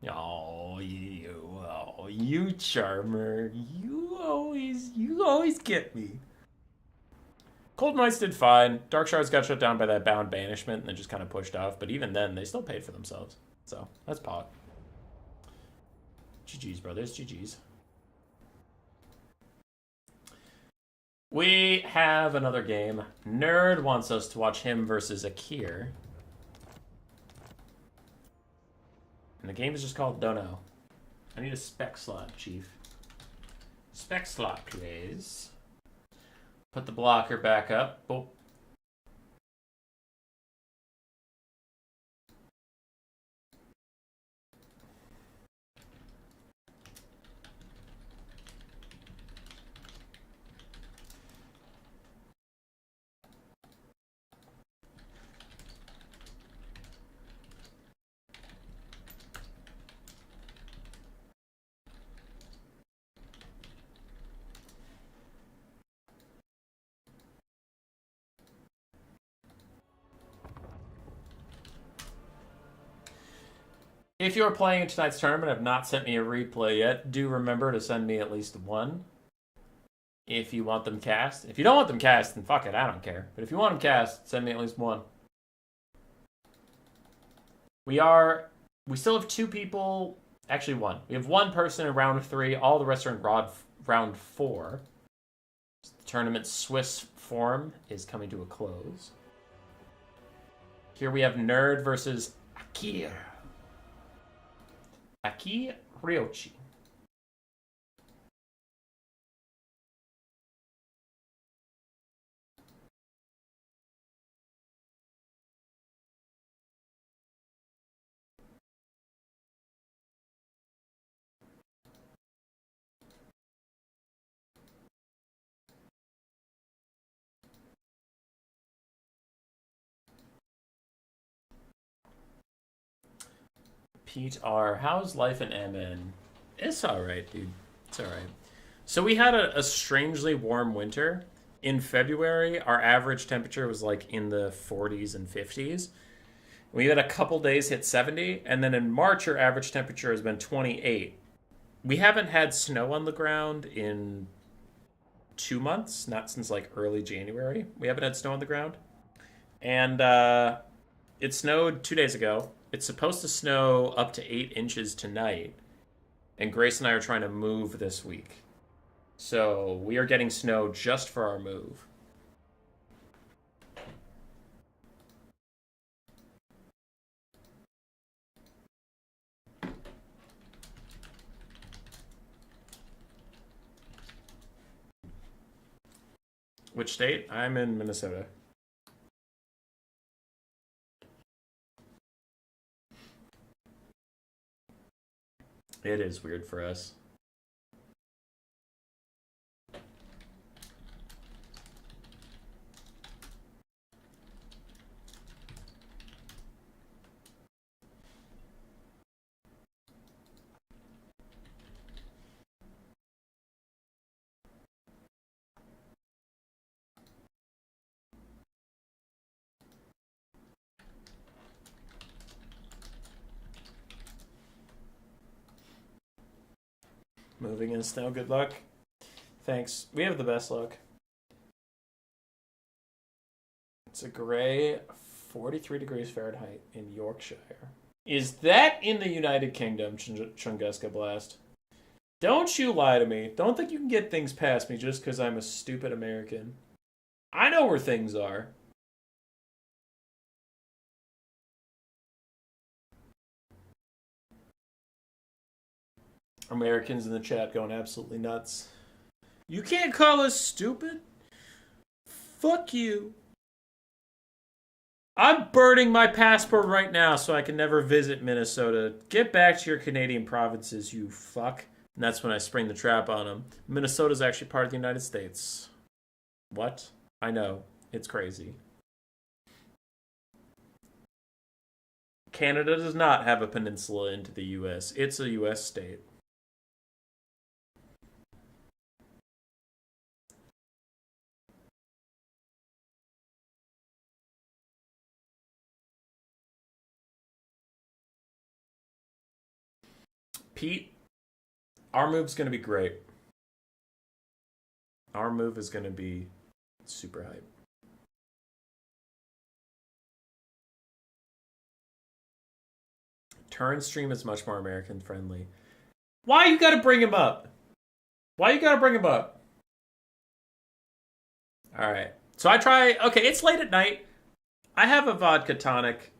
Oh, you charmer. You always get me. Cold Knights did fine. Dark Shards got shut down by that bound banishment and then just kind of pushed off. But even then, they still paid for themselves. So, that's pot. GG's, brothers. GG's. We have another game. Nerd wants us to watch him versus Akir. And the game is just called Dono. I need a spec slot, Chief. Spec slot, please. Put the blocker back up. Boop. If you're playing in tonight's tournament and have not sent me a replay yet, do remember to send me at least one. If you want them cast. If you don't want them cast, then fuck it, I don't care. But if you want them cast, send me at least one. We still have two people, actually one. We have one person in round 3, all the rest are in round 4. The tournament's Swiss form is coming to a close. Here we have Nerd versus Akir. Aki Ryochi. Pete R. How's life in MN? It's alright, dude. It's alright. So we had a strangely warm winter. In February, our average temperature was like in the 40s and 50s. We had a couple days hit 70, and then in March, our average temperature has been 28. We haven't had snow on the ground in 2 months, not since like early January. We haven't had snow on the ground. And it snowed 2 days ago. It's supposed to snow up to 8 inches tonight. And Grace and I are trying to move this week. So we are getting snow just for our move. Which state? I'm in Minnesota. It is weird for us. Moving in snow, good luck. Thanks. We have the best luck. It's a gray 43 degrees Fahrenheit in Yorkshire. Is that in the United Kingdom, Chunguska Blast? Don't you lie to me. Don't think you can get things past me just because I'm a stupid American. I know where things are. Americans in the chat going absolutely nuts. You can't call us stupid? Fuck you. I'm burning my passport right now so I can never visit Minnesota. Get back to your Canadian provinces, you fuck. And that's when I spring the trap on him. Minnesota's actually part of the United States. What? I know. It's crazy. Canada does not have a peninsula into the U.S. It's a U.S. state. Pete, our move's going to be great. Our move is going to be super hype. Turn stream is much more American friendly. Why you gotta bring him up? Why you gotta bring him up? Alright. So I try... Okay, it's late at night. I have a vodka tonic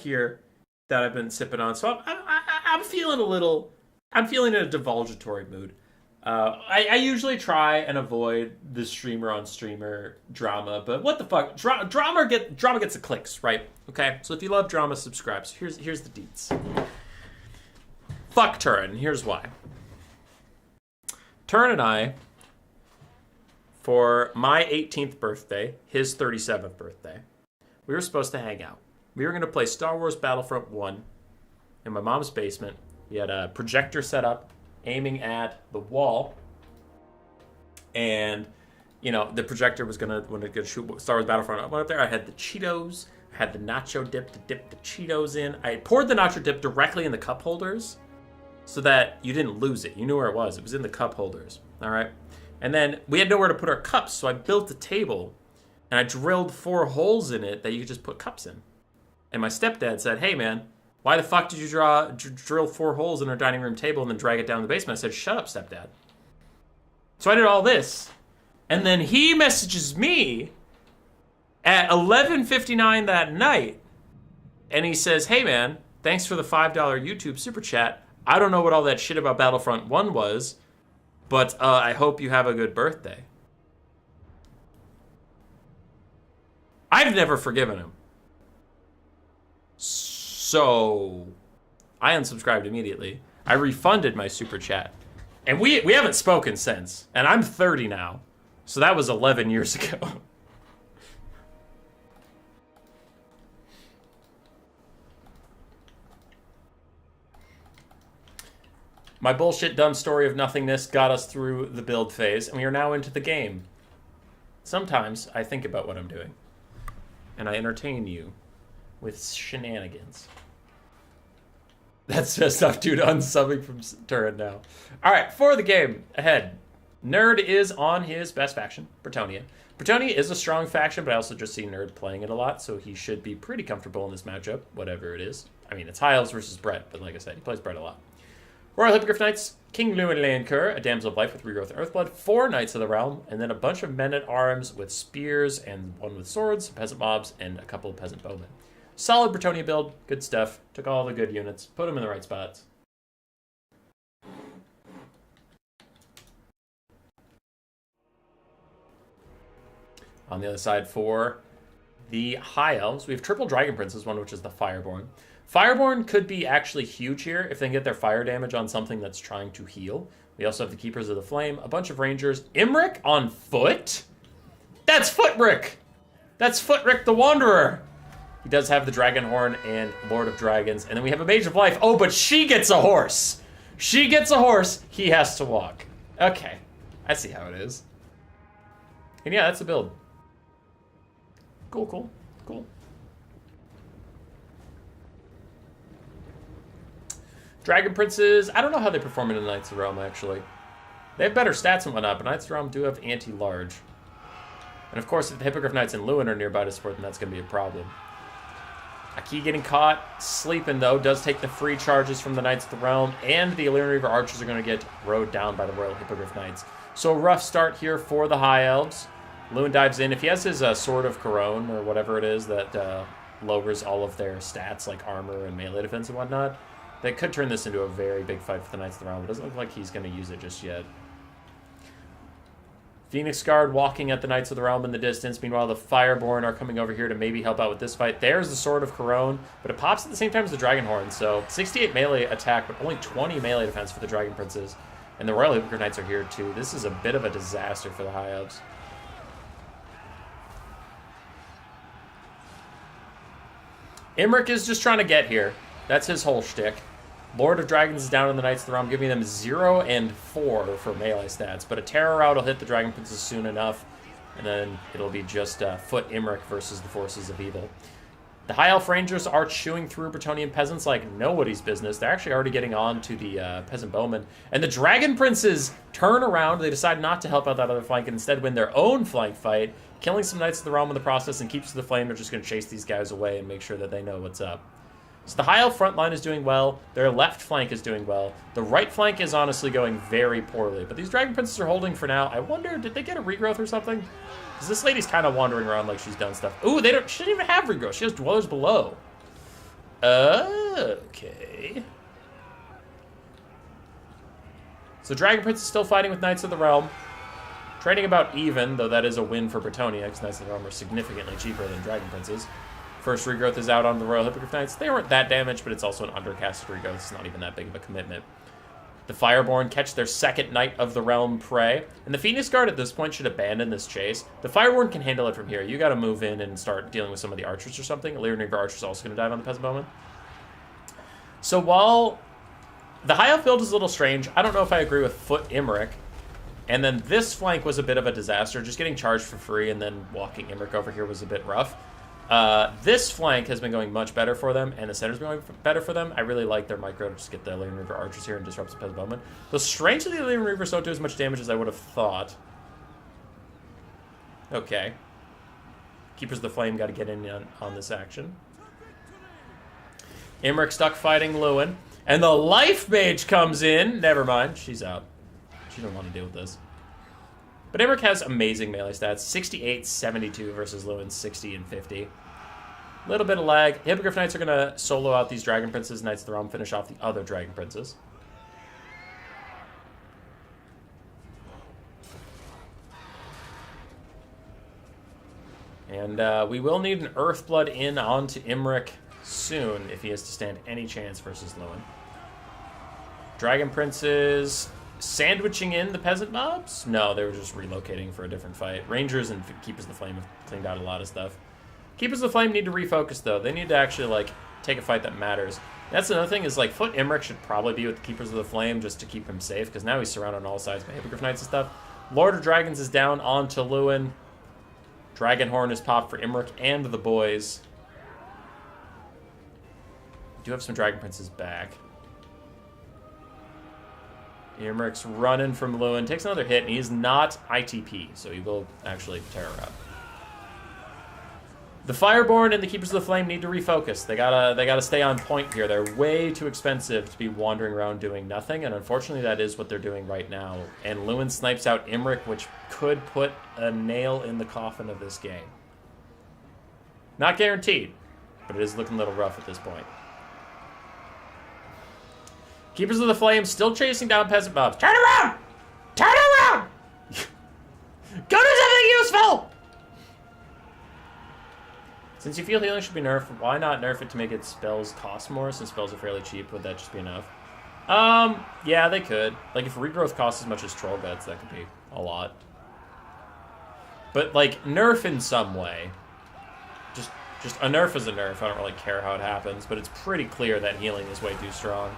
here that I've been sipping on. So I'm feeling a little... I'm feeling in a divulgatory mood. I usually try and avoid the streamer on streamer drama, but what the fuck? Drama gets the clicks, right? Okay, so if you love drama, subscribe. So here's the deets. Fuck Turin. Here's why. Turin and I, for my 18th birthday, his 37th birthday, we were supposed to hang out. We were going to play Star Wars Battlefront 1 in my mom's basement. We had a projector set up, aiming at the wall, and the projector was gonna shoot Star Wars Battlefront. I went up there. I had the Cheetos, I had the nacho dip to dip the Cheetos in. I poured the nacho dip directly in the cup holders, so that you didn't lose it. You knew where it was. It was in the cup holders. All right, and then we had nowhere to put our cups, so I built a table, and I drilled 4 holes in it that you could just put cups in. And my stepdad said, "Hey man, why the fuck did you drill 4 holes in our dining room table and then drag it down to the basement?" I said, "Shut up, stepdad." So I did all this. And then he messages me at 11:59 that night. And he says, "Hey, man, thanks for the $5 YouTube super chat. I don't know what all that shit about Battlefront 1 was, but I hope you have a good birthday." I've never forgiven him. So I unsubscribed immediately. I refunded my super chat. And we haven't spoken since. And I'm 30 now. So that was 11 years ago. My bullshit dumb story of nothingness got us through the build phase, and we are now into the game. Sometimes I think about what I'm doing. And I entertain you with shenanigans. That's just enough, dude. Unsubbing from Turin now. All right, for the game ahead. Nerd is on his best faction, Bretonnia. Bretonnia is a strong faction, but I also just see Nerd playing it a lot, so he should be pretty comfortable in this matchup, whatever it is. I mean, it's High Elves versus Brett, but like I said, he plays Brett a lot. Royal Hippogriff Knights, King Llewellyn, a Damsel of Life with Regrowth and Earthblood, 4 Knights of the Realm, and then a bunch of men-at-arms with spears and one with swords, peasant mobs, and a couple of peasant bowmen. Solid Bretonnia build, good stuff. Took all the good units, put them in the right spots. On the other side for the High Elves, we have triple Dragon Princes, one which is the Fireborn. Fireborn could be actually huge here if they can get their fire damage on something that's trying to heal. We also have the Keepers of the Flame, a bunch of Rangers. Imric on foot? That's Footrick! That's Footrick the Wanderer! He does have the Dragon Horn and Lord of Dragons. And then we have a Mage of Life. Oh, but she gets a horse! She gets a horse, he has to walk. Okay, I see how it is. And yeah, that's the build. Cool. Dragon Princes, I don't know how they perform in the Knights of the Realm, actually. They have better stats and whatnot, but Knights of the Realm do have anti-large. And of course, if the Hippogriff Knights and Lewin are nearby to support, then that's going to be a problem. Aki getting caught, sleeping though, does take the free charges from the Knights of the Realm, and the Illyrian Reaver Archers are going to get rode down by the Royal Hippogriff Knights. So a rough start here for the High Elves. Lewin dives in. If he has his Sword of Corone, or whatever it is that lowers all of their stats, like armor and melee defense and whatnot, that could turn this into a very big fight for the Knights of the Realm. It doesn't look like he's going to use it just yet. Phoenix Guard walking at the Knights of the Realm in the distance. Meanwhile, the Fireborn are coming over here to maybe help out with this fight. There's the Sword of Corone, but it pops at the same time as the Dragon Horn. So 68 melee attack, but only 20 melee defense for the Dragon Princes. And the Royal Hippogriff Knights are here too. This is a bit of a disaster for the High Elves. Imric is just trying to get here. That's his whole shtick. Lord of Dragons is down on the Knights of the Realm, giving them 0 and 4 for melee stats. But a Terror Rout will hit the Dragon Princes soon enough, and then it'll be just Foot Imric versus the Forces of Evil. The High Elf Rangers are chewing through Bretonnian peasants like nobody's business. They're actually already getting on to the Peasant Bowmen. And the Dragon Princes turn around. They decide not to help out that other flank and instead win their own flank fight, killing some Knights of the Realm in the process, and Keepers of the Flame are just going to chase these guys away and make sure that they know what's up. So the High Elf front line is doing well. Their left flank is doing well. The right flank is honestly going very poorly. But these Dragon Princes are holding for now. I wonder, did they get a regrowth or something? Because this lady's kind of wandering around like she's done stuff. Ooh, she doesn't even have regrowth. She has Dwellers Below. Okay. So Dragon Prince is still fighting with Knights of the Realm. Trading about even, though that is a win for Bretonnia, because Knights of the Realm are significantly cheaper than Dragon Princes. First regrowth is out on the Royal Hippogriff Knights. They weren't that damaged, but it's also an undercasted regrowth. It's not even that big of a commitment. The Fireborn catch their second Knight of the Realm prey. And the Phoenix Guard at this point should abandon this chase. The Fireborn can handle it from here. You got to move in and start dealing with some of the archers or something. Lyran Reaver Archer's also going to dive on the Peasant Bowman. So while the High Elf build is a little strange, I don't know if I agree with Foot Imric. And then this flank was a bit of a disaster. Just getting charged for free and then walking Imric over here was a bit rough. This flank has been going much better for them, and the center's been going better for them. I really like their micro to just get the Lyran Reaver Archers here and disrupt the Peasant Bowman. Though strangely, the Lyran Reavers don't do as much damage as I would have thought. Okay. Keepers of the Flame got to get in on this action. Imric stuck fighting Lewin. And the Life Mage comes in. Never mind, she's out. She don't want to deal with this. But Imric has amazing melee stats. 68, 72 versus Lewin's 60 and 50. Little bit of lag. Hippogriff Knights are going to solo out these Dragon Princes. Knights of the Realm finish off the other Dragon Princes. And we will need an Earthblood in onto Imric soon if he has to stand any chance versus Lewin. Dragon Princes sandwiching in the peasant mobs? No, they were just relocating for a different fight. Rangers and Keepers of the Flame have cleaned out a lot of stuff. Keepers of the Flame need to refocus, though. They need to actually, like, take a fight that matters. That's another thing, is, like, Foot Imric should probably be with the Keepers of the Flame just to keep him safe, because now he's surrounded on all sides by Hippogriff Knights and stuff. Lord of Dragons is down onto Lewin. Dragon Horn is popped for Imric and the boys. We do have some Dragon Princes back. Imric's running from Lewin, takes another hit, and he's not ITP, so he will actually tear her up. The Fireborn and the Keepers of the Flame need to refocus. They gotta stay on point here. They're way too expensive to be wandering around doing nothing, and unfortunately that is what they're doing right now. And Lewin snipes out Imric, which could put a nail in the coffin of this game. Not guaranteed, but it is looking a little rough at this point. Keepers of the Flame still chasing down peasant mobs. Turn around! Turn around! Go do something useful! Since you feel healing should be nerfed, why not nerf it to make its spells cost more? Since spells are fairly cheap, would that just be enough? Yeah, they could. Like, if regrowth costs as much as Troll Guts, that could be a lot. But, like, nerf in some way. Just a nerf is a nerf. I don't really care how it happens, but it's pretty clear that healing is way too strong.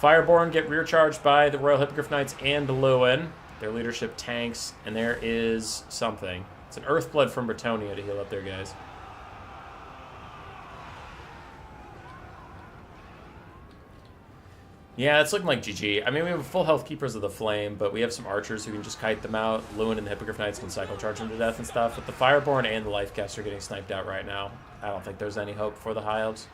Fireborn get rear charged by the Royal Hippogriff Knights and Lewin. Their leadership tanks, and there is something. It's an Earthblood from Bretonnia to heal up their guys. Yeah, it's looking like GG. I mean, we have full health Keepers of the Flame, but we have some archers who can just kite them out. Lewin and the Hippogriff Knights can cycle charge them to death and stuff, but the Fireborn and the Lifecast are getting sniped out right now. I don't think there's any hope for the High Elves.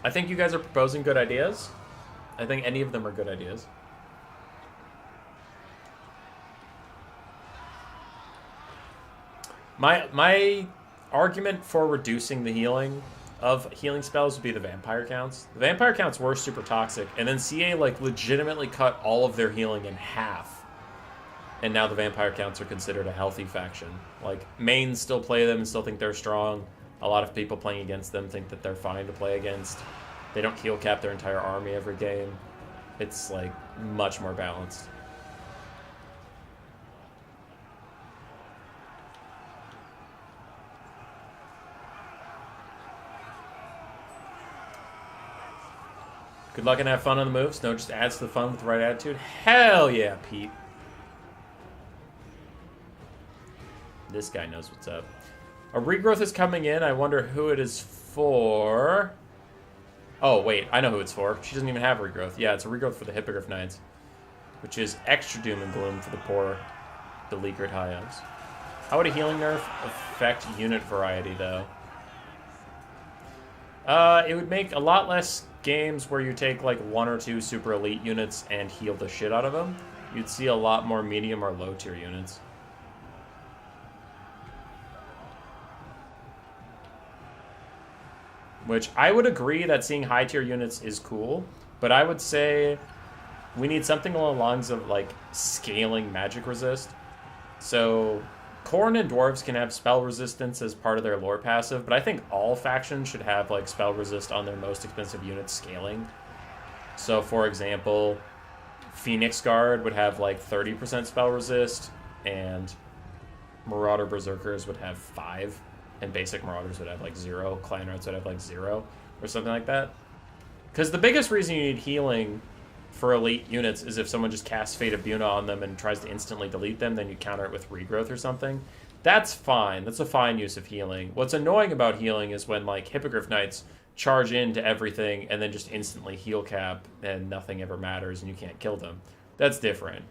I think you guys are proposing good ideas. I think any of them are good ideas. My argument for reducing the healing of healing spells would be the vampire counts. The vampire counts were super toxic, and then CA like legitimately cut all of their healing in half. And now the vampire counts are considered a healthy faction. Like, mains still play them and still think they're strong. A lot of people playing against them think that they're fine to play against. They don't heal cap their entire army every game. It's, like, much more balanced. Good luck and have fun on the moves. No, just adds to the fun with the right attitude. Hell yeah, Pete. This guy knows what's up. A regrowth is coming in. I wonder who it is for. Oh, wait. I know who it's for. She doesn't even have regrowth. Yeah, it's a regrowth for the Hippogriff Knights, which is extra doom and gloom for the poor, beleaguered High Elves. How would a healing nerf affect unit variety, though? It would make a lot less games where you take, like, 1 or 2 super elite units and heal the shit out of them. You'd see a lot more medium or low tier units. Which I would agree that seeing high tier units is cool, but I would say we need something along the lines of like scaling magic resist. So Khorne and Dwarves can have spell resistance as part of their lore passive, but I think all factions should have like spell resist on their most expensive units scaling. So for example, Phoenix Guard would have like 30% spell resist, and Marauder Berserkers would have 5. And basic Marauders would have like 0. Clan Rats would have like 0. Or something like that. Because the biggest reason you need healing for elite units is if someone just casts Fate of Buna on them and tries to instantly delete them, then you counter it with regrowth or something. That's fine. That's a fine use of healing. What's annoying about healing is when like Hippogriff Knights charge into everything and then just instantly heal cap and nothing ever matters and you can't kill them. That's different.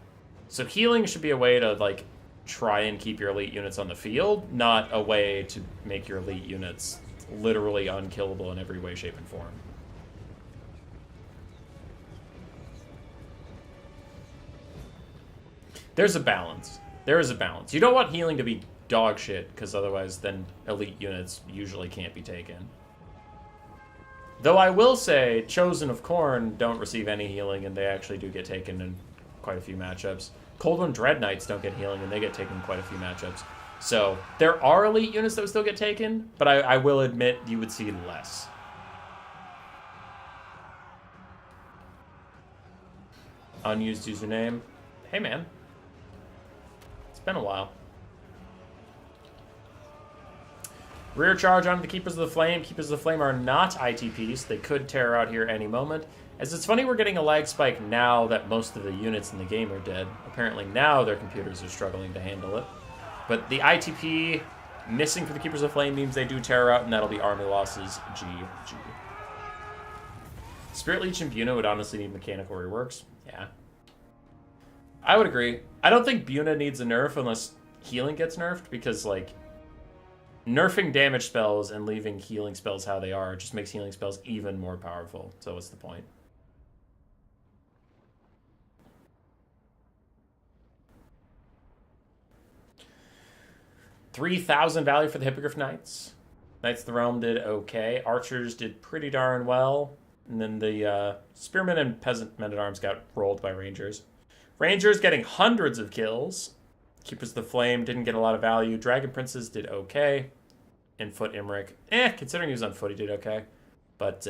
So healing should be a way to like try and keep your elite units on the field, not a way to make your elite units literally unkillable in every way, shape, and form. There's a balance. There is a balance. You don't want healing to be dog shit, because otherwise then elite units usually can't be taken. Though I will say, Chosen of Khorne don't receive any healing, and they actually do get taken in quite a few matchups. Cold One Dread Knights don't get healing, and they get taken in quite a few matchups. So there are elite units that would still get taken, but I will admit you would see less. Unused username. Hey, man. It's been a while. Rear charge onto the Keepers of the Flame. Keepers of the Flame are not ITPs. They could tear out here any moment. As it's funny we're getting a lag spike now that most of the units in the game are dead. Apparently now their computers are struggling to handle it. But the ITP missing for the Keepers of Flame means they do tear out, and that'll be army losses. GG. Spirit Leech and Buna would honestly need mechanical reworks. Yeah. I would agree. I don't think Buna needs a nerf unless healing gets nerfed, because, like, nerfing damage spells and leaving healing spells how they are just makes healing spells even more powerful. So what's the point? $3,000 value for the Hippogriff Knights. Knights of the Realm did okay. Archers did pretty darn well. And then the Spearmen and Peasant Men-at-Arms got rolled by Rangers. Rangers getting hundreds of kills. Keepers of the Flame didn't get a lot of value. Dragon Princes did okay. And Foot Imric, considering he was on foot, he did okay. But,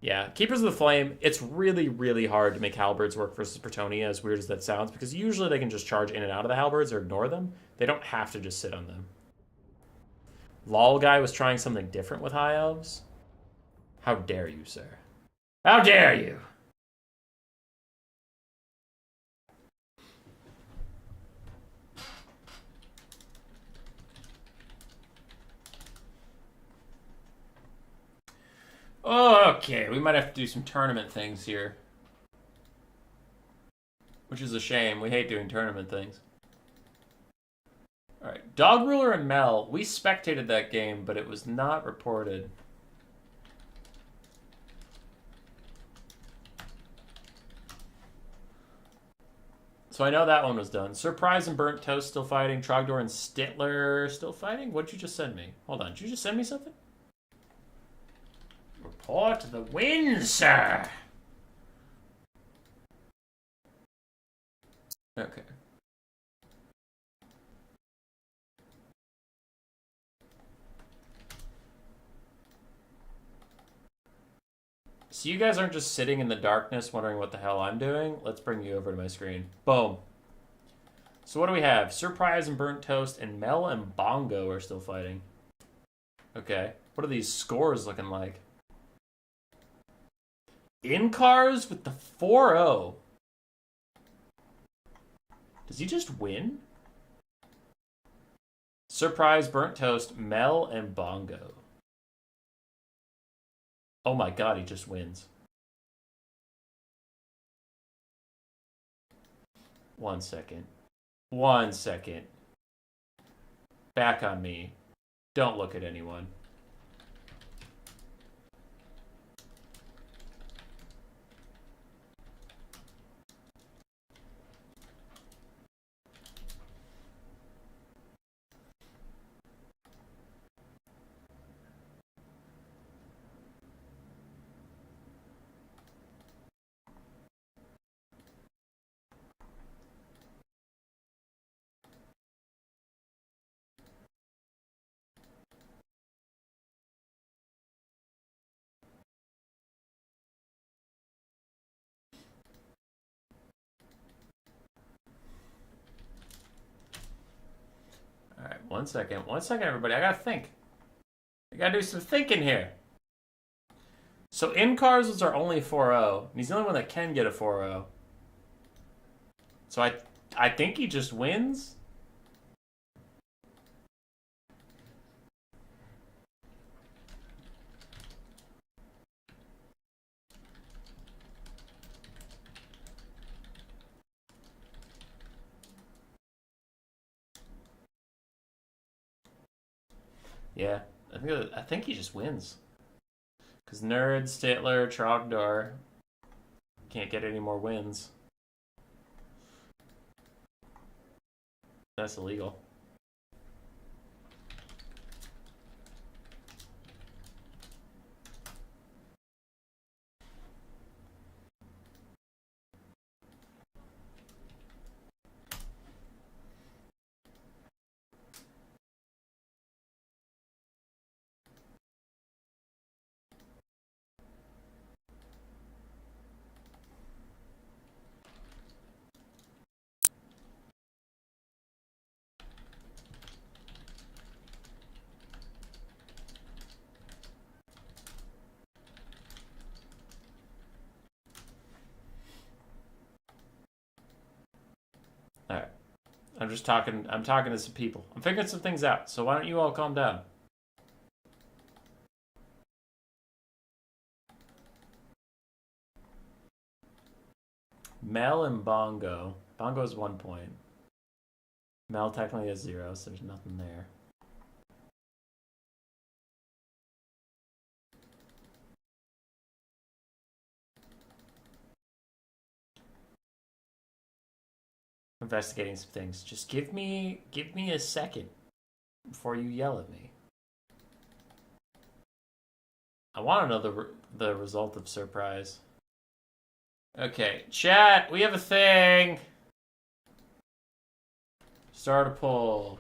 yeah. Keepers of the Flame, it's really, really hard to make halberds work versus Bretonnia, as weird as that sounds, because usually they can just charge in and out of the halberds or ignore them. They don't have to just sit on them. Lol guy was trying something different with High Elves. How dare you, sir? How dare you? Oh, okay, we might have to do some tournament things here. Which is a shame. We hate doing tournament things. Alright, Dog Ruler and Mel. We spectated that game, but it was not reported. So I know that one was done. Surprise and Burnt Toast still fighting. Trogdor and Stitler still fighting. What'd you just send me? Hold on. Did you just send me something? Report the win, sir. Okay. So you guys aren't just sitting in the darkness wondering what the hell I'm doing. Let's bring you over to my screen. Boom. So what do we have? Surprise and Burnt Toast and Mel and Bongo are still fighting. Okay. What are these scores looking like? In cars with the 4-0. Does he just win? Surprise, Burnt Toast, Mel, and Bongo. Oh my god, he just wins. 1 second. 1 second. Back on me. Don't look at anyone. Alright, 1 second. 1 second, everybody. I gotta think. I gotta do some thinking here. So in cars was our only 4-0. And he's the only one that can get a 4-0. So I think he just wins. Yeah, I think he just wins. Because Nerd, Stitler, Trogdor can't get any more wins. That's illegal. Alright. I'm talking to some people. I'm figuring some things out, so why don't you all calm down? Mel and Bongo. Bongo has 1 point. Mel technically has 0, so there's nothing there. Investigating some things. Just give me a second before you yell at me. I want to know the result of surprise. Okay, chat, we have a thing. Start a poll.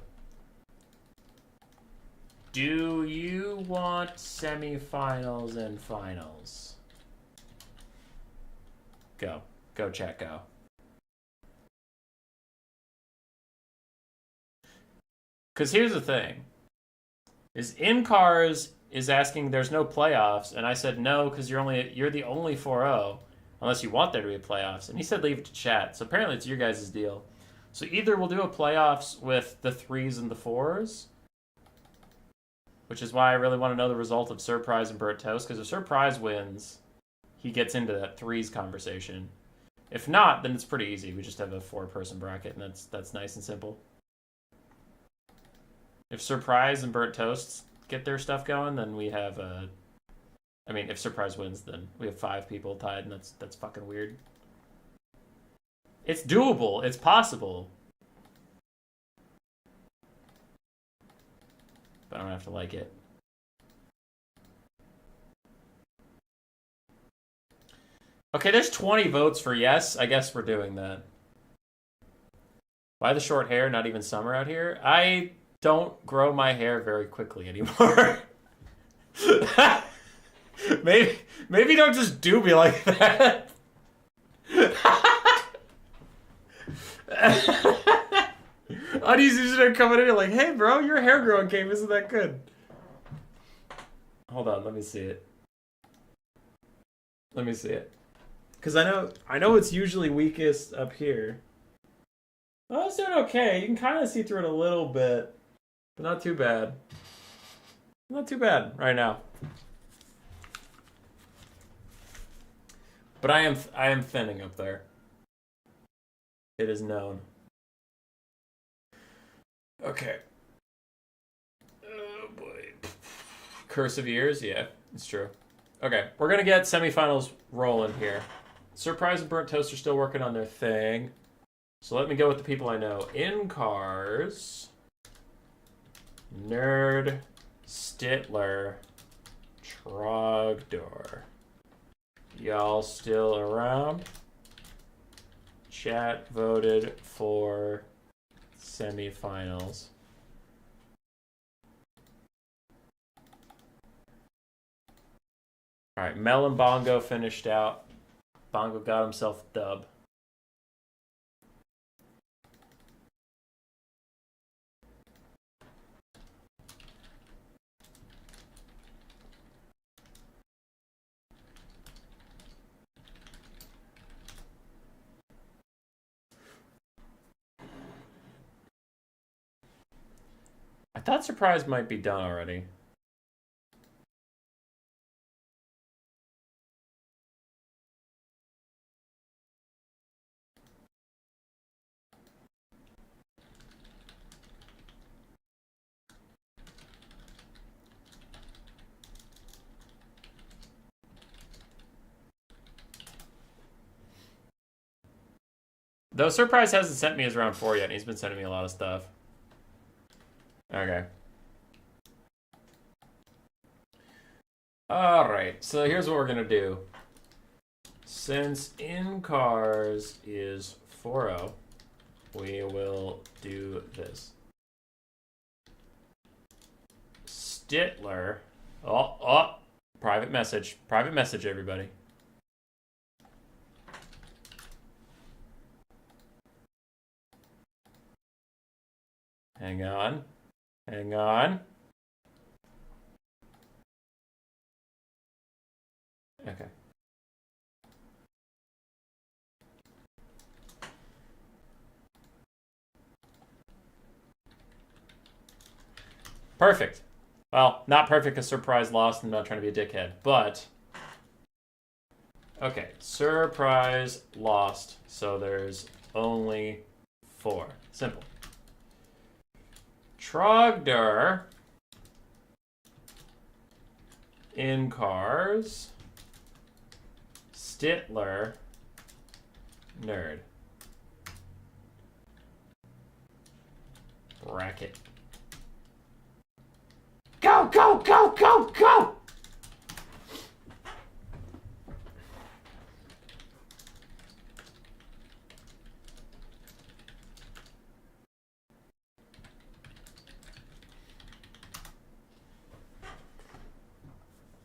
Do you want semifinals and finals? Go. Go, chat, go. Because here's the thing. Is in cars is asking there's no playoffs, and I said no because you're the only 4-0 unless you want there to be playoffs. And he said leave it to chat. So apparently it's your guys' deal. So either we'll do a playoffs with the 3s and the 4s, which is why I really want to know the result of Surprise and Burnt Toast, because if Surprise wins, he gets into that 3s conversation. If not, then it's pretty easy. We just have a 4-person bracket, and that's nice and simple. If Surprise and Burnt Toast get their stuff going, then we have I mean, if Surprise wins, then we have 5 people tied, and that's fucking weird. It's doable. It's possible. But I don't have to like it. Okay, there's 20 votes for yes. I guess we're doing that. Why the short hair? Not even summer out here? I don't grow my hair very quickly anymore. maybe don't just do me like that. Audie's usually coming in like, hey bro, your hair growing game isn't that good. Hold on, let me see it. Let me see it. Cause I know it's usually weakest up here. Oh, it's doing okay. You can kind of see through it a little bit, but not too bad. Not too bad right now. But I am thinning up there. It is known. Okay. Oh boy. Curse of Years? Yeah, it's true. Okay, we're gonna get semifinals rolling here. Surprise and Burnt Toast are still working on their thing. So let me go with the people I know. In Cars, Nerd, Stitler, Trogdor. Y'all still around? Chat voted for semifinals. All right, Mel and Bongo finished out. Bongo got himself a dub. I thought Surprise might be done already. Though Surprise hasn't sent me his round 4 yet, and he's been sending me a lot of stuff. Okay. Alright, so here's what we're gonna do. Since In Cars is 4-0, we will do this. Stitler. Oh, private message. Private message, everybody. Hang on. Hang on. Okay. Perfect. Well, not perfect because Surprise lost. I'm not trying to be a dickhead, but... Okay, Surprise lost, so there's only 4. Simple. Trogdor In Cars, Stitler, Nerd. Bracket. Go, go, go, go, go!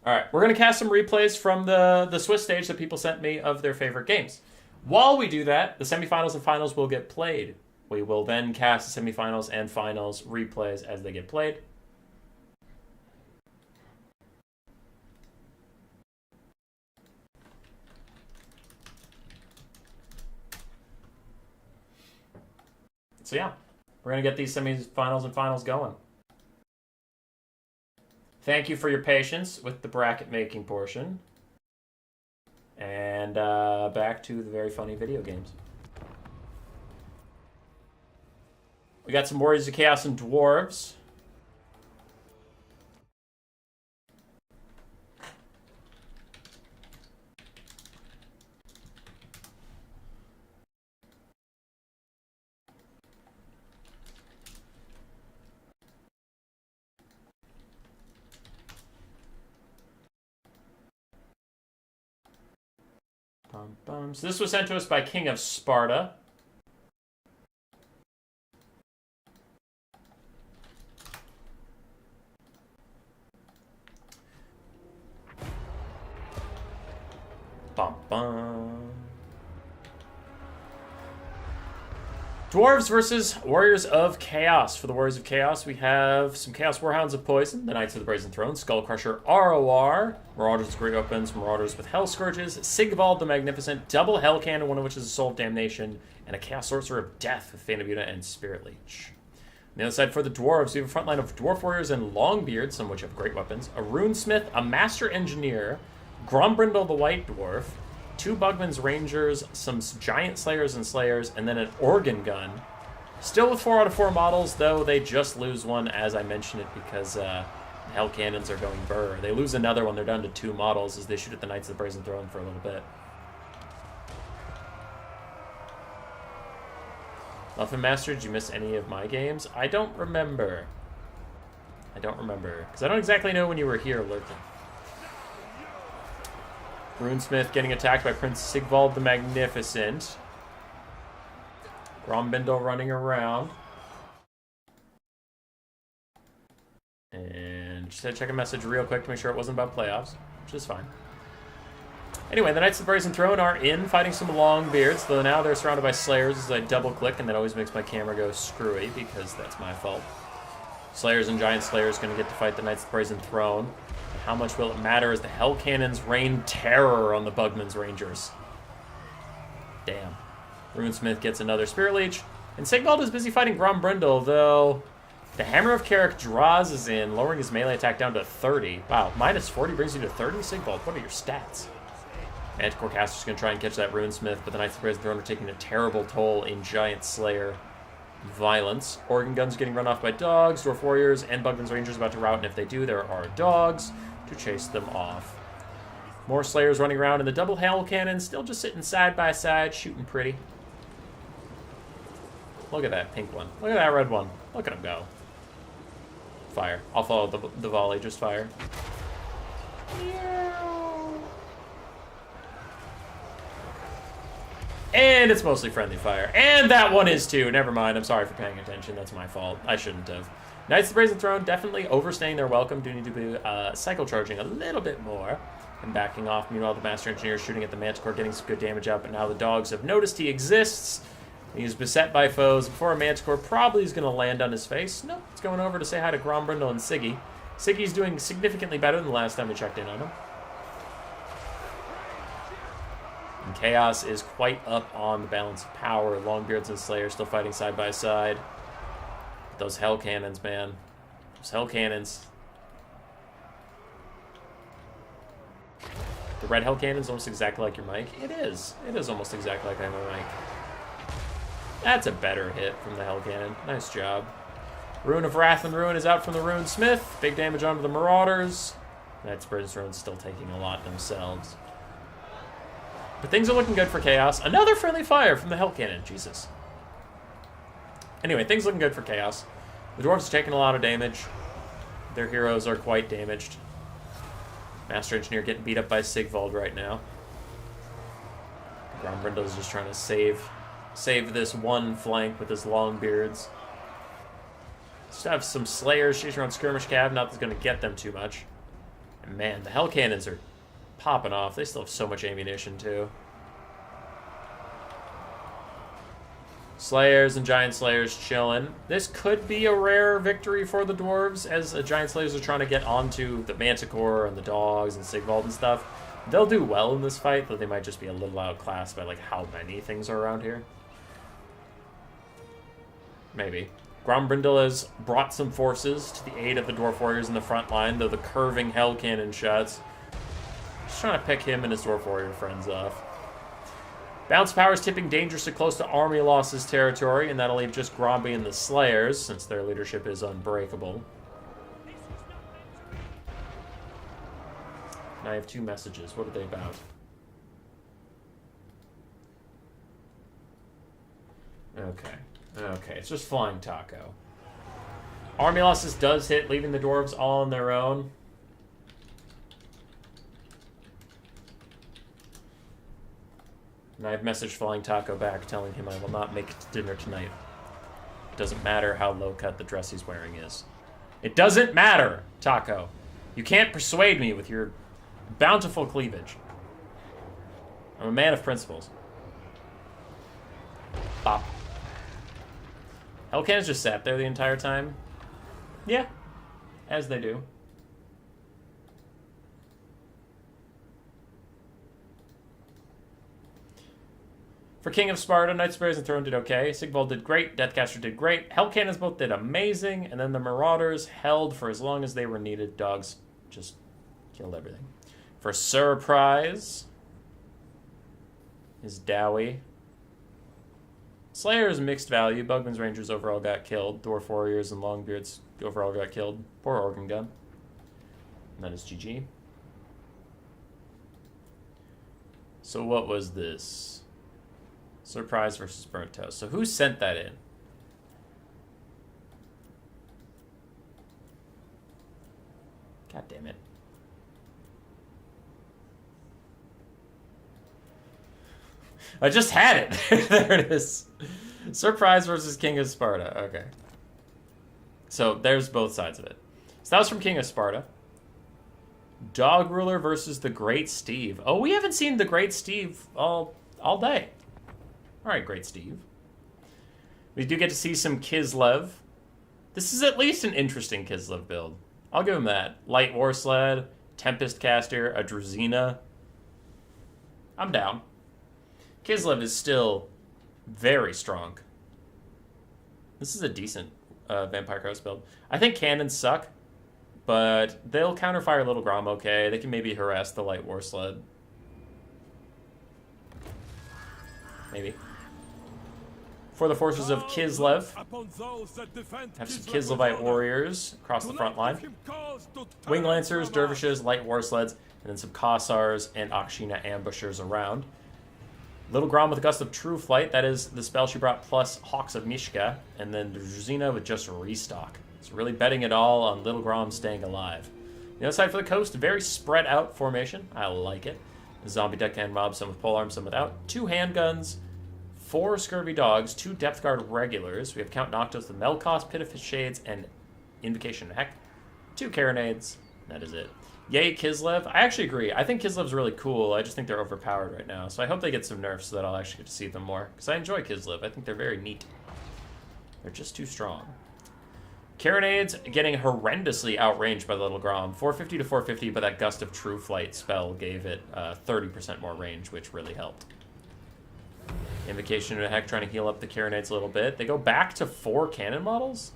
All right, we're going to cast some replays from the Swiss stage that people sent me of their favorite games. While we do that, the semifinals and finals will get played. We will then cast the semifinals and finals replays as they get played. So yeah, we're going to get these semifinals and finals going. Thank you for your patience with the bracket making portion. And back to the very funny video games. We got some Warriors of Chaos and Dwarves. So this was sent to us by King of Sparta. Bum, bum. Dwarves versus Warriors of Chaos. For the Warriors of Chaos, we have some Chaos Warhounds of Poison, the Knights of the Brazen Throne, Skullcrusher ROR, Marauders with Great Weapons, Marauders with Hell Scourges, Sigvald the Magnificent, Double Hell Cannon, one of which is a Soul of Damnation, and a Chaos Sorcerer of Death with Fane of Una and Spirit Leech. On the other side, for the Dwarves, we have a front line of Dwarf Warriors and Longbeards, some of which have great weapons, a Runesmith, a Master Engineer, Grombrindle the White Dwarf, 2 Bugman's Rangers, some Giant Slayers and Slayers, and then an Organ Gun. Still with 4 out of 4 models, though they just lose one as I mentioned it because Hell Cannons are going burr. They lose another one, they're down to 2 models as they shoot at the Knights of the Brazen Throne for a little bit. Muffin Master, did you miss any of my games? I don't remember. Because I don't exactly know when you were here lurking. Runesmith getting attacked by Prince Sigvald the Magnificent. Grombrindle running around. And just had to check a message real quick to make sure it wasn't about playoffs, which is fine. Anyway, the Knights of the Brazen Throne are in, fighting some Longbeards, though now they're surrounded by Slayers as I double-click, and that always makes my camera go screwy, because that's my fault. Slayers and Giant Slayers going to get to fight the Knights of the Brazen Throne. How much will it matter as the Hell Cannons rain terror on the Bugman's Rangers? Damn. Runesmith gets another Spirit Leech. And Sigvald is busy fighting Grombrindle, though the Hammer of Carrick draws is in, lowering his melee attack down to 30. Wow, minus 40 brings you to 30? Sigvald, what are your stats? Manticore Caster's going to try and catch that Runesmith, but the Knights of the Brazen Throne are taking a terrible toll in Giant Slayer violence. Organ Guns getting run off by dogs. Dwarf Warriors and Bugman's Rangers about to rout, and if they do, there are dogs to chase them off. More Slayers running around, and the Double Hell Cannon still just sitting side by side, shooting pretty. Look at that pink one. Look at that red one. Look at him go. Fire. I'll follow the volley, just fire. And it's mostly friendly fire. And that one is too. Never mind. I'm sorry for paying attention. That's my fault. I shouldn't have. Knights of the Brazen Throne definitely overstaying their welcome. Do need to be cycle charging a little bit more and backing off. Meanwhile, the Master Engineer is shooting at the Manticore, getting some good damage out. But now the dogs have noticed he exists. He's beset by foes. Before a Manticore probably is going to land on his face. Nope. It's going over to say hi to Grombrindle and Siggy. Siggy's doing significantly better than the last time we checked in on him. And Chaos is quite up on the balance of power. Longbeards and Slayers still fighting side by side. Those Hell Cannons, man. Those Hell Cannons. The red Hell Cannon's almost exactly like your mic. It is. It is almost exactly like my mic. That's a better hit from the Hell Cannon. Nice job. Rune of Wrath and Ruin is out from the Runesmith. Big damage onto the Marauders. Knights of the Brazen Throne still taking a lot themselves. But things are looking good for Chaos. Another friendly fire from the Hell Cannon. Jesus. Anyway, things looking good for Chaos. The Dwarves are taking a lot of damage. Their heroes are quite damaged. Master Engineer getting beat up by Sigvald right now. Grombrindle is just trying to save this one flank with his Longbeards. Just have some Slayers chasing around Skirmish Cav. Not that's going to get them too much. And man, the Hell Cannons are popping off. They still have so much ammunition, too. Slayers and Giant Slayers chilling. This could be a rare victory for the Dwarves, as the Giant Slayers are trying to get onto the Manticore and the dogs and Sigvald and stuff. They'll do well in this fight, but they might just be a little outclassed by like how many things are around here. Maybe. Grombrindle has brought some forces to the aid of the Dwarf Warriors in the front line, though the curving Hell Cannon shots. Just trying to pick him and his Dwarf Warrior friends off. Bounce power is tipping dangerously close to Army Losses territory, and that'll leave just Gromby and the Slayers, since their leadership is unbreakable. And I have 2 messages. What are they about? Okay. Okay, it's just Flying Taco. Army Losses does hit, leaving the Dwarves all on their own. I've messaged Flying Taco back telling him I will not make it to dinner tonight. It doesn't matter how low-cut the dress he's wearing is. It doesn't matter, Taco. You can't persuade me with your bountiful cleavage. I'm a man of principles. Pop. Hellcannons just sat there the entire time? Yeah, as they do. For King of Sparta, Knights, Bears, and Throne did okay. Sigvald did great. Deathcaster did great. Hellcannons both did amazing. And then the Marauders held for as long as they were needed. Dogs just killed everything. For Surprise is Dowie. Slayers mixed value. Bugman's Rangers overall got killed. Dwarf Warriors and Longbeards overall got killed. Poor Organ Gun. And that is GG. So what was this? Surprise versus Burnt Toast. So who sent that in? God damn it. I just had it. There it is. Surprise versus King of Sparta. Okay. So there's both sides of it. So that was from King of Sparta. Dog Ruler versus the Great Steve. Oh, we haven't seen the Great Steve all day. All right, Great Steve. We do get to see some Kislev. This is at least an interesting Kislev build. I'll give him that. Light War Sled, Tempest Caster, a Drazina. I'm down. Kislev is still very strong. This is a decent Vampire Coast build. I think cannons suck, but they'll counterfire Little Grom okay. They can maybe harass the Light War Sled. Maybe. For the forces of Kislev, have some Kislevite warriors across the front line. Wing Lancers, Dervishes, Light War Sleds, and then some Kossars and Akshina ambushers around. Little Grom with a Gust of True Flight, that is the spell she brought, plus Hawks of Mishka, and then Drazina with just restock. So really betting it all on Little Grom staying alive. The other side for the coast, very spread out formation. I like it. Zombie deckhand mobs, some with polearms, some without. 2 handguns, 4 Scurvy Dogs, 2 Depth Guard regulars. We have Count Noctis, the Melkos, Pit of Shades, and Invocation of Heck. 2 Carronades. That is it. Yay, Kislev. I actually agree. I think Kislev's really cool. I just think they're overpowered right now. So I hope they get some nerfs so that I'll actually get to see them more. Because I enjoy Kislev. I think they're very neat. They're just too strong. Carronades getting horrendously outranged by the Little Grom. 450 to 450, but that Gust of True Flight spell gave it 30% more range, which really helped. Invocation of Heck trying to heal up the Carronades a little bit. They go back to 4 cannon models?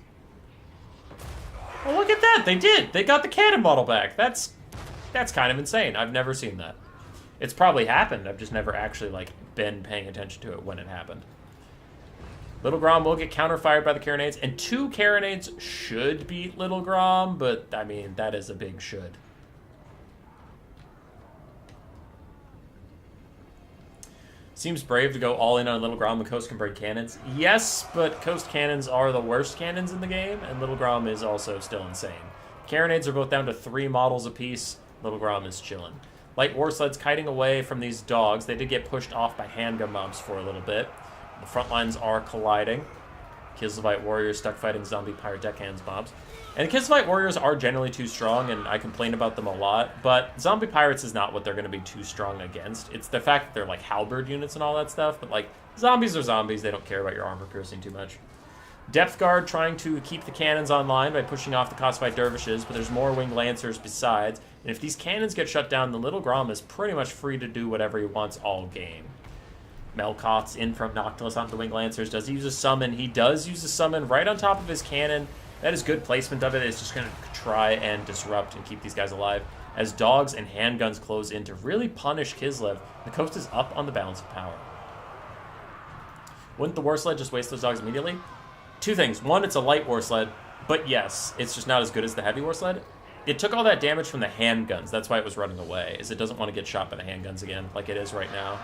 Oh, look at that! They did! They got the cannon model back! That's kind of insane. I've never seen that. It's probably happened. I've just never actually, been paying attention to it when it happened. Little Grom will get counterfired by the Carronades, and 2 Carronades should beat Little Grom, but, I mean, that is a big should. Seems brave to go all in on Little Grom when Coast can break cannons. Yes, but Coast cannons are the worst cannons in the game, and Little Grom is also still insane. Carronades are both down to 3 models apiece. Little Grom is chilling. Light War Sleds kiting away from these dogs. They did get pushed off by handgun mobs for a little bit. The front lines are colliding. Kislevite warriors stuck fighting zombie pirate deckhands mobs. And Kislevite warriors are generally too strong, and I complain about them a lot, but zombie pirates is not what they're going to be too strong against. It's the fact that they're halberd units and all that stuff, but zombies are zombies. They don't care about your armor piercing too much. Depth Guard trying to keep the cannons online by pushing off the Kossite dervishes, but there's more winged lancers besides, and if these cannons get shut down, the Little Grom is pretty much free to do whatever he wants all game. Melkot's in from Noctilus onto the winged lancers. Does he use a summon? He does use a summon right on top of his cannon. That is good placement of it. It's just going to try and disrupt and keep these guys alive. As dogs and handguns close in to really punish Kislev, the coast is up on the balance of power. Wouldn't the War Sled just waste those dogs immediately? 2 things. 1, it's a light War Sled, but yes, it's just not as good as the heavy War Sled. It took all that damage from the handguns. That's why it was running away, is it doesn't want to get shot by the handguns again, like it is right now.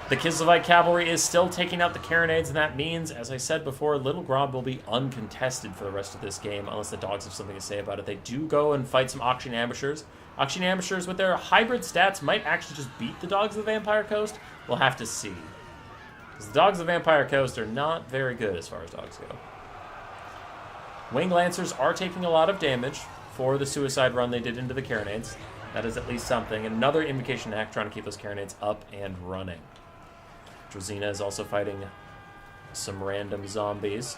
The Kislevite cavalry is still taking out the Carronades, and that means, as I said before, Little Grob will be uncontested for the rest of this game, unless the dogs have something to say about it. They do go and fight some Auction Ambushers. Auction Ambushers, with their hybrid stats, might actually just beat the Dogs of the Vampire Coast. We'll have to see. Because the Dogs of the Vampire Coast are not very good as far as dogs go. Wing Lancers are taking a lot of damage for the suicide run they did into the Carronades. That is at least something. And another invocation hack trying to keep those Carronades up and running. Drazina is also fighting some random zombies.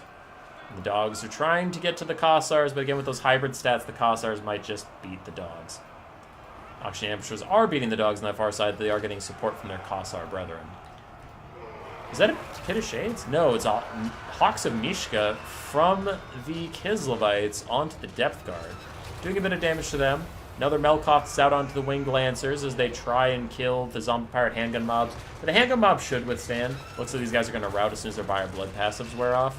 The dogs are trying to get to the Kossars, but again, with those hybrid stats, the Kossars might just beat the dogs. Auction Ambushers are beating the dogs on that far side. They are getting support from their Kossar brethren. Is that a Pit of Shades? No, it's Hawks of Mishka from the Kislevites onto the Depth Guard. Doing a bit of damage to them. Another Melkoth is out onto the Winged Lancers as they try and kill the Zombie Pirate handgun mobs. But the handgun mobs should withstand. Looks like these guys are going to rout as soon as their Buyer Blood passives wear off.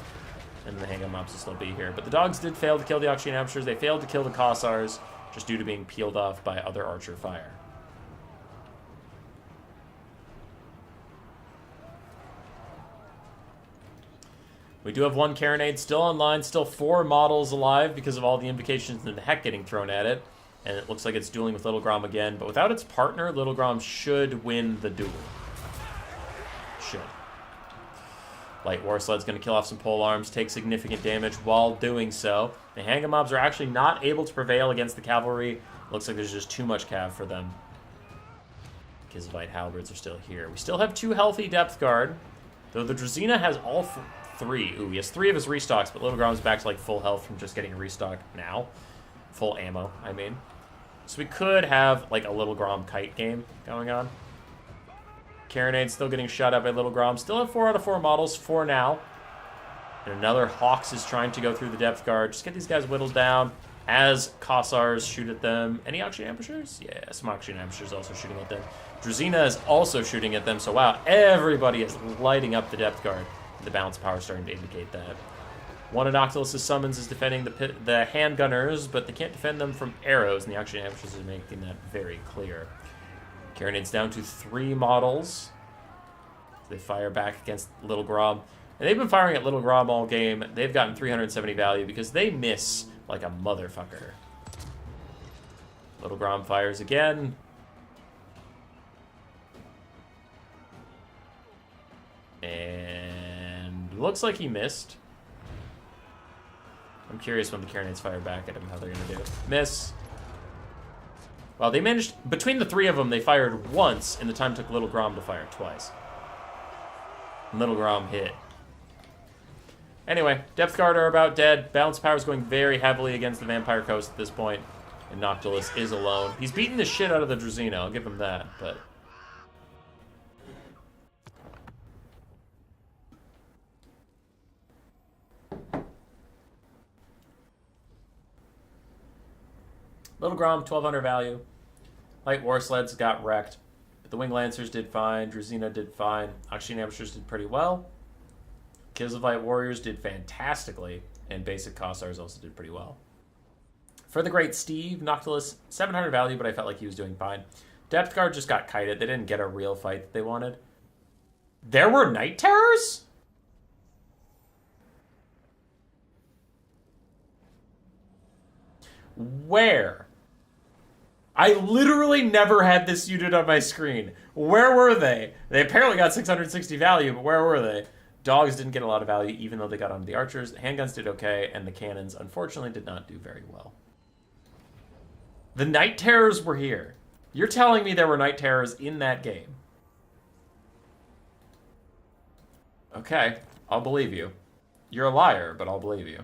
And the handgun mobs will still be here. But the dogs did fail to kill the Auction Ambushers. They failed to kill the Kossars, just due to being peeled off by other Archer fire. We do have one Carronade still online, still 4 models alive because of all the invocations and the heck getting thrown at it. And it looks like it's dueling with Little Grom again. But without its partner, Little Grom should win the duel. Should. Light War Sled's going to kill off some pole arms, take significant damage while doing so. The Hanga mobs are actually not able to prevail against the cavalry. Looks like there's just too much cav for them. Kislevite halberds are still here. We still have 2 healthy Depth Guard, though the Drazina has all 3. Ooh, he has 3 of his restocks, but Little Grom's back to like full health from just getting a restock now. Full ammo, I mean. So we could have like a Little Grom kite game going on. Carronade still getting shot at by Little Grom. Still have 4 out of 4 models for now. And another Hawks is trying to go through the Depth Guard. Just get these guys whittled down as Kossars shoot at them. Any Auction Ambushers? Yeah, some Auction Ambushers also shooting at them. Drazina is also shooting at them. So wow, everybody is lighting up the Depth Guard. The balance power is starting to indicate that. One of Noctilus's summons is defending the handgunners, but they can't defend them from arrows, and the Auction Ambushers are making that very clear. Carronade's down to 3 models. They fire back against Little Grom. And they've been firing at Little Grom all game. They've gotten 370 value because they miss like a motherfucker. Little Grom fires again. And looks like he missed. I'm curious when the Carronades fire back at him how they're going to do. Miss. Well, they managed, between the 3 of them, they fired once, and the time took Little Grom to fire twice. And Little Grom hit. Anyway, Depth Guard are about dead. Balance power is going very heavily against the Vampire Coast at this point, and Noctilus is alone. He's beating the shit out of the Drazina, I'll give him that, but... Little Grom, 1200 value. Light War Sleds got wrecked. But the Wing Lancers did fine. Drazina did fine. Auction Ambushers did pretty well. Kislevite Warriors did fantastically. And basic Kossars also did pretty well. For the Great Steve, Noctilus, 700 value, but I felt like he was doing fine. Depth Guard just got kited. They didn't get a real fight that they wanted. There were Night Terrors? Where? I literally never had this unit on my screen. Where were they? They apparently got 660 value, but where were they? Dogs didn't get a lot of value, even though they got onto the archers. The handguns did okay, and the cannons, unfortunately, did not do very well. The Night Terrors were here. You're telling me there were Night Terrors in that game? Okay, I'll believe you. You're a liar, but I'll believe you.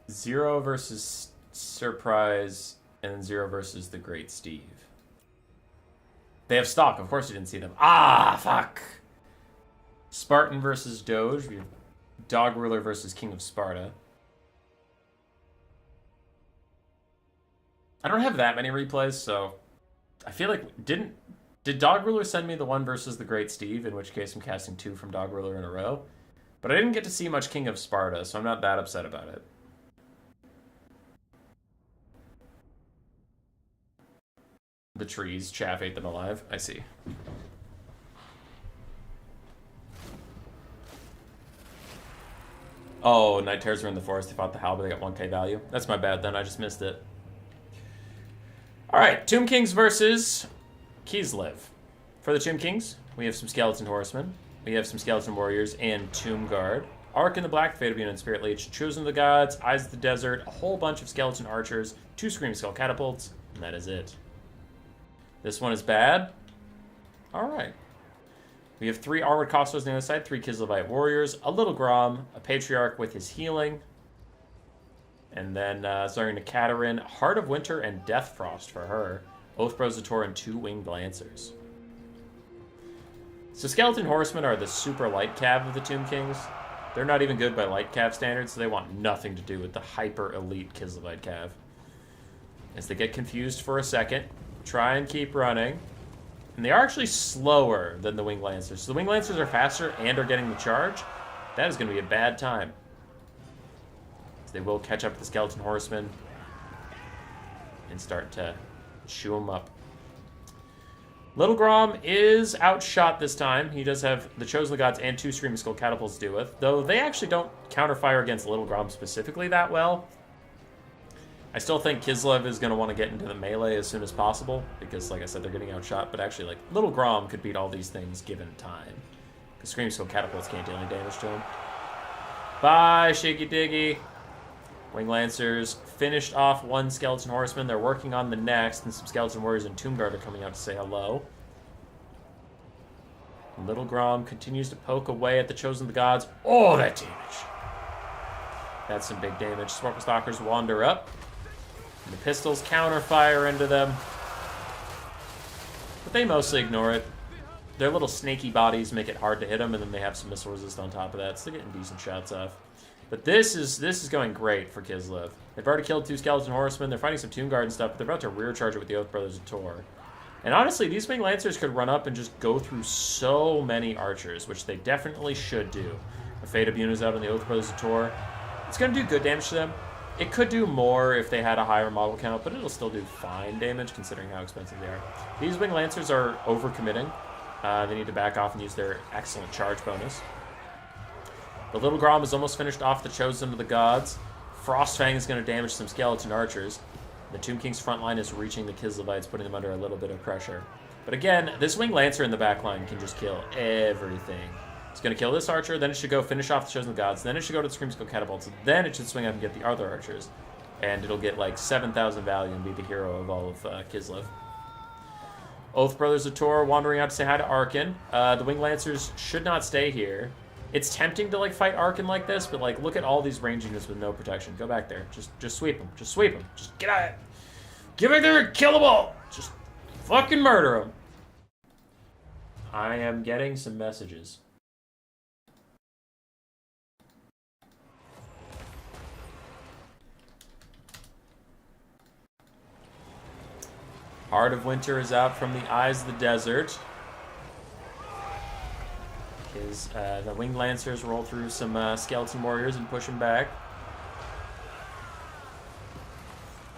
Zero versus Surprise, and then 0 versus the Great Steve. They have stock. Of course you didn't see them. Ah, fuck. Spartan versus Doge. We have Dog Ruler versus King of Sparta. I don't have that many replays, so I feel like did Dog Ruler send me the one versus the Great Steve, in which case I'm casting 2 from Dog Ruler in a row? But I didn't get to see much King of Sparta, so I'm not that upset about it. The trees. Chaff ate them alive. I see. Oh, Night Terrors were in the forest. They fought the Halberd. They got 1k value. That's my bad then. I just missed it. Alright, Tomb Kings versus Kislev. For the Tomb Kings, we have some Skeleton Horsemen. We have some Skeleton Warriors and Tomb Guard. Ark in the Black, Fate of Unit, Spirit Leech, Chosen of the Gods, Eyes of the Desert, a whole bunch of Skeleton Archers, 2 Scream Skull Catapults, and that is it. This one is bad. Alright. We have 3 Armored Costos on the other side, 3 Kislevite Warriors, a Little Grom, a Patriarch with his healing, and then Zarina Katerin, Heart of Winter, and Death Frost for her, Oathbrows Zator, and 2 Winged Lancers. So Skeleton Horsemen are the super light cav of the Tomb Kings. They're not even good by light cav standards, so they want nothing to do with the hyper elite Kislevite cav. As they get confused for a second, try and keep running. And they are actually slower than the Winged Lancers. So the Winged Lancers are faster and are getting the charge. That is going to be a bad time. So they will catch up with the Skeleton Horsemen and start to chew them up. Little Grom is outshot this time. He does have the Chosen of the Gods and 2 Screaming Skull Catapults to deal with, though they actually don't counterfire against Little Grom specifically that well. I still think Kislev is going to want to get into the melee as soon as possible, because, like I said, they're getting outshot, but actually, like, Little Grom could beat all these things given time, because Screaming Skull Catapults can't deal any damage to him. Bye, Shiggy Diggy. Wing Lancers finished off 1 Skeleton Horseman. They're working on the next, and some Skeleton Warriors and Tomb Guard are coming out to say hello. Little Grom continues to poke away at the Chosen of the Gods. Oh, that damage! That's some big damage. Sparkle Stalkers wander up, and the pistols counterfire into them. But they mostly ignore it. Their little snaky bodies make it hard to hit them, and then they have some missile resist on top of that, so they're getting decent shots off. But this is going great for Kislev. They've already killed 2 Skeleton Horsemen. They're fighting some Tomb Guard and stuff, but they're about to rear charge it with the Oath Brothers of Tor. And honestly, these Winged Lancers could run up and just go through so many Archers, which they definitely should do. A Fate of Unit out on the Oath Brothers of Tor. It's going to do good damage to them. It could do more if they had a higher model count, but it'll still do fine damage considering how expensive they are. These Winged Lancers are overcommitting. They need to back off and use their excellent charge bonus. The Little Grom is almost finished off the Chosen of the Gods. Frostfang is going to damage some Skeleton Archers. The Tomb King's front line is reaching the Kislevites, putting them under a little bit of pressure. But again, this Winged Lancer in the back line can just kill everything. It's going to kill this Archer, then it should go finish off the Chosen of the Gods, then it should go to the Scream Skull Catapults, then it should swing up and get the other Archers. And it'll get like 7,000 value and be the hero of all of Kislev. Oath Brothers of Tor wandering out to say hi to Arkin. The Winged Lancers should not stay here. It's tempting to like fight Arkin like this, but like look at all these range units with no protection. Go back there. Just sweep them. Just sweep them. Just get out. Get back there and kill them all. Just fucking murder them. I am getting some messages. Heart of Winter is out from the Eyes of the Desert. The Winged Lancers roll through some Skeleton Warriors and push them back.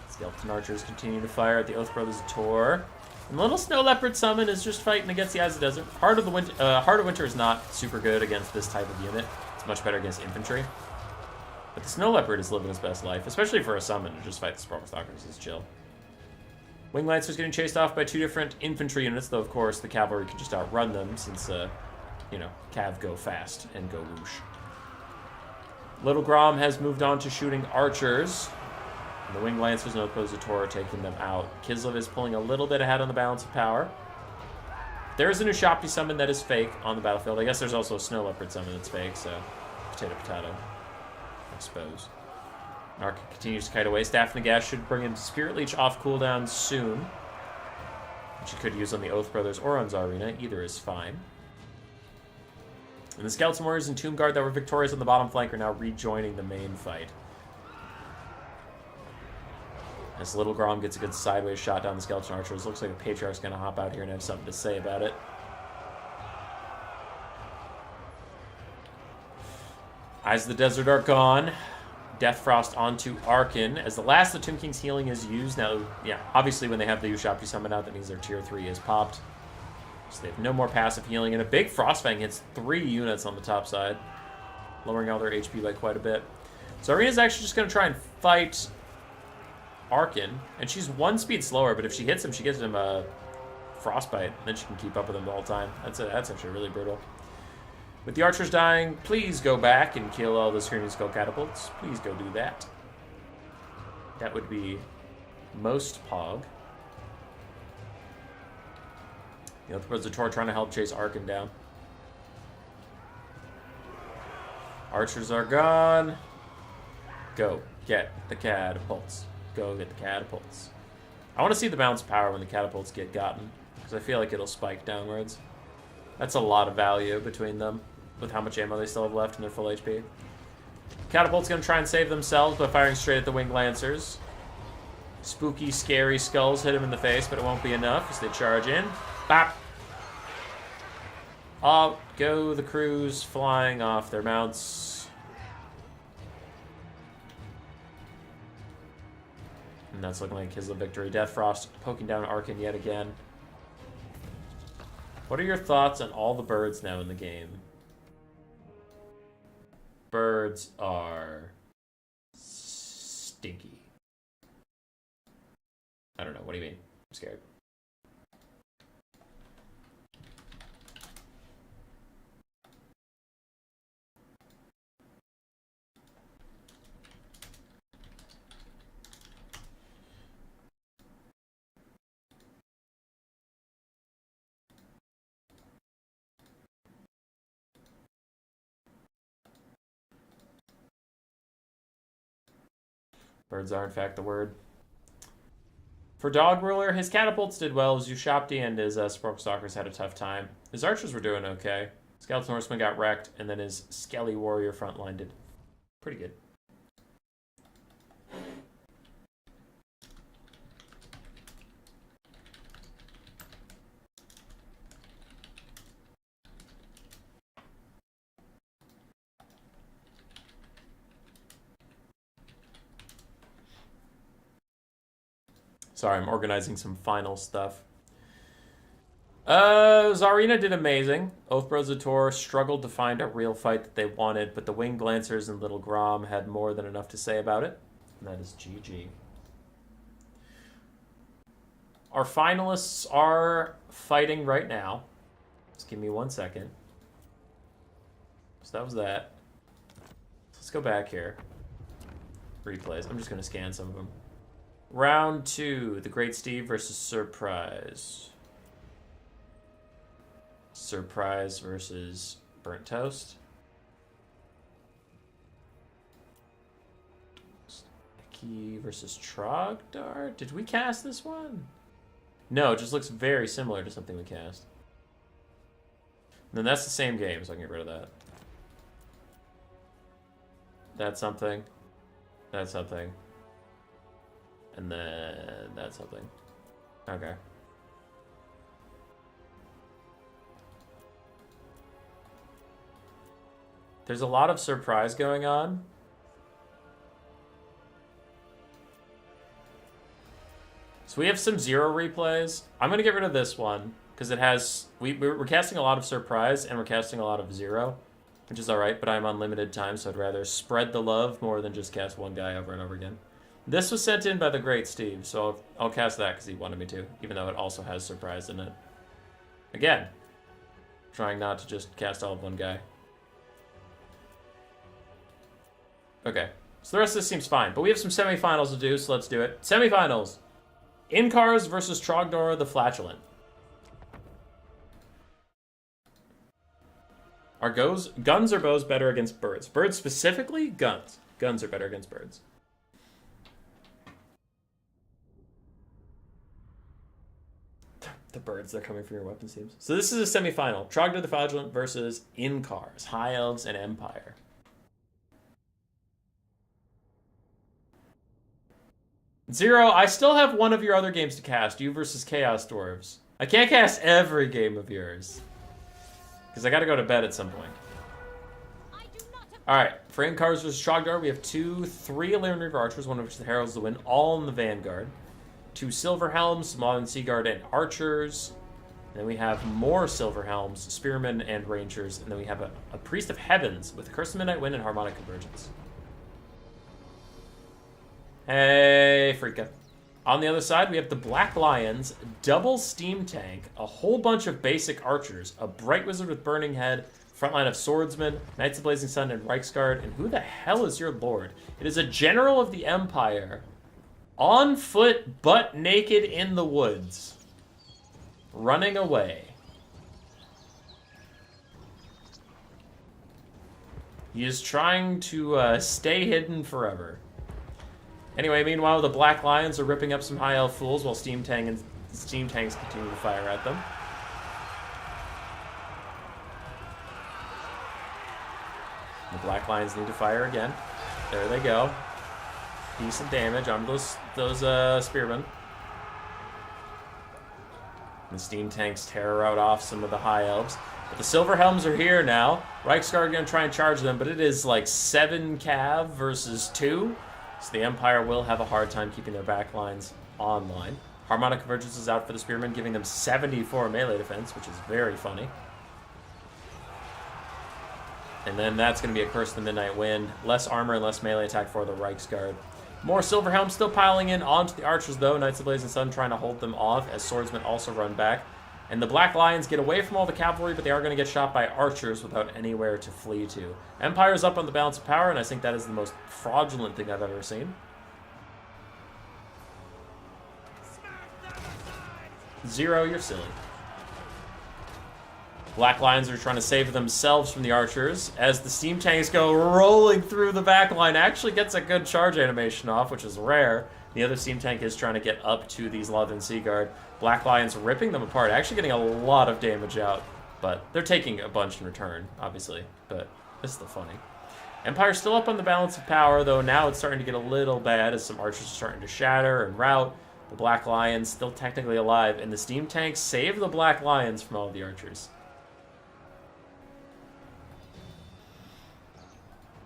Skeleton Archers continue to fire at the Oath Brothers of Tor. And the little Snow Leopard summon is just fighting against the Eyes of the Desert. Heart of Winter is not super good against this type of unit. It's much better against infantry. But the Snow Leopard is living his best life, especially for a summon to just fight the Sparkle Stalkers. It's chill. Winged Lancers getting chased off by 2 different infantry units, though of course the cavalry can just outrun them since Cav go fast and go whoosh. Little Grom has moved on to shooting Archers. And the Winged Lancers and Oath Brothers of Tor are taking them out. Kislev is pulling a little bit ahead on the balance of power. There is a new Shopti summon that is fake on the battlefield. I guess there's also a Snow Leopard summon that's fake, so potato, I suppose. Arkin continues to kite away. Staff Nagash should bring him Spirit Leech off cooldown soon, which you could use on the Oath Brothers or on Zarina. Either is fine. And the Skeleton Warriors and Tomb Guard that were victorious on the bottom flank are now rejoining the main fight. As Little Grom gets a good sideways shot down the Skeleton Archers, looks like the Patriarch's going to hop out here and have something to say about it. Eyes of the Desert are gone. Death Frost onto Arkin as the last of the Tomb King's healing is used. Now, yeah, obviously when they have the Ushopti summon out, that means their tier 3 is popped. So they have no more passive healing. And a big Frostfang hits 3 units on the top side, lowering all their HP by quite a bit. So Arena's actually just going to try and fight Arkin. And she's 1 speed slower, but if she hits him, she gives him a Frostbite. And then she can keep up with him the whole time. That's actually really brutal. With the archers dying, please go back and kill all the Screaming Skull catapults. Please go do that. That would be most pog. The Oathbirds of Tor trying to help chase Arkin down. Archers are gone. Go get the catapults. Go get the catapults. I want to see the bounce power when the catapults get gotten, because I feel like it'll spike downwards. That's a lot of value between them, with how much ammo they still have left and their full HP. Catapult's going to try and save themselves by firing straight at the Winged Lancers. Spooky, scary skulls hit him in the face, but it won't be enough as they charge in. Bop! Out go the crews flying off their mounts. And that's looking like Kislev victory. Death Frost poking down Arkin yet again. What are your thoughts on all the birds now in the game? Birds are stinky. I don't know. What do you mean? I'm scared. Birds are, in fact, the word. For Dog Ruler, his catapults did well. His Ushopti and his Spork Stalkers had a tough time. His archers were doing okay. Skeleton Horseman got wrecked, and then his Skelly Warrior frontline did pretty good. Sorry, I'm organizing some final stuff. Zarina did amazing. Oathbros of Tor struggled to find a real fight that they wanted, but the Winged Lancers and Little Grom had more than enough to say about it. And that is GG. Our finalists are fighting right now. Just give me 1 second. So that was that. Let's go back here. Replays. I'm just going to scan some of them. Round 2, the Great Steve versus Surprise. Surprise versus Burnt Toast. Sticky versus Trogdar. Did we cast this one? No, it just looks very similar to something we cast. And then that's the same game, so I can get rid of that. That's something. That's something. And then that's something. Okay. There's a lot of surprise going on. So we have some 0 replays. I'm going to get rid of this one because it has... We're casting a lot of surprise and we're casting a lot of 0, which is alright, but I'm on limited time, so I'd rather spread the love more than just cast one guy over and over again. This was sent in by the Great Steve, so I'll cast that because he wanted me to, even though it also has surprise in it. Again, trying not to just cast all of one guy. Okay, so the rest of this seems fine, but we have some semifinals to do, so let's do it. Semifinals. Inkars versus Trogdor the Flatulent. Are guns or bows better against birds? Birds specifically? Guns. Guns are better against birds. The birds, they're coming for your weapon teams. So this is a semifinal. Trogdor the Flatulent versus Inkars, High Elves, and Empire. Zero, I still have one of your other games to cast, you versus Chaos Dwarves. I can't cast every game of yours. Because I gotta go to bed at some point. Alright, Frame Cars versus Trogdor. We have 3 Illyrian Reaver Archers, one of which heralds the wind, all in the Vanguard. 2 Silver Helms, Modern Seaguard, and Archers. And then we have more Silver Helms, Spearmen, and Rangers. And then we have a Priest of Heavens with Curse of Midnight Wind and Harmonic Convergence. Hey, Freaka. On the other side, we have the Black Lions, double Steam Tank, a whole bunch of basic archers, a Bright Wizard with Burning Head, front line of Swordsmen, Knights of Blazing Sun, and Reiksguard. And who the hell is your lord? It is a general of the Empire, on foot, butt naked in the woods, running away. He is trying to stay hidden forever. Anyway, meanwhile, the Black Lions are ripping up some High Elf fools while Steam Tanks continue to fire at them. The Black Lions need to fire again. There they go. Decent damage on those spearmen. The Steam Tanks tear out off some of the High Elves. But the Silver Helms are here now. Reiksguard are going to try and charge them, but it is like 7 cav versus 2. So the Empire will have a hard time keeping their back lines online. Harmonic Convergence is out for the Spearmen, giving them 74 melee defense, which is very funny. And then that's going to be a Curse of the Midnight Wind. Less armor and less melee attack for the Reiksguard. More Silver Helms still piling in onto the Archers, though. Knights of Blazing Sun trying to hold them off as Swordsmen also run back. And the Black Lions get away from all the cavalry, but they are going to get shot by archers without anywhere to flee to. Empire's up on the balance of power, and I think that is the most fraudulent thing I've ever seen. Zero, you're silly. Black Lions are trying to save themselves from the archers as the Steam Tanks go rolling through the back line. Actually gets a good charge animation off, which is rare. The other Steam Tank is trying to get up to these Lothan Seaguard. Black Lions ripping them apart, actually getting a lot of damage out. But they're taking a bunch in return, obviously. But this is still funny. Empire's still up on the balance of power, though now it's starting to get a little bad as some archers are starting to shatter and rout. The Black Lions still technically alive, and the Steam Tanks save the Black Lions from all of the archers.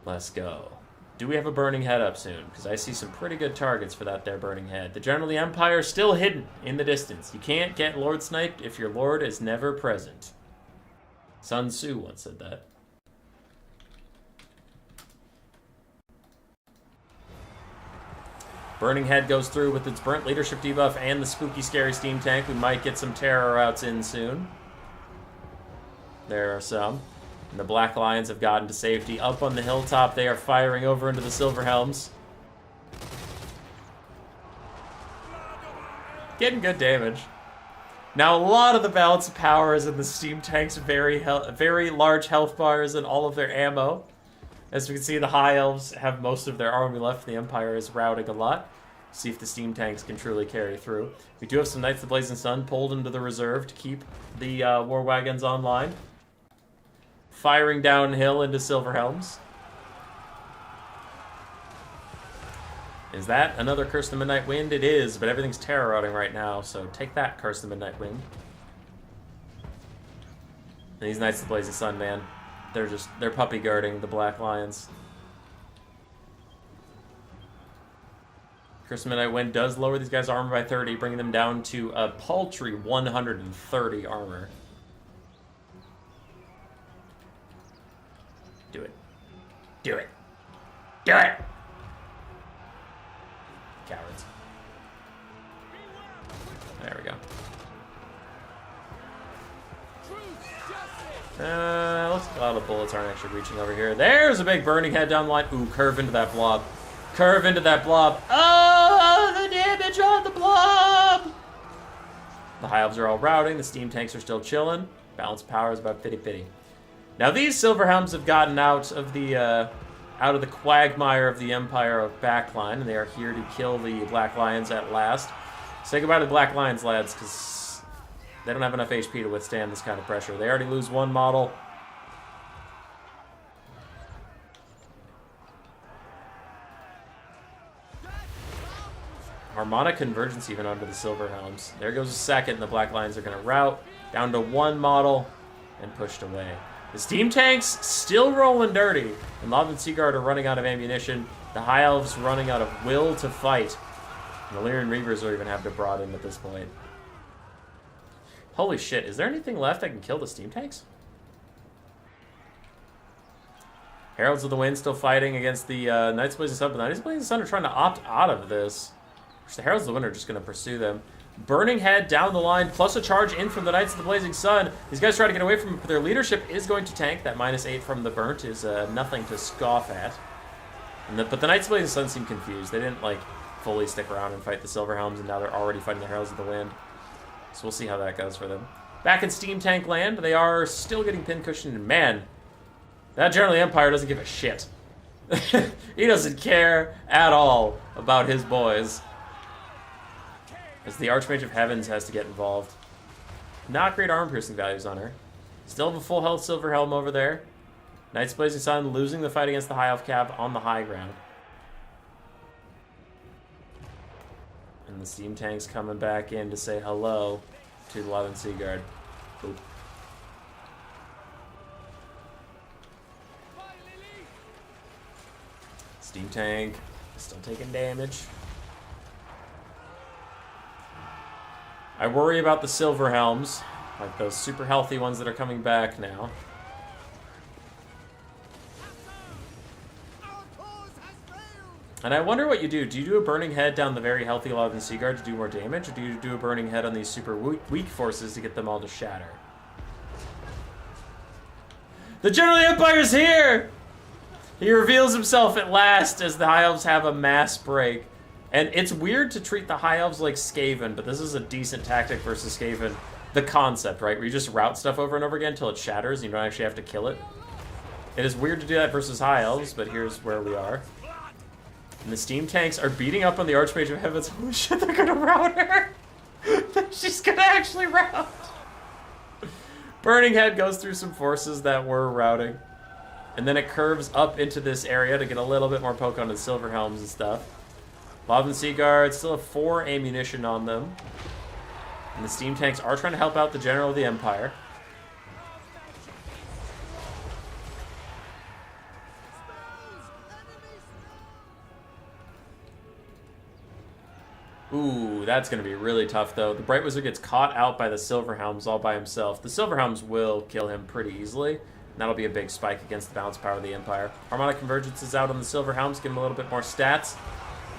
Let's go. Do we have a Burning Head up soon? Because I see some pretty good targets for that there Burning Head. The General of the Empire is still hidden in the distance. You can't get Lord sniped if your Lord is never present. Sun Tzu once said that. Burning Head goes through with its burnt leadership debuff and the spooky scary Steam Tank. We might get some terror routes in soon. There are some. And the Black Lions have gotten to safety. Up on the hilltop, they are firing over into the Silver Helms. Getting good damage. Now, a lot of the balance of power is in the Steam Tanks' very large health bars and all of their ammo. As we can see, the High Elves have most of their army left. The Empire is routing a lot. See if the Steam Tanks can truly carry through. We do have some Knights of the Blazing Sun pulled into the reserve to keep the war wagons online. Firing downhill into Silver Helms. Is that another Curse of the Midnight Wind? It is, but everything's terror routing right now, so take that, Curse of the Midnight Wind. And these Knights of the Blazing Sun, man, they're puppy guarding the Black Lions. Curse of the Midnight Wind does lower these guys' armor by 30, bringing them down to a paltry 130 armor. Do it. Do it. Do it! Cowards. There we go. Looks like a lot of the bullets aren't actually reaching over here. There's a big Burning Head down the line. Ooh, curve into that blob. Curve into that blob. Oh, the damage on the blob! The High Elves are all routing. The Steam Tanks are still chilling. Balance power is about pity-pity. Now these Silver Helms have gotten out of the quagmire of the Empire of backline, and they are here to kill the Black Lions at last. Say goodbye to the Black Lions, lads, because they don't have enough HP to withstand this kind of pressure. They already lose one model. Harmonic Convergence even under the Silver Helms. There goes a second, and the Black Lions are going to rout down to one model and pushed away. The steam tanks still rolling dirty. And Lothern Seaguard are running out of ammunition. The High Elves running out of will to fight. And the Lyrian Reavers are even have to brought in at this point. Holy shit, is there anything left that can kill the steam tanks? Heralds of the Wind still fighting against the Knights of Blazing Sun, but the Knights of Blazing Sun are trying to opt out of this. The Heralds of the Wind are just going to pursue them. Burning Head down the line, plus a charge in from the Knights of the Blazing Sun. These guys try to get away from it, but their leadership is going to tank. That -8 from the Burnt is nothing to scoff at. But the Knights of the Blazing Sun seem confused. They didn't, like, fully stick around and fight the Silverhelms, and now they're already fighting the Heralds of the Wind. So we'll see how that goes for them. Back in Steam Tank land, they are still getting pincushioned, and man, that General of the Empire doesn't give a shit. He doesn't care at all about his boys. As the Archmage of Heavens has to get involved. Not great armor-piercing values on her. Still have a full health Silverhelm over there. Knights Blazing Sun losing the fight against the High Elf Cav on the high ground. And the steam tanks coming back in to say hello to the Lothern Seaguard. Oop. Steam tank still taking damage. I worry about the Silverhelms, like those super healthy ones that are coming back now. And I wonder what you do. Do you do a Burning Head down the very healthy Lothern Seaguard to do more damage, or do you do a Burning Head on these super weak forces to get them all to shatter? The General of the Empire is here! He reveals himself at last as the High Elves have a mass break. And it's weird to treat the High Elves like Skaven, but this is a decent tactic versus Skaven. The concept, right? Where you just route stuff over and over again until it shatters and you don't actually have to kill it. It is weird to do that versus High Elves, but here's where we are. And the steam tanks are beating up on the Archmage of Heavens. Holy shit, they're gonna rout her! She's gonna actually rout! Burning Head goes through some forces that were routing. And then it curves up into this area to get a little bit more poke on the Silverhelms and stuff. Lothern Seaguard still have 4 ammunition on them. And the steam tanks are trying to help out the General of the Empire. Ooh, that's going to be really tough, though. The Bright Wizard gets caught out by the Silverhelms all by himself. The Silverhelms will kill him pretty easily. And that'll be a big spike against the balance power of the Empire. Harmonic Convergence is out on the Silverhelms, give him a little bit more stats.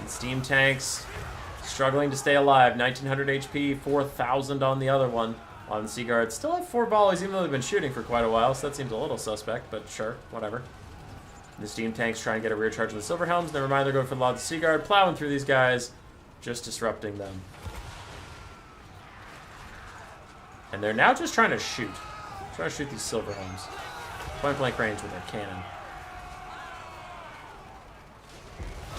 And steam tanks struggling to stay alive. 1900 HP, 4,000 on the other one. On Seaguard still have 4 volleys, even though they've been shooting for quite a while, so that seems a little suspect, but sure, whatever. And the steam tanks try and get a rear charge on the Silverhelms. Never mind, they're going for the Lothern Seaguard, plowing through these guys, just disrupting them. And they're now just trying to shoot. Trying to shoot these Silverhelms. Point blank range with their cannon.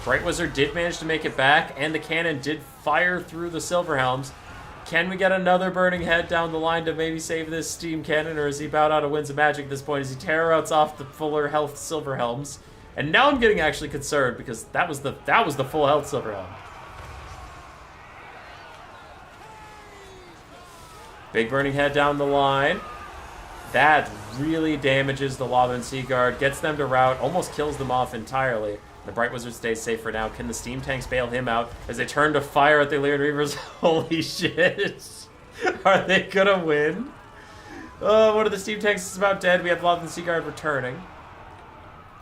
Bright Wizard did manage to make it back, and the cannon did fire through the Silverhelms. Can we get another Burning Head down the line to maybe save this steam cannon, or is he bowed out of Winds of Magic at this point as he terror outs off the fuller health Silverhelms? And now I'm getting actually concerned because that was the full health Silverhelm. Big Burning Head down the line. That really damages the Lothern Seaguard, gets them to rout, almost kills them off entirely. The Bright Wizard stays safe for now. Can the steam tanks bail him out as they turn to fire at the Lyrian Reavers? Holy shit. Are they gonna win? Oh, one of the steam tanks is about dead. We have Lothern Seaguard returning.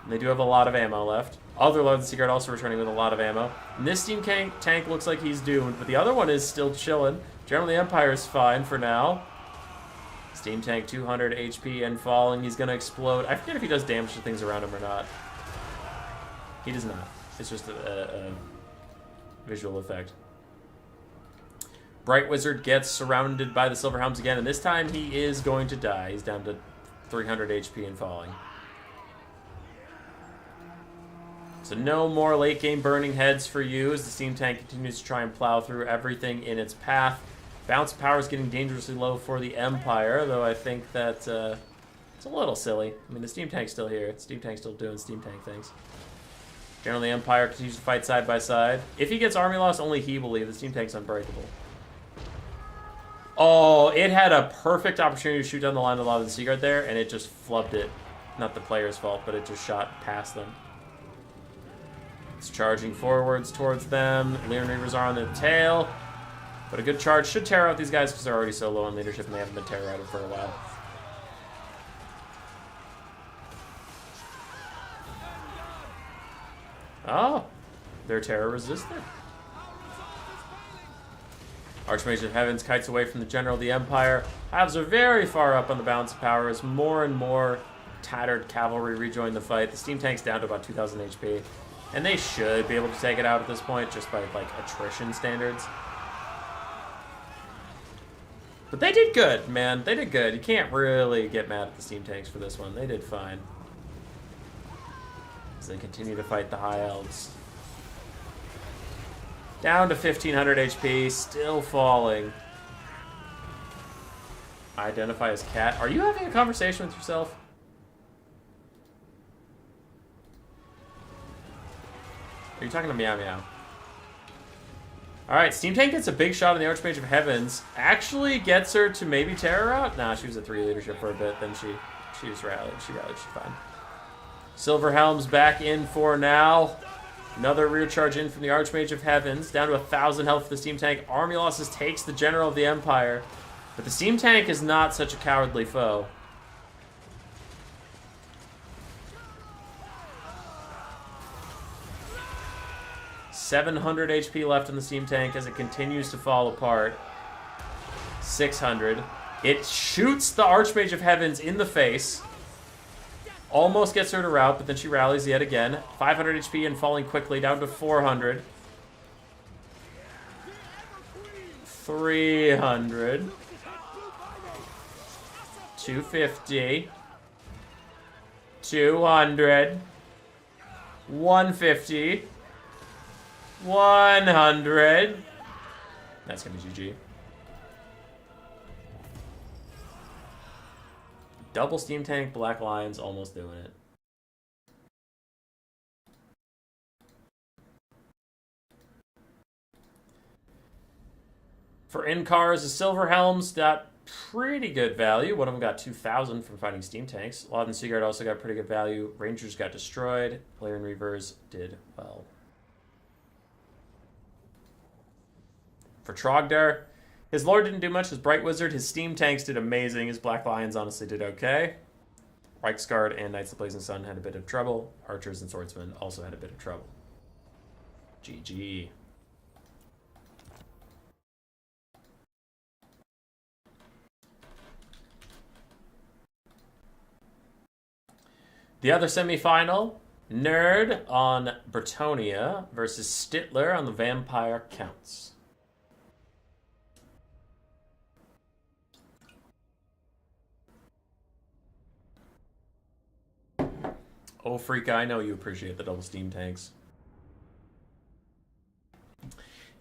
And they do have a lot of ammo left. Other Lothern Seaguard also returning with a lot of ammo. And this steam tank looks like he's doomed, but the other one is still chilling. General of the Empire is fine for now. Steam tank 200 HP and falling. He's gonna explode. I forget if he does damage to things around him or not. He does not. It's just a visual effect. Bright Wizard gets surrounded by the Silverhelms again, and this time he is going to die. He's down to 300 HP and falling. So no more late game Burning Heads for you as the steam tank continues to try and plow through everything in its path. Bounce power is getting dangerously low for the Empire, though I think that it's a little silly. I mean, the steam tank's still here. The steam tank's still doing steam tank things. Generally, the Empire continues to fight side by side. If he gets army loss, only he will leave. The steam tank's unbreakable. Oh, it had a perfect opportunity to shoot down the line of the Seaguard there, and it just flubbed it. Not the player's fault, but it just shot past them. It's charging forwards towards them. Leon Reavers are on the tail. But a good charge should tear out these guys because they're already so low in leadership and they haven't been terror outed for a while. Oh, they're terror resistant. Archmage of Heavens kites away from the General of the Empire. Halves are very far up on the balance of power as more and more tattered cavalry rejoin the fight. The steam tank's down to about 2,000 HP. And they should be able to take it out at this point just by, like, attrition standards. But they did good, man. They did good. You can't really get mad at the steam tanks for this one. They did fine. As they continue to fight the High Elves. Down to 1,500 HP, still falling. Identify as cat. Are you having a conversation with yourself? Are you talking to Meow Meow? Alright, Steam Tank gets a big shot on the Archmage of Heavens. Actually gets her to maybe tear her out? Nah, she was at 3 leadership for a bit, then she was rallied. She rallied, she's fine. Silver Helm's back in for now. Another rear charge in from the Archmage of Heavens. Down to 1,000 health for the Steam Tank. Army losses takes the General of the Empire. But the Steam Tank is not such a cowardly foe. $700 HP left in the Steam Tank as it continues to fall apart. 600. It shoots the Archmage of Heavens in the face. Almost gets her to rout, but then she rallies yet again. 500 HP and falling quickly down to 400. 300. 250. 200. 150. 100. That's gonna be GG. Double Steam Tank, Black Lions, almost doing it. For in-cars, the Silver Helms got pretty good value. One of them got 2,000 from fighting Steam Tanks. Laud and Seaguard also got pretty good value. Rangers got destroyed. Player and Reavers did well. For Trogdar, his Lord didn't do much. His Bright Wizard, his Steam Tanks did amazing. His Black Lions honestly did okay. Reichsguard and Knights of the Blazing Sun had a bit of trouble. Archers and Swordsmen also had a bit of trouble. GG. The other semifinal, Nerd on Bretonnia versus Stittler on the Vampire Counts. Oh, Freaka, I know you appreciate the double steam tanks.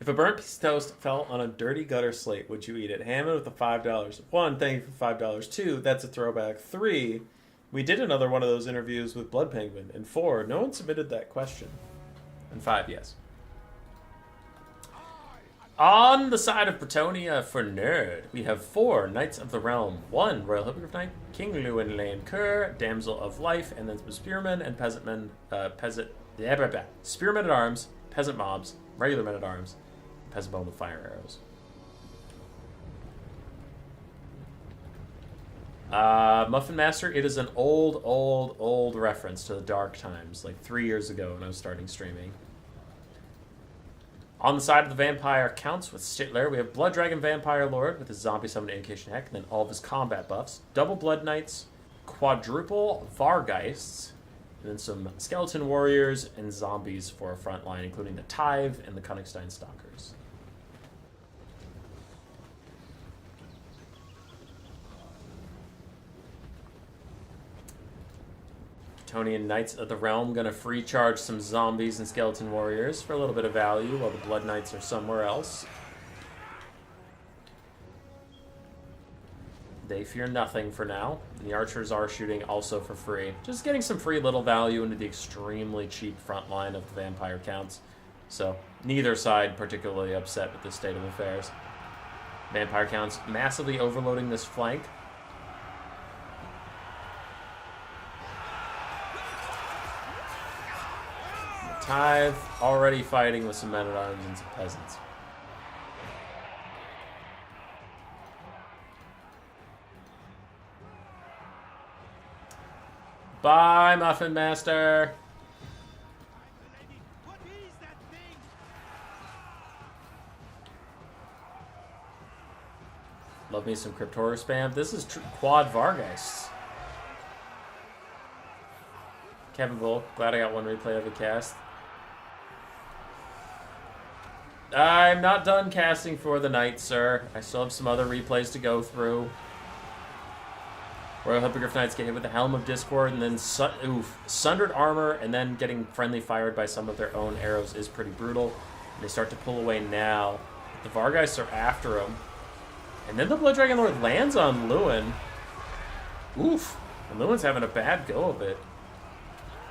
If a burnt piece of toast fell on a dirty gutter slate, would you eat it? Hammond with the $5. 1, thank you for $5. 2, that's a throwback. 3, we did another one of those interviews with Blood Penguin. And 4, no one submitted that question. And 5, yes. On the side of Bretonnia for Nerd, we have 4 Knights of the Realm. 1 Royal Hippogriff Knight, King Lewin Lane Kerr, Damsel of Life, and then some Spearmen and Peasantmen, Spearmen at Arms, Peasant Mobs, Regular Men at Arms, Peasant Bowmen with Fire Arrows. Muffin Master, it is an old reference to the dark times, like 3 years ago when I was starting streaming. On the side of the Vampire Counts with Stittler, we have Blood Dragon Vampire Lord with his Zombie Summon Invocation Heck, and then all of his combat buffs. Double Blood Knights, quadruple Vargeists, and then some Skeleton Warriors and Zombies for a front line, including the Tithe and the Königstein Stalkers. Bretonnian Knights of the Realm gonna free charge some Zombies and Skeleton Warriors for a little bit of value while the Blood Knights are somewhere else. They fear nothing for now. And the Archers are shooting also for free. Just getting some free little value into the extremely cheap front line of the Vampire Counts. So neither side particularly upset with this state of affairs. Vampire counts massively overloading this flank. The Tithe already fighting with some men-at-arms and some peasants. Bye, Muffin Master. Love me some Crypt Horror spam. This is quad Vargeists. Kevin Volk, glad I got one replay of the cast. I'm not done casting for the night, sir. I still have some other replays to go through. Royal Hippogriff Knights get hit with the Helm of Discord, and then Sundered Armor, and then getting friendly fired by some of their own arrows is pretty brutal. And they start to pull away now. The Vargeists are after him. And then the Blood Dragon Lord lands on Lewin. Oof. And Lewin's having a bad go of it.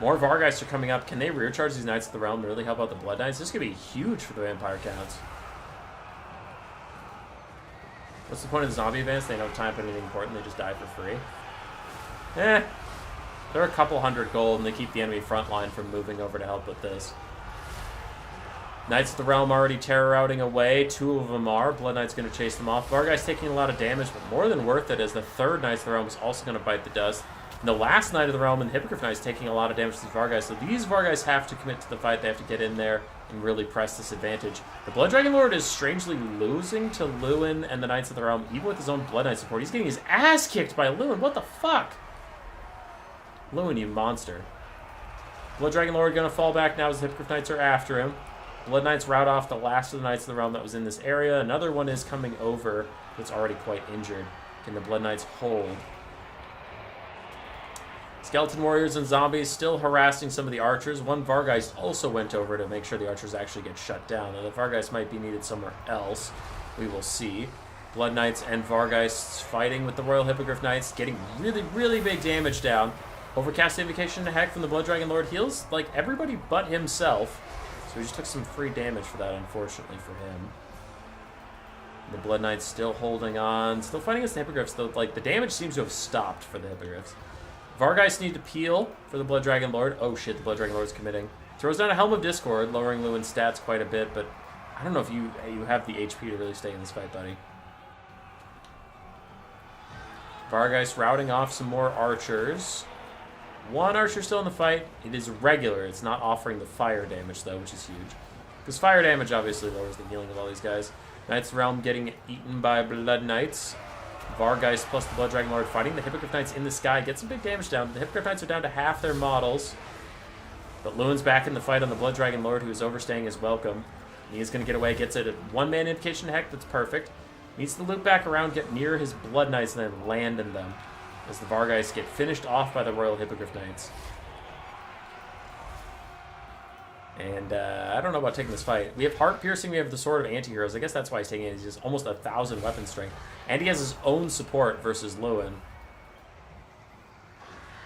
More Vargeists are coming up. Can they rear charge these Knights of the Realm to really help out the Blood Knights? This could be huge for the Vampire counts. What's the point of the zombie advance? They don't time for anything important. They just die for free. They're a couple hundred gold, and they keep the enemy front line from moving over to help with this. Knights of the Realm already terror routing away. Two of them are. Blood Knight's going to chase them off. Vargeist taking a lot of damage, but more than worth it, as the third Knights of the Realm is also going to bite the dust. And the last Knight of the Realm and the Hippogriff Knight's taking a lot of damage to these Vargeist. So these Vargeist have to commit to the fight. They have to get in there and really press this advantage. The Blood Dragon Lord is strangely losing to Lewin and the Knights of the Realm, even with his own Blood Knight support. He's getting his ass kicked by Lewin. What the fuck? Lewin, you monster. Blood Dragon Lord going to fall back now as the Hippogriff Knights are after him. Blood Knights rout off the last of the Knights of the Realm that was in this area. Another one is coming over that's already quite injured. Can the Blood Knights hold? Skeleton Warriors and Zombies still harassing some of the archers. One Vargeist also went over to make sure the archers actually get shut down. Now, the Vargeist might be needed somewhere else. We will see. Blood Knights and Vargeists fighting with the Royal Hippogriff Knights, getting really, really big damage down. Overcast Invocation to Heck from the Blood Dragon Lord heals like everybody but himself. So he just took some free damage for that, unfortunately for him. The Blood Knights still holding on. Still fighting against the Hippogriffs, though. Like, the damage seems to have stopped for the Hippogriffs. Vargeists need to peel for the Blood Dragon Lord. Oh shit, the Blood Dragon Lord's committing. Throws down a Helm of Discord, lowering Lewin's stats quite a bit, but I don't know if you have the HP to really stay in this fight, buddy. Vargeist routing off some more archers. One archer still in the fight. It is regular. It's not offering the fire damage, though, which is huge. Because fire damage obviously lowers the healing of all these guys. Knights of the Realm getting eaten by Blood Knights. Vargeist plus the Blood Dragon Lord fighting the Hippogriff Knights in the sky. Get some big damage down. The Hippogriff Knights are down to half their models. But Lewin's back in the fight on the Blood Dragon Lord, who is overstaying his welcome. He is going to get away. Gets it at one-man Invocation Heck. That's perfect. Needs to loop back around, get near his Blood Knights, and then land in them. As the Vargeists get finished off by the Royal Hippogriff Knights. And I don't know about taking this fight. We have Heart Piercing, we have the Sword of Antiheroes. I guess that's why he's taking it. He's just almost 1,000 weapon strength. And he has his own support versus Lewin.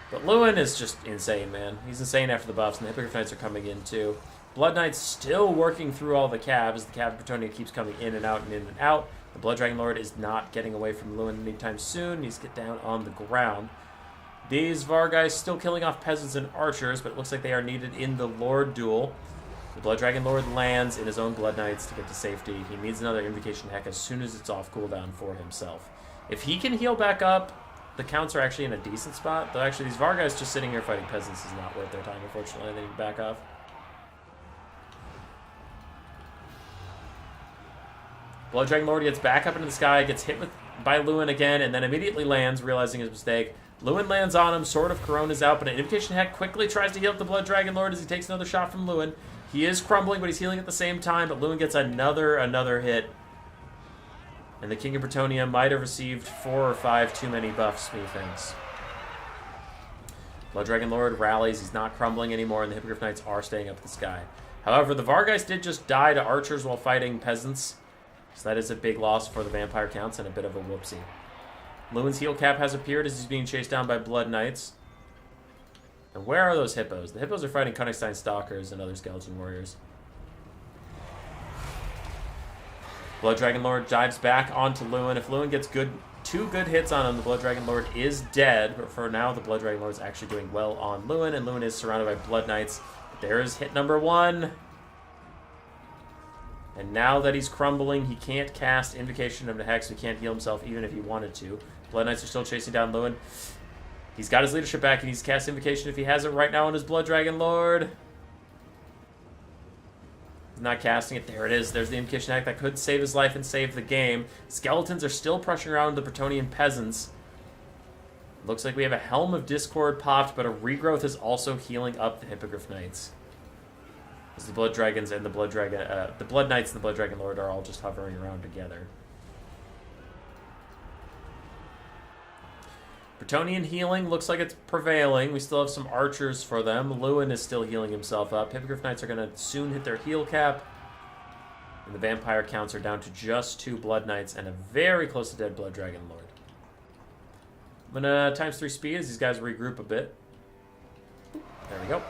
But Lewin is just insane, man. He's insane after the buffs, and the Hippogriff Knights are coming in too. Blood Knight's still working through all the Cav as the Cav of Bretonnia keeps coming in and out and in and out. The Blood Dragon Lord is not getting away from Lewin anytime soon. He needs to get down on the ground. These Vargeists still killing off peasants and archers, but it looks like they are needed in the Lord duel. The Blood Dragon Lord lands in his own Blood Knights to get to safety. He needs another Invocation Heck as soon as it's off cooldown for himself. If he can heal back up, the counts are actually in a decent spot. Though actually these Vargeists just sitting here fighting peasants is not worth their time, unfortunately. They need to back off. Blood Dragon Lord gets back up into the sky, gets hit by Lewin again, and then immediately lands, realizing his mistake. Lewin lands on him, Sword of Corona's out, but an Invocation Heck quickly tries to heal up the Blood Dragon Lord as he takes another shot from Lewin. He is crumbling, but he's healing at the same time, but Lewin gets another hit. And the King of Bretonnia might have received 4 or 5 too many buffs, methinks. Blood Dragon Lord rallies, he's not crumbling anymore, and the Hippogriff Knights are staying up the sky. However, the Vargeist did just die to archers while fighting peasants. So that is a big loss for the Vampire Counts and a bit of a whoopsie. Lewin's heal cap has appeared as he's being chased down by Blood Knights. And where are those hippos? The hippos are fighting Königstein Stalkers and other Skeleton Warriors. Blood Dragon Lord dives back onto Lewin. If Lewin gets two good hits on him, the Blood Dragon Lord is dead. But for now, the Blood Dragon Lord is actually doing well on Lewin, and Lewin is surrounded by Blood Knights. There's hit number 1. And now that he's crumbling, he can't cast Invocation of the Hex. He can't heal himself even if he wanted to. Blood Knights are still chasing down Lewin. He's got his leadership back, and he's cast Invocation if he has it right now on his Blood Dragon Lord. He's not casting it. There it is. There's the Invocation Act that could save his life and save the game. Skeletons are still pressuring around the Bretonnian peasants. Looks like we have a Helm of Discord popped, but a Regrowth is also healing up the Hippogriff Knights. As the Blood Dragons and the Blood Knights and the Blood Dragon Lord are all just hovering around together. Bretonnian healing looks like it's prevailing. We still have some archers for them. Lewin is still healing himself up. Hippogriff Knights are going to soon hit their heal cap. And the vampire counts are down to just 2 Blood Knights and a very close to dead Blood Dragon Lord. I'm going to times 3 speed as these guys regroup a bit. There we go.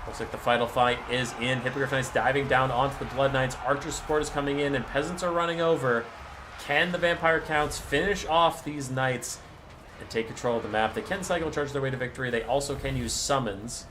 Looks like the final fight is in. Hippogriff Knights diving down onto the Blood Knights. Archer support is coming in and peasants are running over. Can the vampire counts finish off these knights and take control of the map? They can cycle charge their way to victory. They also can use summons,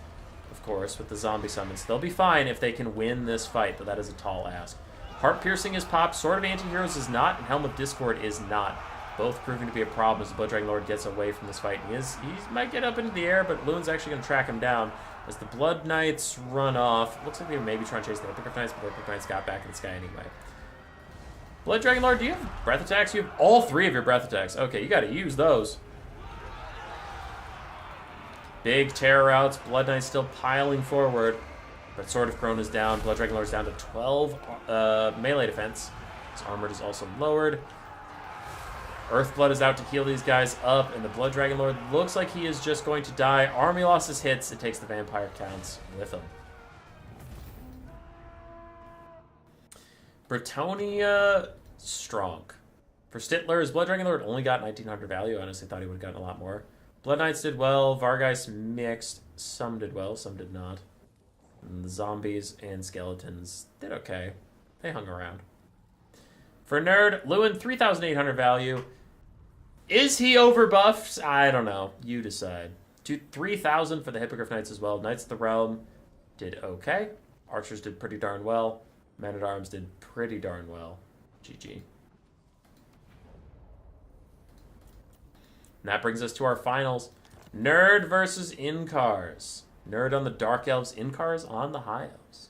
of course, with the zombie summons. They'll be fine if they can win this fight, but that is a tall ask. Heart Piercing is popped, Sword of Antiheroes is not, and Helm of Discord is not. Both proving to be a problem as the Blood Dragon Lord gets away from this fight. He might get up into the air, but Lewin's actually going to track him down as the Blood Knights run off. Looks like they were maybe trying to chase the Hippogriff Knights, but the Hippogriff Knights got back in the sky anyway. Blood Dragon Lord, do you have breath attacks? You have all 3 of your breath attacks. Okay, you got to use those. Big terror outs. Blood Knights still piling forward. But Sword of Crone is down. Blood Dragon Lord is down to 12 melee defense. His armor is also lowered. Earthblood is out to heal these guys up. And the Blood Dragon Lord looks like he is just going to die. Army losses hits. It takes the vampire counts with him. Bretonnia, strong. For Stittler, his Blood Dragon Lord only got 1900 value. I honestly thought he would have gotten a lot more. Blood Knights did well. Vargeist mixed. Some did well, some did not. And the zombies and skeletons did okay. They hung around. For Nerd, Lewin, 3,800 value. Is he overbuffed? I don't know. You decide. 3,000 for the Hippogriff Knights as well. Knights of the Realm did okay. Archers did pretty darn well. Men-at-Arms did pretty darn well. GG. And that brings us to our finals. Nerd versus Incars. Nerd on the Dark Elves, Incars on the High Elves.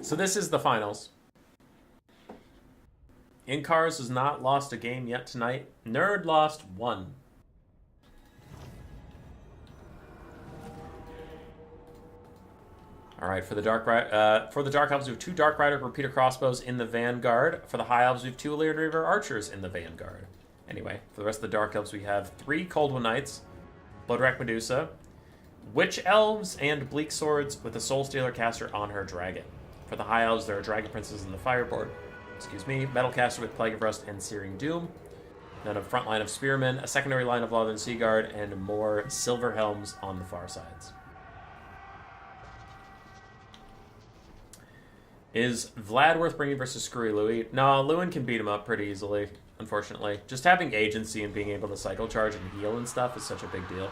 So this is the finals. Incars has not lost a game yet tonight. Nerd lost 1. All right, for the Dark Elves, we have 2 Dark Rider repeater crossbows in the Vanguard. For the High Elves, we have 2 Illyrian Reaver archers in the Vanguard. Anyway, for the rest of the Dark Elves, we have 3 Coldwood Knights, Bloodrack Medusa, Witch Elves, and Bleak Swords with a Soul Stealer caster on her dragon. For the High Elves, there are Dragon Princes in the Fireboard. Metal Caster with Plague of Rust and Searing Doom. Then a front line of Spearmen, a secondary line of Lothern Seaguard, and more Silver Helms on the far sides. Is Vlad worth bringing versus Screwy Louis? No, Lewin can beat him up pretty easily, unfortunately. Just having agency and being able to cycle charge and heal and stuff is such a big deal.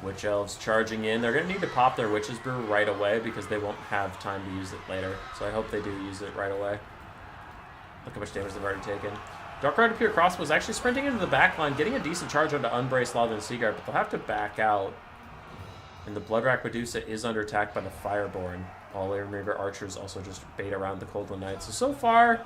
Witch Elves charging in. They're going to need to pop their Witch's Brew right away because they won't have time to use it later. So I hope they do use it right away. Look how much damage they've already taken. Dark Rider Pure Crossbow is actually sprinting into the back line, getting a decent charge onto Unbraced Lothern Seaguard, but they'll have to back out. And the Bloodrack Medusa is under attack by the Fireborn. All Illyrian Reaver archers also just bait around the Coldwood Knights. So far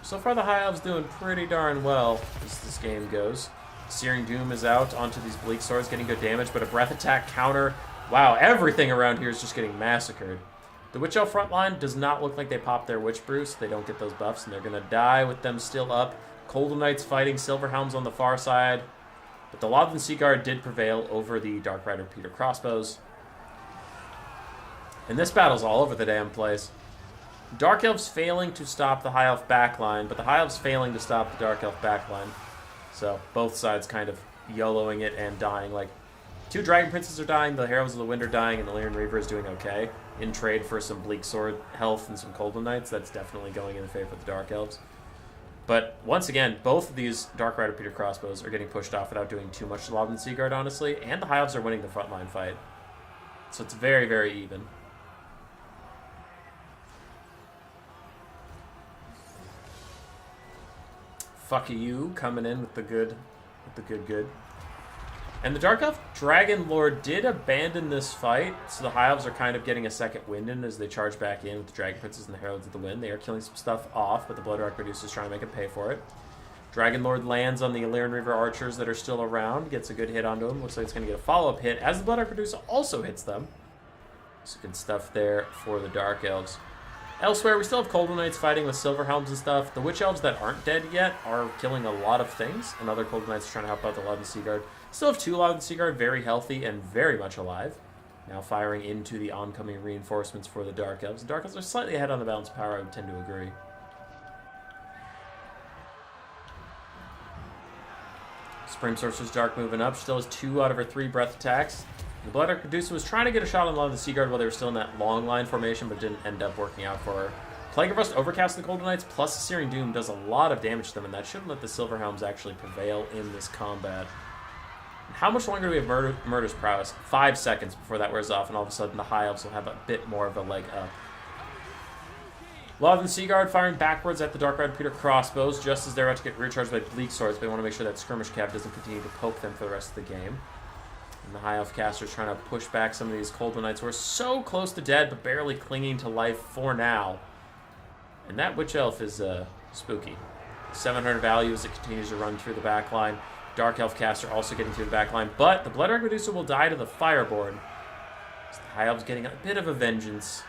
the High Elves doing pretty darn well as this game goes. Searing Doom is out onto these Bleak Swords, getting good damage, but a Breath Attack counter. Wow, everything around here is just getting massacred. The Witch Elf front line does not look like they popped their Witch Brew, so they don't get those buffs, and they're going to die with them still up. Coldwood Knights fighting Silver Helms on the far side. But the Lothern Seaguard did prevail over the Dark Rider Peter Crossbows. And this battle's all over the damn place. Dark Elves failing to stop the High Elf backline, but the High Elves failing to stop the Dark Elf backline. So both sides kind of YOLOing it and dying. Like, 2 Dragon Princes are dying, the Heralds of the Wind are dying, and the Lyran Reaver is doing okay. In trade for some Bleak Sword health and some Coldland Knights, that's definitely going in favor of the Dark Elves. But once again, both of these Dark Rider Peter crossbows are getting pushed off without doing too much to Lob and Seaguard, honestly, and the High Elves are winning the frontline fight. So it's very, very even. Fuck you, coming in with the good. And the Dark Elf Dragon Lord did abandon this fight, so the High Elves are kind of getting a second wind in as they charge back in with the Dragon Princes and the Heralds of the Wind. They are killing some stuff off, but the Blood Rock Producer is trying to make him pay for it. Dragon Lord lands on the Lyran Reaver archers that are still around, gets a good hit onto him. Looks like it's going to get a follow-up hit as the Blood Rock Producer also hits them. So good stuff there for the Dark Elves. Elsewhere, we still have Coldland Knights fighting with Silver Helms and stuff. The Witch Elves that aren't dead yet are killing a lot of things, and other Coldland Knights are trying to help out the Loud and Seaguard. Still have 2 Loud and Seaguard, very healthy and very much alive. Now firing into the oncoming reinforcements for the Dark Elves. The Dark Elves are slightly ahead on the balance of power, I would tend to agree. Supreme Sorcerer's Dark moving up. Still has 2 out of her 3 breath attacks. The Blood Dark Producer was trying to get a shot on Love of the Seaguard while they were still in that long line formation, but didn't end up working out for her. Plague of Rust Overcast the Golden Knights plus the Searing Doom does a lot of damage to them, and that shouldn't let the Silver Helms actually prevail in this combat. How much longer do we have Murder's Prowess? 5 seconds before that wears off, and all of a sudden the High Elves will have a bit more of a leg up. Love and Seaguard firing backwards at the Dark Rider Peter crossbows just as they're about to get recharged by Bleak Swords, but they want to make sure that Skirmish Cav doesn't continue to poke them for the rest of the game. And the High Elf casters trying to push back some of these Coldland Knights who are so close to dead but barely clinging to life for now. And that Witch Elf is spooky. 700 value as it continues to run through the back line. Dark Elf caster also getting through the back line, but the Blood Dark Medusa will die to the Fireborn. So the High Elves getting a bit of a vengeance.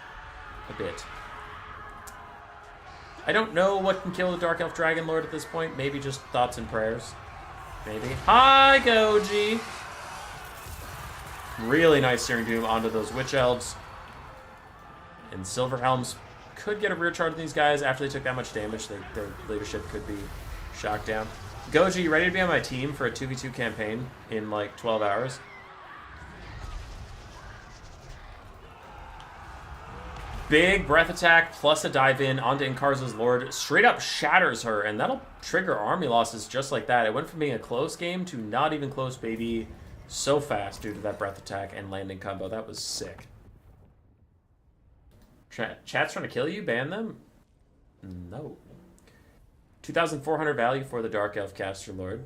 A bit. I don't know what can kill the Dark Elf Dragon Lord at this point. Maybe just thoughts and prayers. Maybe. Hi, Goji! Really nice Searing Doom onto those Witch Elves. And Silver Helms could get a rear charge on these guys after they took that much damage. Their leadership could be shocked down. Goji, you ready to be on my team for a 2v2 campaign in like 12 hours? Big breath attack plus a dive in onto Inkarza's Lord. Straight up shatters her, and that'll trigger army losses just like that. It went from being a close game to not even close, baby. So fast due to that breath attack and landing combo. That was sick. Chat's trying to kill you? Ban them? No. 2,400 value for the Dark Elf Caster Lord.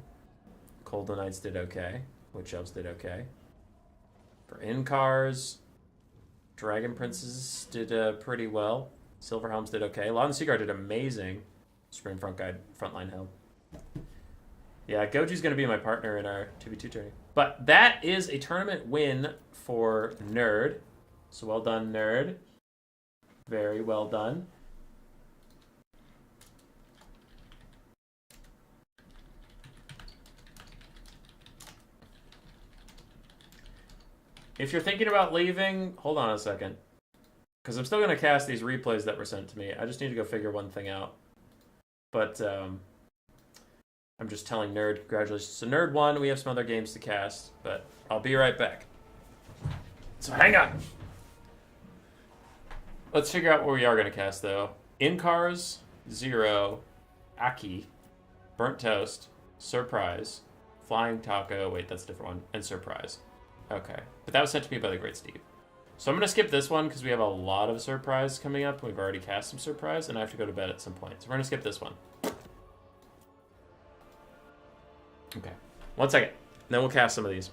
Coldland Knights did okay. Witch Elves did okay. For Inkars, Dragon Princes did pretty well. Silver Helms did okay. Law and Seaguard did amazing. Spring Front Guide, Frontline Helm. Yeah, Goji's going to be my partner in our 2v2 tourney. But that is a tournament win for Nerd. So well done, Nerd. Very well done. If you're thinking about leaving, hold on a second. Because I'm still going to cast these replays that were sent to me. I just need to go figure one thing out. But I'm just telling Nerd, congratulations. So Nerd won. We have some other games to cast, but I'll be right back. So hang on. Let's figure out what we are going to cast, though. Inkars, Zero, Aki, Burnt Toast, Surprise, Flying Taco, wait, that's a different one, and Surprise. Okay, but that was sent to me by the Great Steve. So I'm going to skip this one because we have a lot of Surprise coming up. We've already cast some Surprise, and I have to go to bed at some point. So we're going to skip this one. Okay, 1 second. Then we'll cast some of these.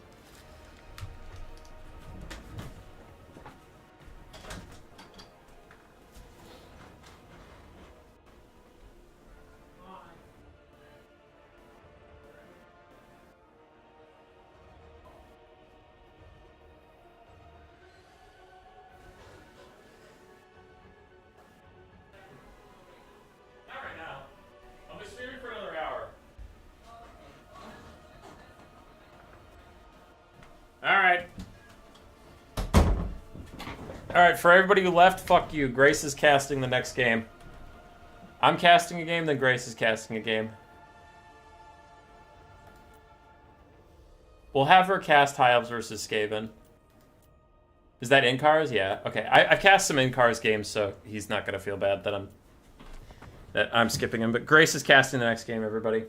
Alright, for everybody who left, fuck you. Grace is casting the next game. I'm casting a game, then Grace is casting a game. We'll have her cast High Elves versus Skaven. Is that in-cars? Yeah. Okay. I've cast some in-cars games, so he's not going to feel bad that I'm skipping him. But Grace is casting the next game, everybody.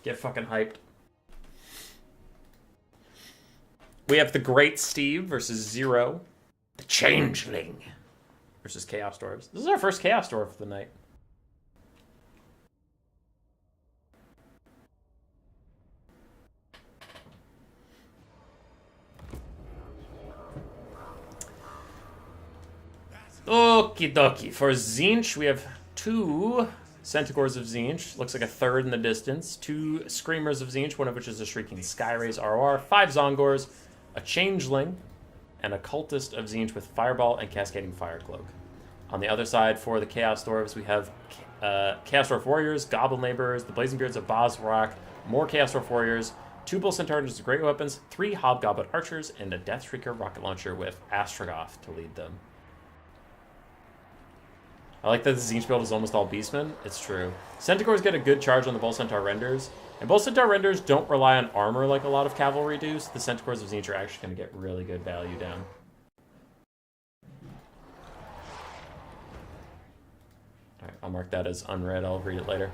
Get fucking hyped. We have the Great Steve versus Zero. The Changeling versus Chaos Dwarves. This is our first Chaos Dwarf of the night. Okie dokie. For Tzeentch, we have 2 Centaurs of Tzeentch. Looks like a third in the distance. 2 Screamers of Tzeentch, one of which is a Shrieking Skyrays ROR. 5 Zongors, a Changeling, and a Cultist of Tzeentch with Fireball and Cascading Fire Cloak. On the other side, for the Chaos Dwarves, we have Chaos Dwarf Warriors, Goblin Laborers, the Blazing Beards of Bosrock, more Chaos Dwarf Warriors, 2 Bull Centaurs with great weapons, 3 Hobgoblin Archers, and a Death Shrieker Rocket Launcher with Astrogoth to lead them. I like that the Tzeentch build is almost all Beastmen. It's true. Centaurs get a good charge on the Bull Centaur Renders, and Bull Centaur Renders don't rely on armor like a lot of cavalry do, so the Centaurs of Tzeentch are actually going to get really good value down. Alright, I'll mark that as unread. I'll read it later.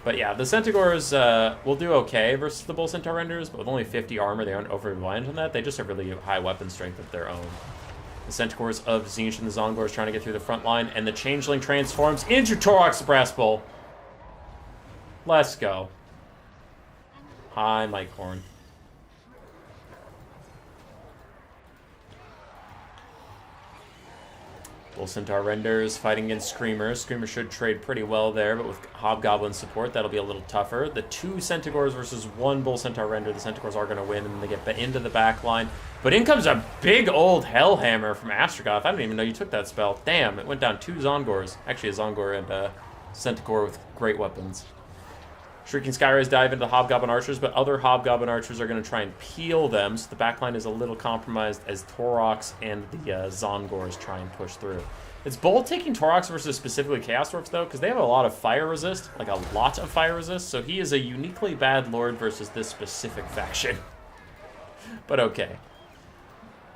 But yeah, the Centaurs will do okay versus the Bull Centaur Renders, but with only 50 armor, they aren't over-reliant on that. They just have really high weapon strength of their own. The Centaurs of Tzeentch and the Zongors trying to get through the front line, and the Changeling transforms into Torok's the Brass Bull. Let's go. Hi, Mike Horn. Bull Centaur Renders fighting against Screamers. Screamers should trade pretty well there, but with Hobgoblin support, that'll be a little tougher. The 2 Centaurs versus 1 Bull Centaur Render. The Centaurs are going to win, and they get into the back line. But in comes a big old Hellhammer from Astrogoth. I didn't even know you took that spell. Damn, it went down 2 Zongors. Actually, a Zongor and a Centaur with great weapons. Shrieking Skyrays dive into the Hobgoblin Archers, but other Hobgoblin Archers are going to try and peel them, so the backline is a little compromised as Toroks and the Zongors try and push through. It's bold taking Toroks versus specifically Chaos Dwarfs, though, because they have a lot of fire resist, like a lot of fire resist, so he is a uniquely bad lord versus this specific faction. But okay.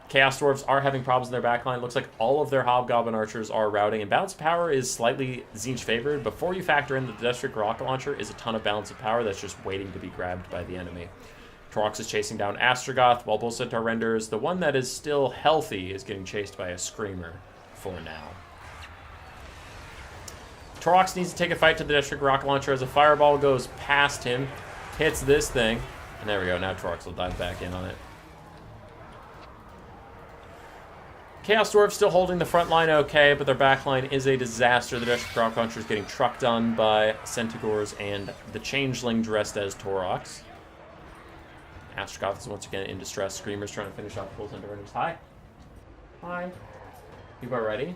Chaos Dwarfs are having problems in their backline. Looks like all of their Hobgoblin Archers are routing, and balance of power is slightly Tzeentch favored. Before you factor in that the Death Shrieker Rocket Launcher is a ton of balance of power that's just waiting to be grabbed by the enemy. Toroks is chasing down Astrogoth, while Bull Centaur Renders, the one that is still healthy, is getting chased by a Screamer for now. Toroks needs to take a fight to the Death Shrieker Rocket Launcher as a Fireball goes past him, hits this thing, and there we go. Now Toroks will dive back in on it. Chaos Dwarves still holding the front line okay, but their back line is a disaster. The Death Shrieker Rocket Launcher is getting trucked on by Centaurs and the Changeling dressed as Toroks. Astrogoth is once again in distress. Screamers trying to finish off the Bull Centaur Renders. Hi. Hi. You about ready?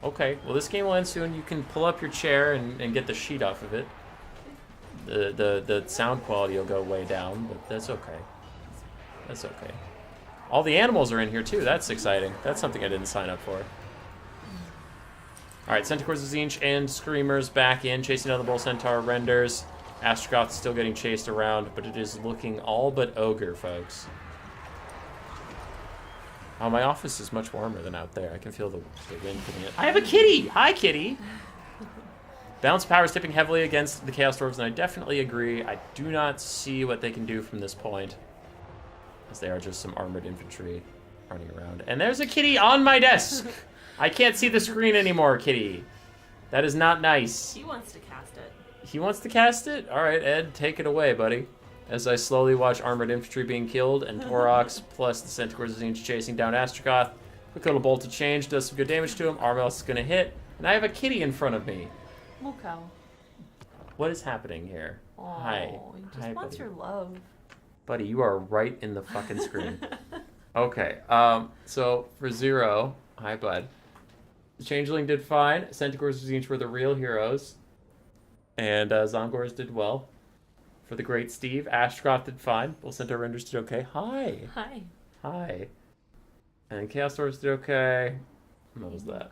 Okay. Well, this game will end soon. You can pull up your chair and get the sheet off of it. The sound quality will go way down, but that's okay. That's okay. All the animals are in here, too. That's exciting. That's something I didn't sign up for. Alright, Centaurs of Tzeentch and Screamers back in, chasing down the Bull Centaur Renders. Astrogoth still getting chased around, but it is looking all but ogre, folks. Oh, my office is much warmer than out there. I can feel the wind coming in. I have a kitty! Hi, kitty! Balance power is tipping heavily against the Chaos Dwarves, and I definitely agree. I do not see what they can do from this point, as they are just some armored infantry running around. And there's a kitty on my desk! I can't see the screen anymore, kitty. That is not nice. He wants to cast it. He wants to cast it? Alright, Ed, take it away, buddy. As I slowly watch armored infantry being killed, and Toroks plus the Centaurs of Tzeentch chasing down Astrogoth. Quick little bolt of change, does some good damage to him. Armels is going to hit. And I have a kitty in front of me. Moco. What is happening here? Oh, Hi. he just Hi, wants buddy. your love. Buddy, you are right in the fucking screen. Okay, so for Zero, hi, bud. The Changeling did fine. Centaurs of Tzeentch were the real heroes. And Zongors did well. For the Great Steve, Astrogoth did fine. Bull Centaur Renders did okay. Hi. Hi. Hi. And Chaos Dwarfs did okay. What was that?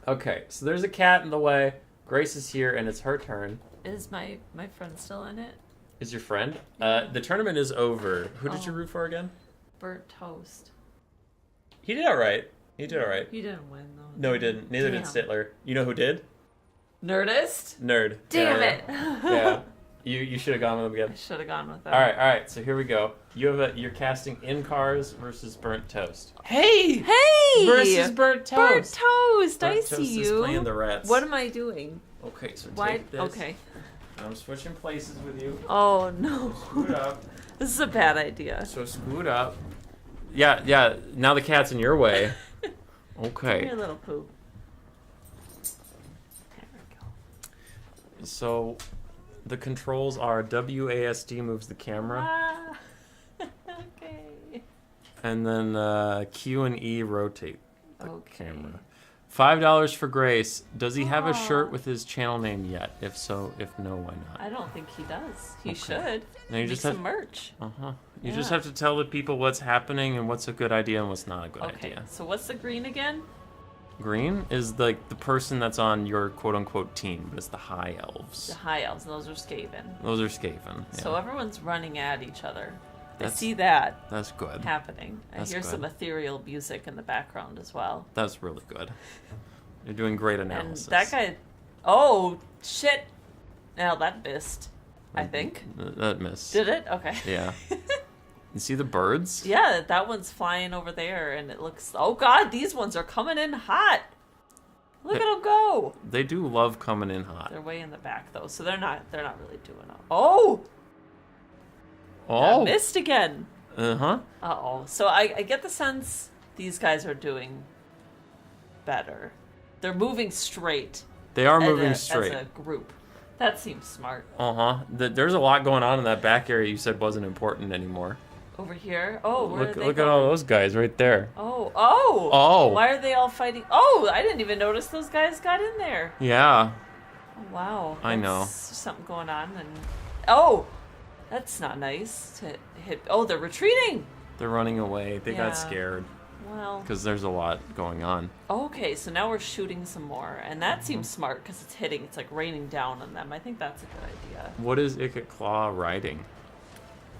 Okay, so there's a cat in the way. Grace is here, and it's her turn. Is my friend still in it? Is your friend? The tournament is over. Who did you root for again? Burnt Toast. He did all right. He did all right. He didn't win, though. No, he didn't. Neither did Stittler. You know who did? Nerdist? Nerd. Damn yeah, it. Yeah. You should have gone with him again. I should have gone with that. All right. So here we go. You're casting In Cars versus Burnt Toast. Hey! Versus Burnt Toast. Burnt Toast. Burnt I Toast see is you. playing the rats. What am I doing? Okay, so Why? take this. Okay. I'm switching places with you. Oh no. Scoot up. This is a bad idea. So scoot up. Yeah. Now the cat's in your way. Come Okay. here, little poo. There we go. So the controls are WASD moves the camera, Ah. Okay. and then Q and E rotate the Okay. camera. $5 for Grace. Does he have a Aw. shirt with his channel name yet? If so, if no, why not? I don't think he does. He Okay. should. Now you Make just some have merch. You just Yeah. have to tell the people what's happening and what's a good idea and what's not a good Okay. idea. So what's the green again? Green is like the person that's on your quote unquote team, but it's the High Elves. The High Elves. Those are Skaven. Those are Skaven. Yeah. So everyone's running at each other. I That's- see that That's good. happening. I That's hear good. some ethereal music in the background as well. That's really good. You're doing great And analysis. that guy. Oh shit! Now that missed. I think. That missed. Did it? Okay. Yeah. You see the birds? Yeah, that one's flying over there, and it looks. Oh god, these ones are coming in hot. Look at them go. They do love coming in hot. They're way in the back though, so they're not really doing it. Oh, Oh. that missed again. Uh-huh. Uh-oh. So I get the sense these guys are doing better. They're moving straight. They are as moving a, straight. As a group. That seems smart. Uh-huh. There's a lot going on in that back area you said wasn't important anymore. Over here. Oh, where are they Look at going? all those guys right there. Oh. Why are they all fighting? Oh, I didn't even notice those guys got in there. Yeah. Oh, wow. I know. That's something going on. And oh, that's not nice to hit. Oh, they're retreating. They're running away. They Yeah. got scared Well. because there's a lot going on. Okay, so now we're shooting some more, and that seems smart because it's hitting. It's like raining down on them. I think that's a good idea. What is Ikit Claw riding?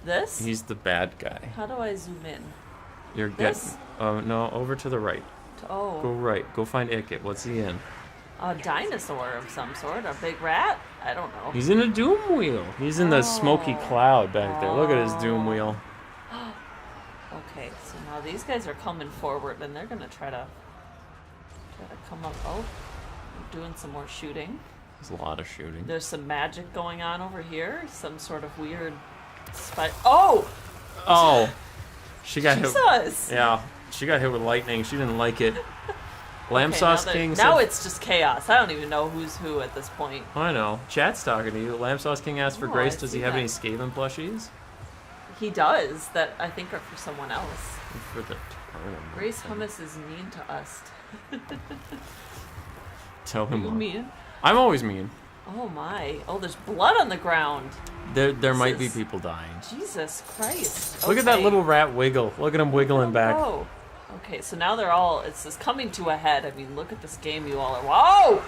This? He's the bad guy. How do I zoom in? You're This? getting... Oh, no, over to the right. Oh, Go right. Go find Ikit. What's he in? a dinosaur of some sort, a big rat. I don't know. He's in a doom wheel. He's in the smoky Oh. cloud back there. Look at his doom wheel. Okay, so now these guys are coming forward, and they're gonna try to come up. Oh, we're doing some more shooting. There's a lot of shooting. There's some magic going on over here. Some sort of weird Oh! Oh! She got hit. Jesus! Yeah, she got hit with lightning. She didn't like it. Lamb Okay, Sauce now King now said... it's just chaos. I don't even know who's who at this point. I know. Chat's talking to you. Lamb Sauce King asked for Oh, Grace. I Does see he have that. any Skaven plushies? He does, that I think are for someone else. For the tournament. Grace Hummus is mean to us. Tell You him. What. mean? I'm always mean. Oh my. Oh, there's blood on the ground. There might be is- people dying. Jesus Christ. Look at that Okay. little rat wiggle. Look at him wiggling back. Oh. Okay, so now they're all, it's just coming to a head. I mean, look at this game you all are. Whoa!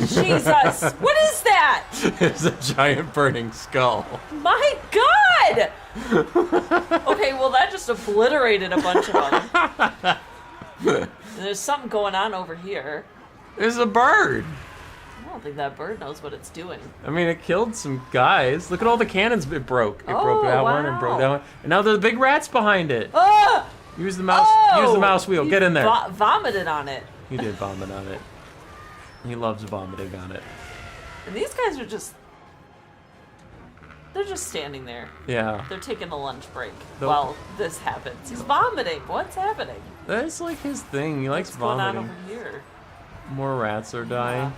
Jesus! What is that? It's a giant burning skull. My God! Okay, well, that just obliterated a bunch of them. There's something going on over here. It's a bird. I don't think that bird knows what it's doing. I mean, it killed some guys. Look at all the cannons it broke. It Oh, broke that one and broke wow. that one. And now the big rat's behind it. Ah! Use the mouse. Oh! Use the mouse wheel. He Get in there. Vomited on it. He did vomit on it. He loves vomiting on it. And these guys are just... They're just standing there. Yeah. They're taking a lunch break The- while this happens. He's vomiting. What's happening? That's like his thing. He likes What's going on vomiting. over here? More rats are dying.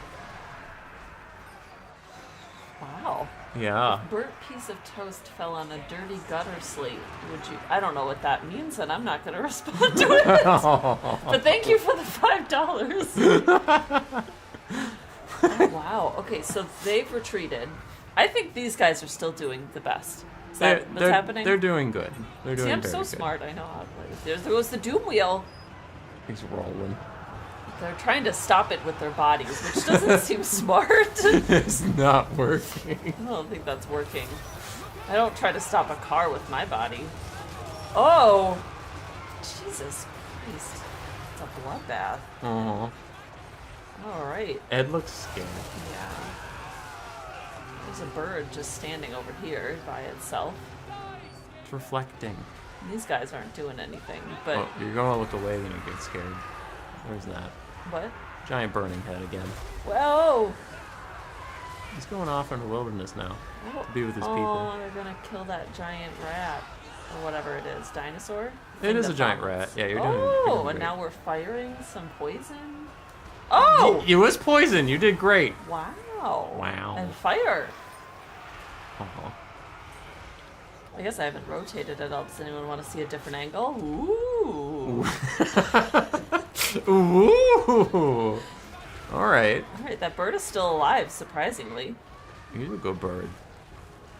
Wow. Yeah. Burnt piece of toast fell on a dirty gutter slate. Would you? I don't know what that means, and I'm not going to respond to it. But thank you for the $5. Oh, wow. Okay, so they've retreated. I think these guys are still doing the best. Is that what's happening? They're doing good. They're doing See, I'm very so good. smart. I know how to play. There goes the Doom Wheel. He's rolling. They're trying to stop it with their bodies, which doesn't seem smart. It's not working. I don't think that's working. I don't try to stop a car with my body. Oh! Jesus Christ. It's a bloodbath. Uh-huh. Alright. Ed looks scared. Yeah. There's a bird just standing over here by itself. It's reflecting. These guys aren't doing anything, but... Oh, you're going to look away when you get scared. Where's that? What? Giant burning head again. Whoa! He's going off in the wilderness now Oh, to be with his oh, people. they're gonna kill that giant rat. Or whatever it is. Dinosaur? It is a giant rat. Yeah, you're doing and great. now we're firing some poison? Oh! It was poison. You did great. Wow. Wow. And fire. Uh-huh. I guess I haven't rotated it all. Does anyone want to see a different angle? Ooh. Ooh. All right. Alright, that bird is still alive, surprisingly. He's a good bird.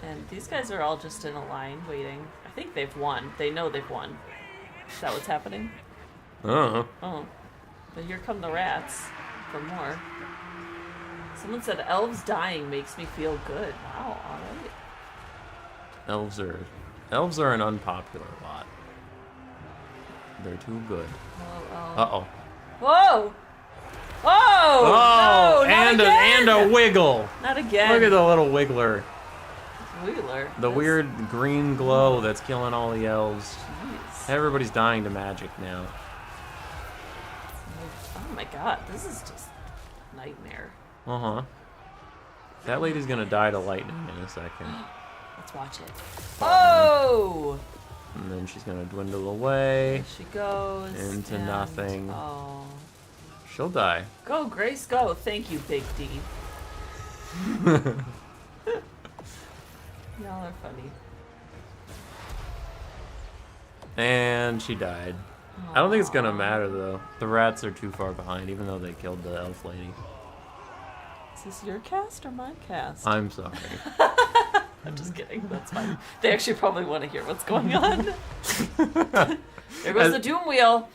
And these guys are all just in a line waiting. I think they've won. They know they've won. Is that what's happening? Uh-huh. Oh. But here come the rats for more. Someone said elves dying makes me feel good. Wow, alright. Elves are an unpopular lot. They're too good. Uh-oh. Whoa! Whoa! Oh, No, not and again! a wiggle. Not again. Look at the little wiggler. Wheeler. The weird green glow that's killing all the elves. Jeez. Everybody's dying to magic now. Oh my god, this is just nightmare. Uh-huh. That lady's gonna die to lightning in a second. Let's watch it. Oh! And then she's gonna dwindle away There she goes. into and- nothing. Oh. She'll die. Go, Grace, go. Thank you, Big D. Y'all are funny. And she died. I don't think it's gonna matter though. The rats are too far behind, even though they killed the elf lady. Is this your cast or my cast? I'm sorry. I'm just kidding. That's fine. They actually probably want to hear what's going on. There goes the Doom Wheel.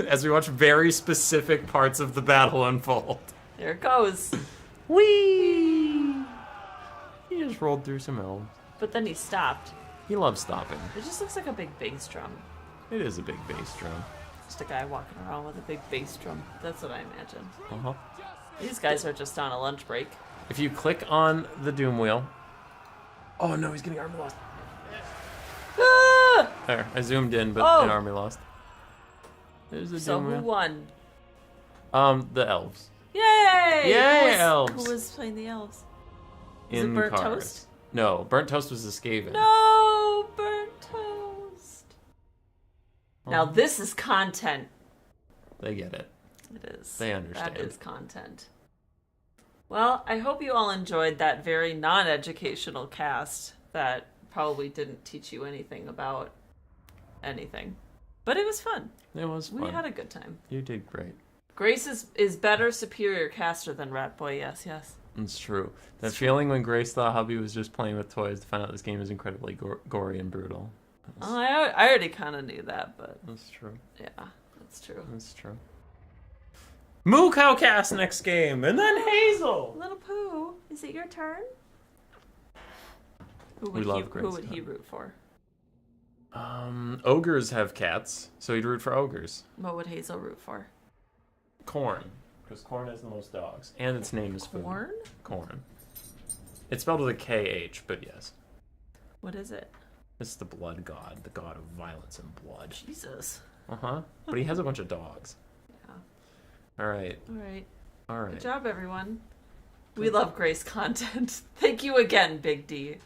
As we watch very specific parts of the battle unfold. There it goes. Whee! He just rolled through some elves. But then he stopped. He loves stopping. It just looks like a big bass drum. It is a big bass drum. Just a guy walking around with a big bass drum. That's what I imagine. Uh-huh. These guys are just on a lunch break. If you click on the Doom Wheel... Oh no, he's getting army lost. Ah! There, I zoomed in, but Oh. an army lost. There's the So Doom who Wheel. won? The elves. Yay! Yay, elves! Who was playing the elves? Was In it Burnt cars. Toast? No, Burnt Toast was the Skaven. No, Burnt Toast. Now this is content. They get it. It is. They understand. That is content. Well, I hope you all enjoyed that very non-educational cast that probably didn't teach you anything about anything. But it was fun. It was fun. We had a good time. You did great. Grace is better superior caster than Rat Boy, yes. It's true. That feeling when Grace thought hubby was just playing with toys to find out this game is incredibly gory and brutal. Oh, I already kind of knew that, but That's true. yeah, that's true. That's true. Moo Cow cast next game, and then Hazel. Little Pooh, is it your turn? Who We love Grace Who would he Cow. root for? Ogres have cats, so he'd root for ogres. What would Hazel root for? Corn, because corn has the most dogs, and its name is food. Corn? Corn. It's spelled with a K-H, but yes. What is it? It's the blood god, the god of violence and blood. Jesus. Uh-huh. But he has a bunch of dogs. Yeah. All right. All right. Good Good job, everyone. We love Grace content. Thank you again, Big D.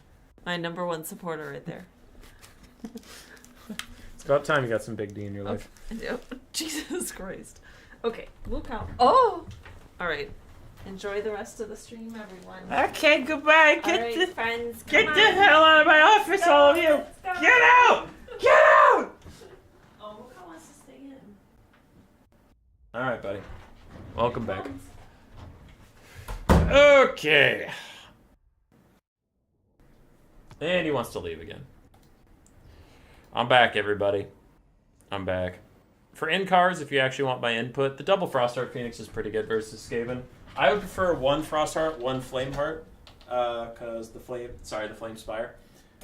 My #1 supporter right there. It's about time you got some Big D in your life. Jesus Christ. Okay, we'll count. Oh! Alright. Enjoy the rest of the stream, everyone. Okay, goodbye. Alright, friends. Get the hell out of my office, all of you! Let's go. Get out! Get out! Oh, Luca wants to stay in. All right, buddy. Welcome back. Okay. And he wants to leave again. I'm back, everybody. I'm back. For in cards, if you actually want my input, the double Frostheart Phoenix is pretty good versus Skaven. I would prefer one Frostheart, one Flameheart, because the Flame Spire.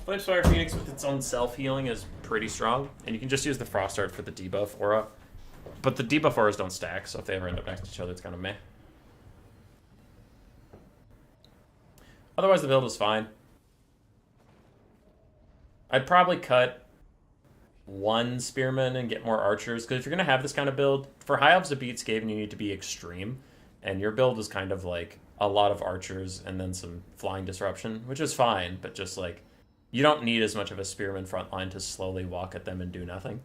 Flame Spire Phoenix with its own self-healing is pretty strong, and you can just use the Frostheart for the debuff aura. But the debuff auras don't stack, so if they ever end up next to each other, it's kind of meh. Otherwise, the build is fine. I'd probably cut one Spearman and get more archers, because if you're going to have this kind of build, for High Elves to beat Skaven, you need to be extreme, and your build is kind of like a lot of archers and then some flying disruption, which is fine, but just like, you don't need as much of a Spearman frontline to slowly walk at them and do nothing.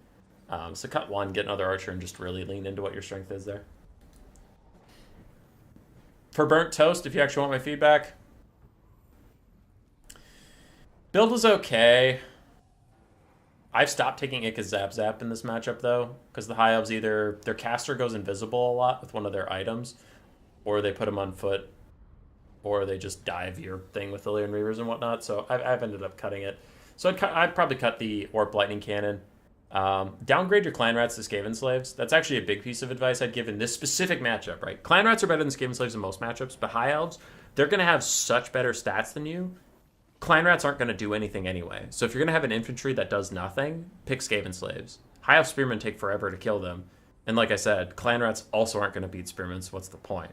So cut one, get another archer, and just really lean into what your strength is there. For Burnt Toast, if you actually want my feedback, build is okay. I've stopped taking Ica Zap Zap in this matchup, though, because the High Elves either their caster goes invisible a lot with one of their items, or they put them on foot, or they just dive your thing with Illian Reavers and whatnot, so I've ended up cutting it. So I'd probably cut the Orb Lightning Cannon. Downgrade your Clan Rats to Skaven Slaves. That's actually a big piece of advice I'd give in this specific matchup, right? Clan Rats are better than Skaven Slaves in most matchups, but High Elves, they're going to have such better stats than you. Clan Rats aren't going to do anything anyway. So if you're going to have an infantry that does nothing, pick Skaven Slaves. High Elf Spearmen take forever to kill them. And like I said, Clan Rats also aren't going to beat Spearmen, so what's the point?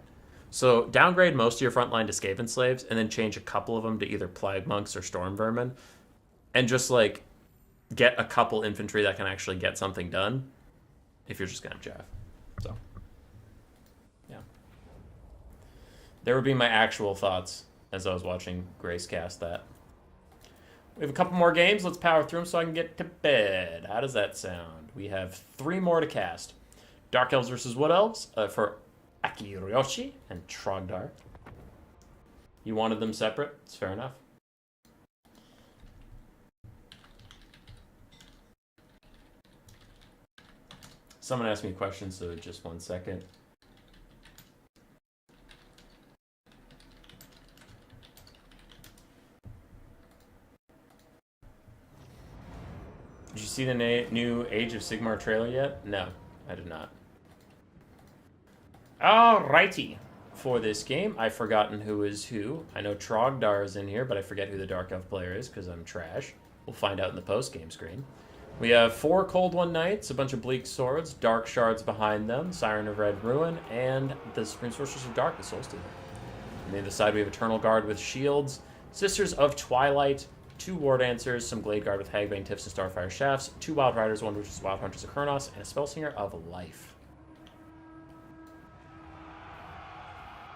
So downgrade most of your front line to Skaven Slaves, and then change a couple of them to either Plague Monks or Storm Vermin. And just, like, get a couple infantry that can actually get something done if you're just going to Jaff. So, yeah. There would be my actual thoughts as I was watching Grace cast that. We have a couple more games. Let's power through them so I can get to bed. How does that sound? We have 3 more to cast. Dark Elves versus Wood Elves for Akiryoshi and Trogdar. You wanted them separate? It's fair enough. Someone asked me a question, so just 1 second. Did you see the new Age of Sigmar trailer yet? No, I did not. Alrighty. For this game, I've forgotten who is who. I know Trogdar is in here, but I forget who the Dark Elf player is because I'm trash. We'll find out in the post-game screen. We have 4 Cold One Knights, a bunch of Bleak Swords, Dark Shards behind them, Siren of Red Ruin, and the Supreme Sorceress of Dark, the Soul Stealer. On the other side, we have Eternal Guard with Shields, Sisters of Twilight, 2 War Dancers, some Glade Guard with Hagbane Tips and Starfire Shafts, 2 Wild Riders, 1 which is Wild Hunters of Kurnos, and a Spellsinger of Life.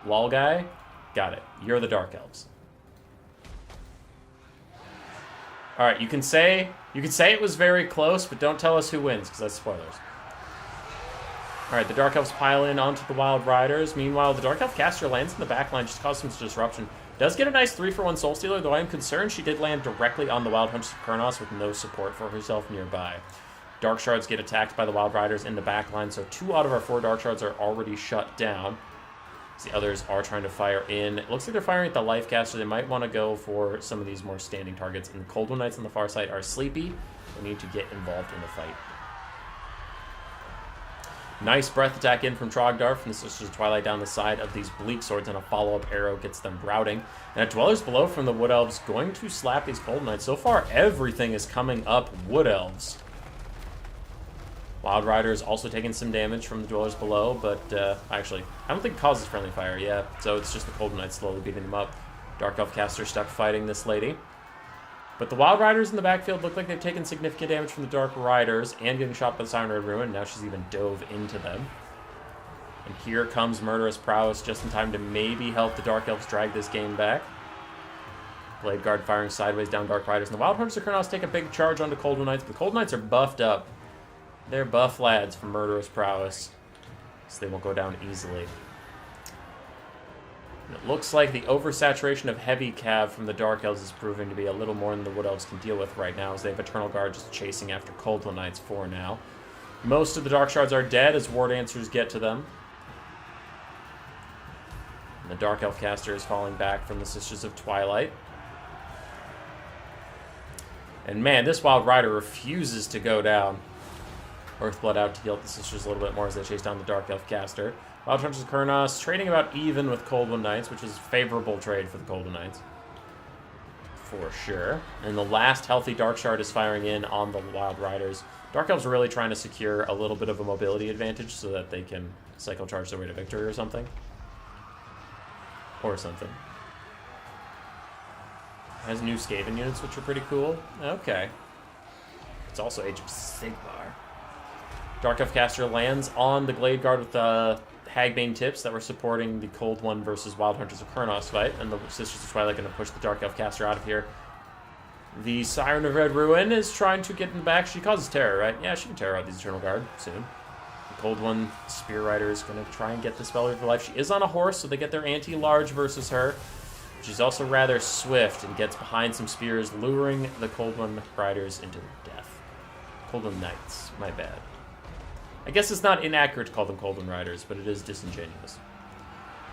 Lol guy, got it. You're the Dark Elves. All right, you can say it was very close, but don't tell us who wins because that's spoilers. All right, the Dark Elves pile in onto the Wild Riders. Meanwhile, the Dark Elf caster lands in the backline, just causes some disruption. Does get a nice 3-for-1 Soul Stealer, though I am concerned she did land directly on the Wild Hunters of Kurnos with no support for herself nearby. Dark Shards get attacked by the Wild Riders in the backline, so 2 out of our 4 Dark Shards are already shut down. The others are trying to fire in. It looks like they're firing at the Life Caster. They might want to go for some of these more standing targets. And the Cold One Knights on the far side are sleepy. They need to get involved in the fight. Nice breath attack in from Trogdar from the Sisters of Twilight down the side of these Bleak Swords, and a follow-up arrow gets them routing. And a Dwellers Below from the Wood Elves going to slap these Cold Knights. So far, everything is coming up Wood Elves. Wild Riders also taking some damage from the Dwellers Below, but actually, I don't think it causes friendly fire yet, so it's just the Cold Knights slowly beating them up. Dark Elf caster stuck fighting this lady. But the Wild Riders in the backfield look like they've taken significant damage from the Dark Riders and getting shot by the Siren Red Ruin. Now she's even dove into them. And here comes Murderous Prowess just in time to maybe help the Dark Elves drag this game back. Blade Guard firing sideways down Dark Riders, and the Wild Hunters of Kurnos take a big charge onto Cold One Knights, but the Cold Knights are buffed up. They're buff lads from Murderous Prowess, so they won't go down easily. And it looks like the oversaturation of heavy cav from the Dark Elves is proving to be a little more than the Wood Elves can deal with right now, as they have Eternal Guard just chasing after Cold One Knights for now. Most of the Dark Shards are dead as War Dancers get to them. And the Dark Elf caster is falling back from the Sisters of Twilight. And man, this Wild Rider refuses to go down. Earthblood out to heal the Sisters a little bit more as they chase down the Dark Elf caster. Wild Hunters of Kurnos trading about even with Cold One Knights, which is a favorable trade for the Cold One Knights. For sure. And the last healthy Dark Shard is firing in on the Wild Riders. Dark Elves are really trying to secure a little bit of a mobility advantage so that they can cycle charge their way to victory or something. Or something. It has new Skaven units, which are pretty cool. Okay. It's also Age of Sigmar. Dark Elf caster lands on the Glade Guard with the Hagbane tips that were supporting the Cold One versus Wild Hunters of Kurnos fight, and the Sisters of Twilight going to push the Dark Elf caster out of here. The Siren of Red Ruin is trying to get in the back. She causes terror, right? Yeah, she can terror out these Eternal Guard soon. The Cold One Spear Rider is going to try and get the Spell for life. She is on a horse, so they get their anti-large versus her. She's also rather swift and gets behind some spears, luring the Cold One Riders into death. Cold One Knights, my bad. I guess it's not inaccurate to call them Cold One Riders, but it is disingenuous.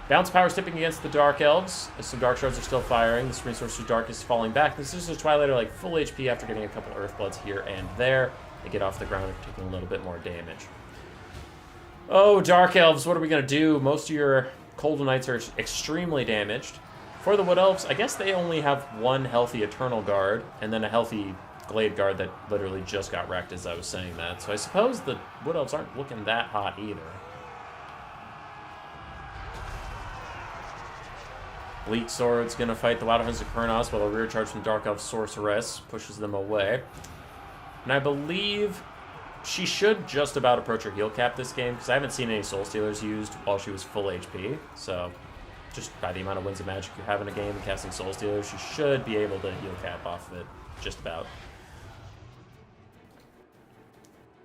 Bounce power tipping against the Dark Elves, as some Dark Shards are still firing. The Supreme Sorcerer's Dark is falling back. The Sisters of Twilight are like full HP after getting a couple Earthbloods here and there. They get off the ground and taking a little bit more damage. Oh, Dark Elves, what are we going to do? Most of your Cold One Knights are extremely damaged. For the Wood Elves, I guess they only have one healthy Eternal Guard, and then a healthy Glade Guard that literally just got wrecked as I was saying that. So I suppose the Wood Elves aren't looking that hot either. Bleak Sword's going to fight the Wild Hunters of Kurnos while a rear charge from Dark Elf Sorceress pushes them away. And I believe she should just about approach her heal cap this game, because I haven't seen any Soul Stealers used while she was full HP. So just by the amount of Winds of Magic you have in a game and casting Soul Stealers, she should be able to heal cap off of it just about.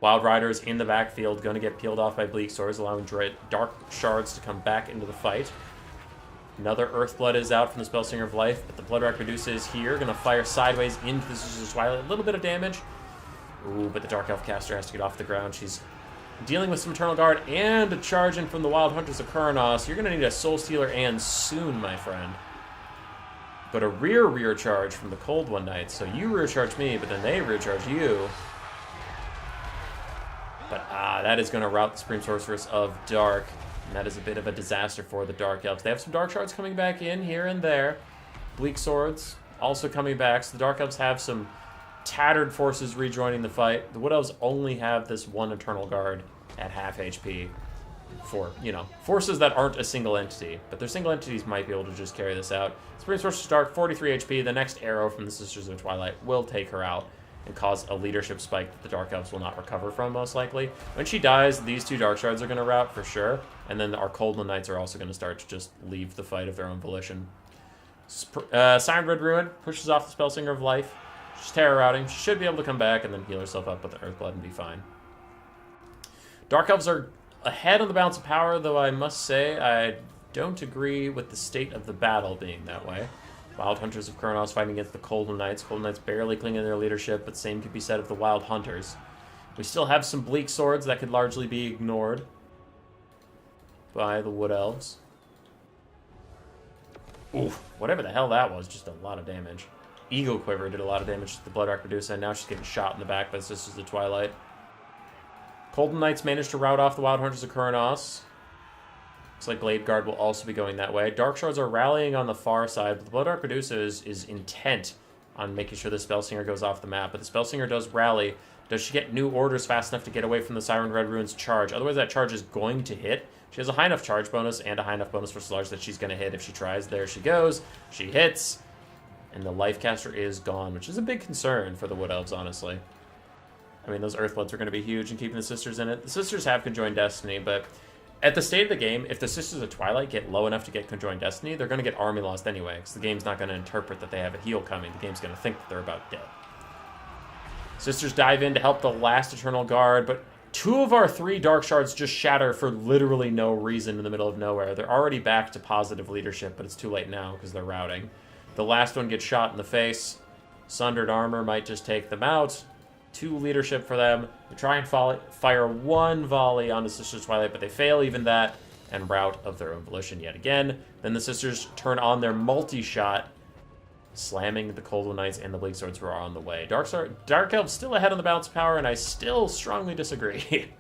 Wild Riders in the backfield going to get peeled off by Bleak Swords, allowing Dark Shards to come back into the fight. Another Earthblood is out from the Spellsinger of Life, but the Bloodrack Medusa is here, going to fire sideways into the Sisters of Twilight. A little bit of damage. Ooh, but the Dark Elf caster has to get off the ground. She's dealing with some Eternal Guard and a charge in from the Wild Hunters of Kurnos. You're going to need a Soul Stealer and soon, my friend. But a rear charge from the Cold One Knights. So you rear charge me, but then they rear charge you. But that is going to rout the Supreme Sorceress of Dark. And that is a bit of a disaster for the Dark Elves. They have some Dark Shards coming back in here and there. Bleak Swords also coming back. So the Dark Elves have some tattered forces rejoining the fight. The Wood Elves only have this one Eternal Guard at half HP for, forces that aren't a single entity. But their single entities might be able to just carry this out. Supreme Sorceress Dark, 43 HP. The next arrow from the Sisters of Twilight will take her out and cause a leadership spike that the Dark Elves will not recover from, most likely. When she dies, these two Dark Shards are going to rout for sure, and then our Cold One Knights are also going to start to just leave the fight of their own volition. Siren Red Ruin pushes off the Spellsinger of Life. She's terror routing. She should be able to come back and then heal herself up with the Earthblood and be fine. Dark Elves are ahead on the balance of power, though I must say I don't agree with the state of the battle being that way. Wild Hunters of Kurnos fighting against the Cold One Knights. Cold One Knights barely clinging to their leadership, but same could be said of the Wild Hunters. We still have some Bleak Swords that could largely be ignored by the Wood Elves. Oof, whatever the hell that was, just a lot of damage. Eagle Quiver did a lot of damage to the Bloodrack Medusa, and now she's getting shot in the back by the Sisters of Twilight. Cold One Knights managed to rout off the Wild Hunters of Kurnos. Looks like Glade Guard will also be going that way. Dark Shards are rallying on the far side, but the Bloodrack Medusa is intent on making sure the Spellsinger goes off the map. But the Spellsinger does rally. Does she get new orders fast enough to get away from the Siren Red Ruin's charge? Otherwise, that charge is going to hit. She has a high enough charge bonus and a high enough bonus for Solarge that she's going to hit if she tries. There she goes. She hits. And the Life Caster is gone, which is a big concern for the Wood Elves, honestly. I mean, those Earthbloods are going to be huge in keeping the Sisters in it. The Sisters have Conjoined Destiny, but at the state of the game, if the Sisters of Twilight get low enough to get Conjoined Destiny, they're going to get Army Lost anyway, because the game's not going to interpret that they have a heal coming. The game's going to think that they're about dead. Sisters dive in to help the last Eternal Guard, but 2 of our 3 Dark Shards just shatter for literally no reason in the middle of nowhere. They're already back to positive leadership, but it's too late now because they're routing. The last one gets shot in the face. Sundered Armor might just take them out. 2 leadership for them. They try and fire 1 volley on the Sisters of Twilight, but they fail even that and rout of their own volition yet again. Then the Sisters turn on their multi-shot slamming the Cold One Knights and the Bleak Swords who are on the way. Dark Elves still ahead on the balance of power, and I still strongly disagree.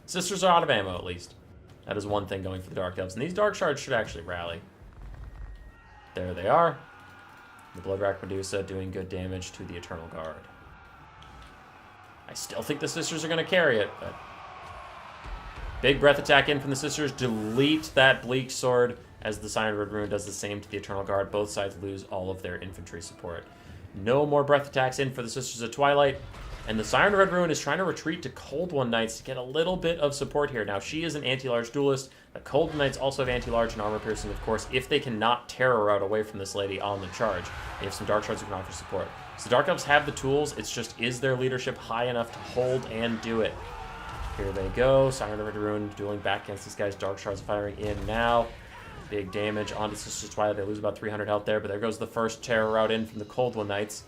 Sisters are out of ammo, at least. That is one thing going for the Dark Elves. And these Dark Shards should actually rally. There they are. The Bloodrack Medusa doing good damage to the Eternal Guard. I still think the Sisters are going to carry it, but... Big breath attack in from the Sisters. Delete that Bleak Sword as the Siren Red Rune does the same to the Eternal Guard. Both sides lose all of their infantry support. No more breath attacks in for the Sisters of Twilight. And the Siren Red Rune is trying to retreat to Cold One Knights to get a little bit of support here. Now, she is an anti-large duelist. The Cold One Knights also have anti-large and armor piercing, of course, if they cannot terror out away from this lady on the charge. They have some Dark Shards who can offer support. So Dark Elves have the tools. It's just, is their leadership high enough to hold and do it? Here they go. Siren Red Rune dueling back against these guys. Dark Shards firing in now. Big damage onto Sisters of Twilight. They lose about 300 health there, but there goes the first terror route in from the Cold One Knights.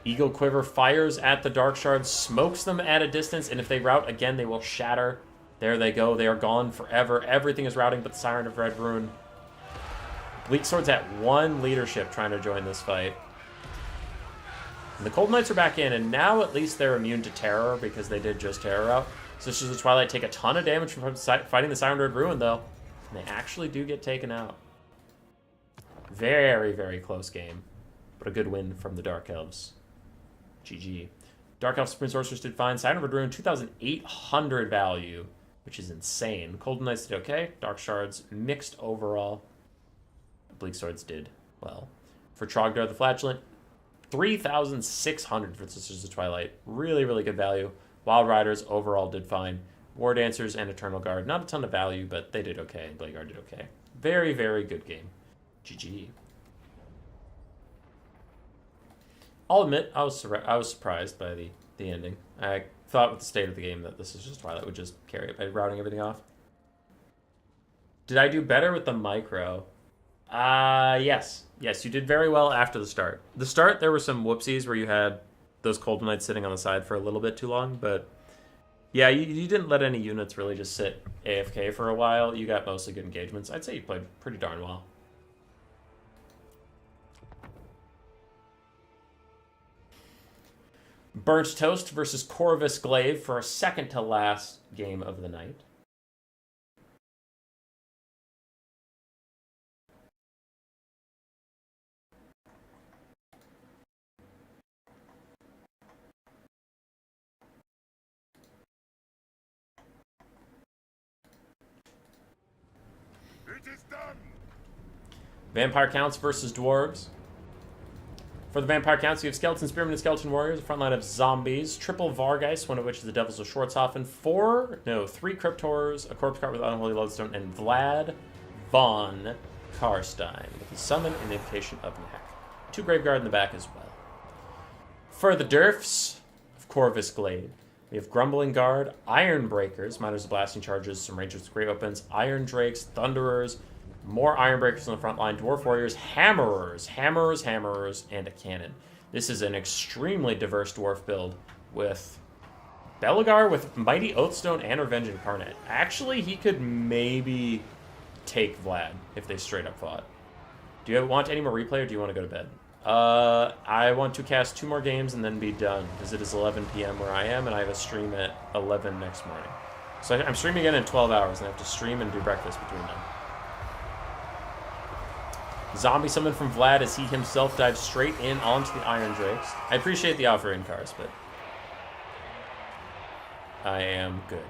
Eagle Quiver fires at the Dark Shards, smokes them at a distance, and if they rout again, they will shatter. There they go. They are gone forever. Everything is routing but the Siren of Red Rune. Bleak Sword's at one leadership trying to join this fight. And the Cold Knights are back in, and now at least they're immune to terror because they did just terror out. Sisters of Twilight take a ton of damage from fighting the Siren Red Rune, though. And they actually do get taken out. Very, very close game. But a good win from the Dark Elves. GG. Dark Elf Sprint Sorcerers did fine. Siren of Rune, 2,800 value, which is insane. Cold Knights did okay. Dark Shards, mixed overall. Bleak Swords did well. For Trogdor the Flatulent, 3,600 for Sisters of Twilight. Really, really good value. Wild Riders overall did fine. War Dancers and Eternal Guard, not a ton of value, but they did okay. Blade Guard did okay. Very, very good game. GG. I'll admit, I was surprised by the ending. I thought with the state of the game that this is just Twilight would just carry it by routing everything off. Did I do better with the micro? Yes. Yes, you did very well after the start. The start, there were some whoopsies where you had those Cold Knights sitting on the side for a little bit too long, but yeah, you didn't let any units really just sit AFK for a while. You got mostly good engagements. I'd say you played pretty darn well. Burnt Toast versus Corvus Glaive for a second to last game of the night. It is done. Vampire Counts versus Dwarves. For the Vampire Counts, you have Skeleton Spearmen and Skeleton Warriors, a front line of zombies, triple Vargeist, one of which is the Devils of Schwarzhofen, 3 Crypt Horrors, a Corpse Cart with Unholy Lodestone, and Vlad von Karstein with the Summon and Invocation of Knack. 2 Graveguard in the back as well. For the Dwarfs of Corvus Glaive, we have Grumbling Guard, Iron Breakers, Miners of Blasting Charges, some Rangers with Great Weapons, Iron Drakes, Thunderers, more Iron Breakers on the front line, Dwarf Warriors, Hammerers, and a Cannon. This is an extremely diverse Dwarf build with Belagar with Mighty Oathstone and Revenge Incarnate. Actually, he could maybe take Vlad if they straight up fought. Do you want any more replay or do you want to go to bed? I want to cast 2 more games and then be done because it is 11 p.m. where I am and I have a stream at 11 next morning. So I'm streaming again in 12 hours and I have to stream and do breakfast between them. Zombie summon from Vlad as he himself dives straight in onto the Iron Drakes. I appreciate the offer in cars, but I am good.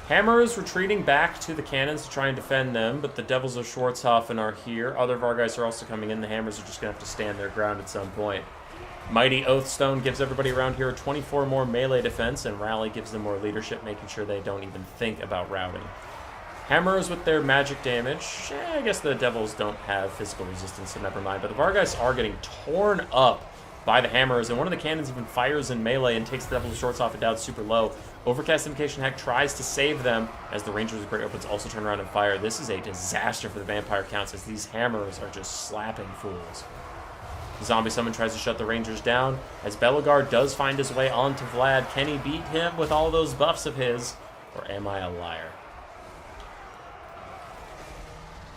Hammer is retreating back to the cannons to try and defend them, but the Devils of Schwarzhofen are here. Other Vargeist are also coming in. The Hammers are just going to have to stand their ground at some point. Mighty Oathstone gives everybody around here 24 more melee defense, and Rally gives them more leadership, making sure they don't even think about routing. Hammers with their magic damage. I guess the Devils don't have physical resistance, so never mind. But the Vargeist are getting torn up by the Hammers, and one of the cannons even fires in melee and takes the Devils' shorts off and down super low. Overcast Invocation Hack tries to save them as the Rangers with Great Weapons also turn around and fire. This is a disaster for the Vampire Counts as these Hammers are just slapping fools. The Zombie Summon tries to shut the Rangers down as Belagar does find his way onto Vlad. Can he beat him with all those buffs of his, or am I a liar?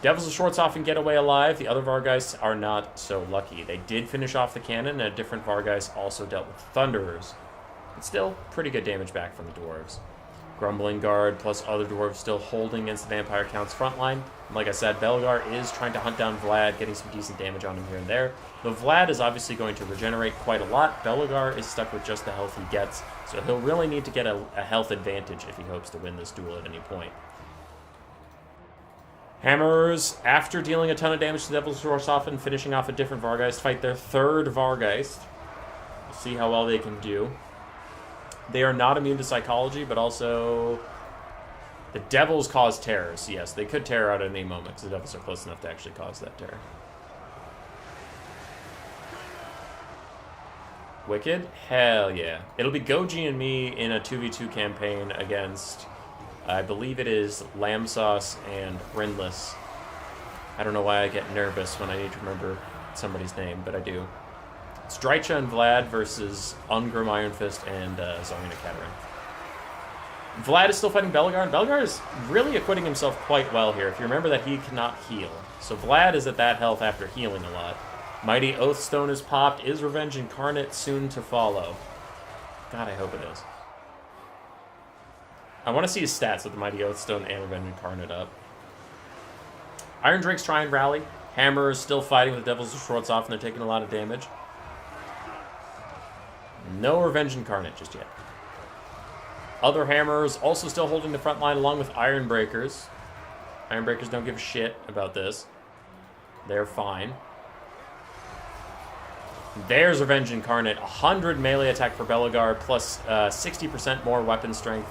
Devils of Schwarzhofen get away alive. The other Vargeists are not so lucky. They did finish off the cannon, and a different Vargeist also dealt with Thunderers. But still, pretty good damage back from the Dwarves. Grumbling Guard plus other Dwarves still holding against the Vampire Count's front line. And like I said, Belgar is trying to hunt down Vlad, getting some decent damage on him here and there. Though Vlad is obviously going to regenerate quite a lot, Belgar is stuck with just the health he gets, so he'll really need to get a health advantage if he hopes to win this duel at any point. Hammers, after dealing a ton of damage to Devils of Schwarzhofen, finishing off a different Vargeist, fight their third Vargeist. We'll see how well they can do. They are not immune to psychology, but also the Devils cause terror. So yes, they could tear out at any moment, because the Devils are close enough to actually cause that terror. Wicked? Hell yeah. It'll be Goji and me in a 2v2 campaign against, I believe it is Lamb Sauce and Brindless. I don't know why I get nervous when I need to remember somebody's name, but I do. It's Drycha and Vlad versus Ungrim Iron Fist and Zarina Katerin. Vlad is still fighting Belgar, and Belgar is really acquitting himself quite well here. If you remember that he cannot heal. So Vlad is at that health after healing a lot. Mighty Oathstone is popped. Is Revenge Incarnate soon to follow? God, I hope it is. I want to see his stats with the Mighty Oathstone and Revenge Incarnate up. Iron Drake's trying and rally. Hammer is still fighting with the Devils of Schwarzhofen, and they're taking a lot of damage. No Revenge Incarnate just yet. Other Hammers also still holding the front line along with Iron Breakers. Iron Breakers don't give a shit about this. They're fine. There's Revenge Incarnate. 100 melee attack for Belgar, plus 60% more weapon strength.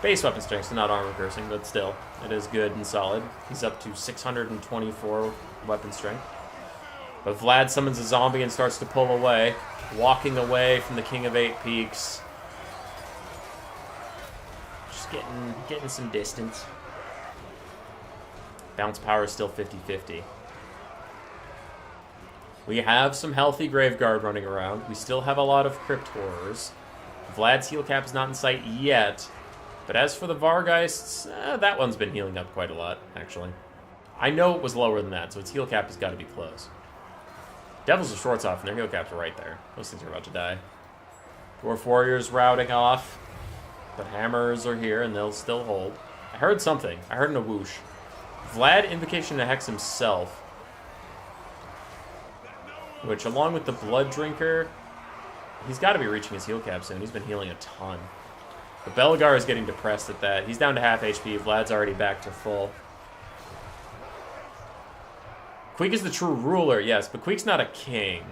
Base weapon strength, so not armor piercing, but still, it is good and solid. He's up to 624 weapon strength. But Vlad summons a zombie and starts to pull away, walking away from the King of Eight Peaks. Just getting some distance. Bounce power is still 50-50. We have some healthy Graveguard running around. We still have a lot of Crypt Horrors. Vlad's heal cap is not in sight yet. But as for the Vargeists, that one's been healing up quite a lot, actually. I know it was lower than that, so its heal cap has got to be close. Devils of Schwarzhofen, their heal caps are right there. Those things are about to die. Dwarf Warriors routing off. But Hammers are here, and they'll still hold. I heard something. I heard in a whoosh. Vlad Invocation to Hex himself. Which, along with the Blood Drinker, he's got to be reaching his heal cap soon. He's been healing a ton. But Belgar is getting depressed at that. He's down to half HP. Vlad's already back to full. Queek is the true ruler, yes, but Queek's not a king.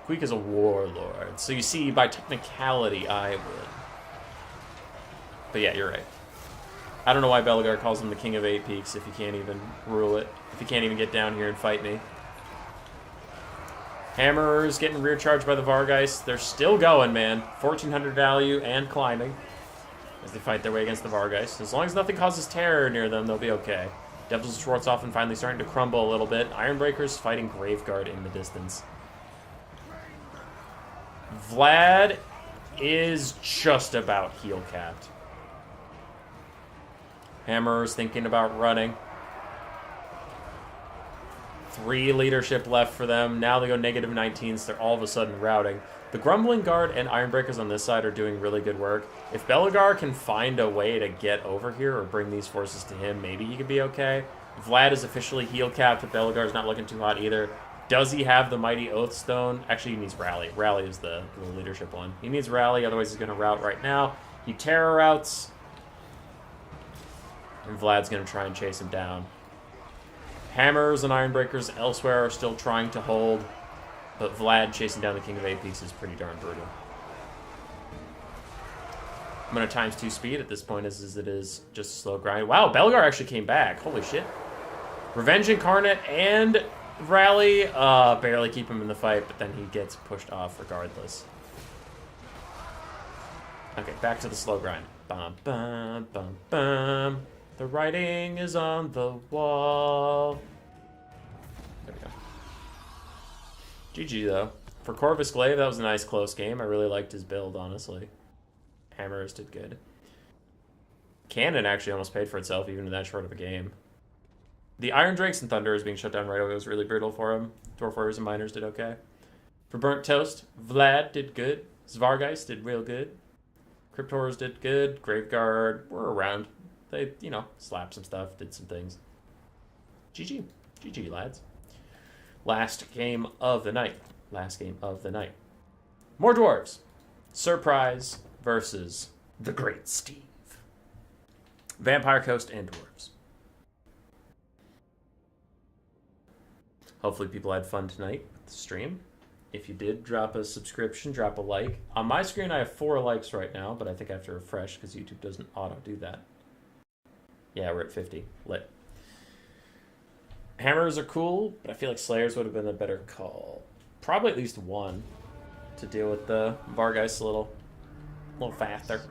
Queek is a warlord. So you see, by technicality, I would. But yeah, you're right. I don't know why Belgar calls him the King of Eight Peaks if he can't even rule it. If he can't even get down here and fight me. Hammer's getting rear charged by the Vargeist. They're still going, man. 1400 value and climbing as they fight their way against the Vargeist. As long as nothing causes terror near them, they'll be okay. Devils of Schwarzhofen finally starting to crumble a little bit. Ironbreakers fighting Graveguard in the distance. Vlad is just about heal capped. Hammer's thinking about running. 3 leadership left for them. Now they go negative 19s. They're all of a sudden routing. The Grumbling Guard and Ironbreakers on this side are doing really good work. If Belgar can find a way to get over here or bring these forces to him, maybe he could be okay. Vlad is officially heal capped, but Belgar's not looking too hot either. Does he have the Mighty Oathstone? Actually, he needs Rally. Rally is the leadership one. He needs Rally, otherwise he's going to rout right now. He terror routes. And Vlad's going to try and chase him down. Hammers and Ironbreakers elsewhere are still trying to hold, but Vlad chasing down the King of Eight Peaks is pretty darn brutal. I'm going to times 2 speed at this point as it is just a slow grind. Wow, Belgar actually came back. Holy shit. Revenge Incarnate and Rally barely keep him in the fight, but then he gets pushed off regardless. Okay, back to the slow grind. Bum, bum, bum, bum. The writing is on the wall. There we go. GG, though. For Corvus Glaive, that was a nice close game. I really liked his build, honestly. Hammers did good. Cannon actually almost paid for itself, even in that short of a game. The Iron Drakes and Thunderers being shut down right away was really brutal for him. Dwarf Warriors and Miners did okay. For Burnt Toast, Vlad did good. Svargeist did real good. Cryptors did good. Graveguard were around. They, slapped some stuff, did some things. GG. GG, lads. Last game of the night. More Dwarves. Surprise versus the Great Steve. Vampire Coast and Dwarves. Hopefully people had fun tonight with the stream. If you did, drop a subscription, drop a like. On my screen, I have 4 likes right now, but I think I have to refresh because YouTube doesn't auto-do that. Yeah, we're at 50. Lit. Hammers are cool, but I feel like Slayers would have been a better call. Probably at least one to deal with the Vargeist a little faster.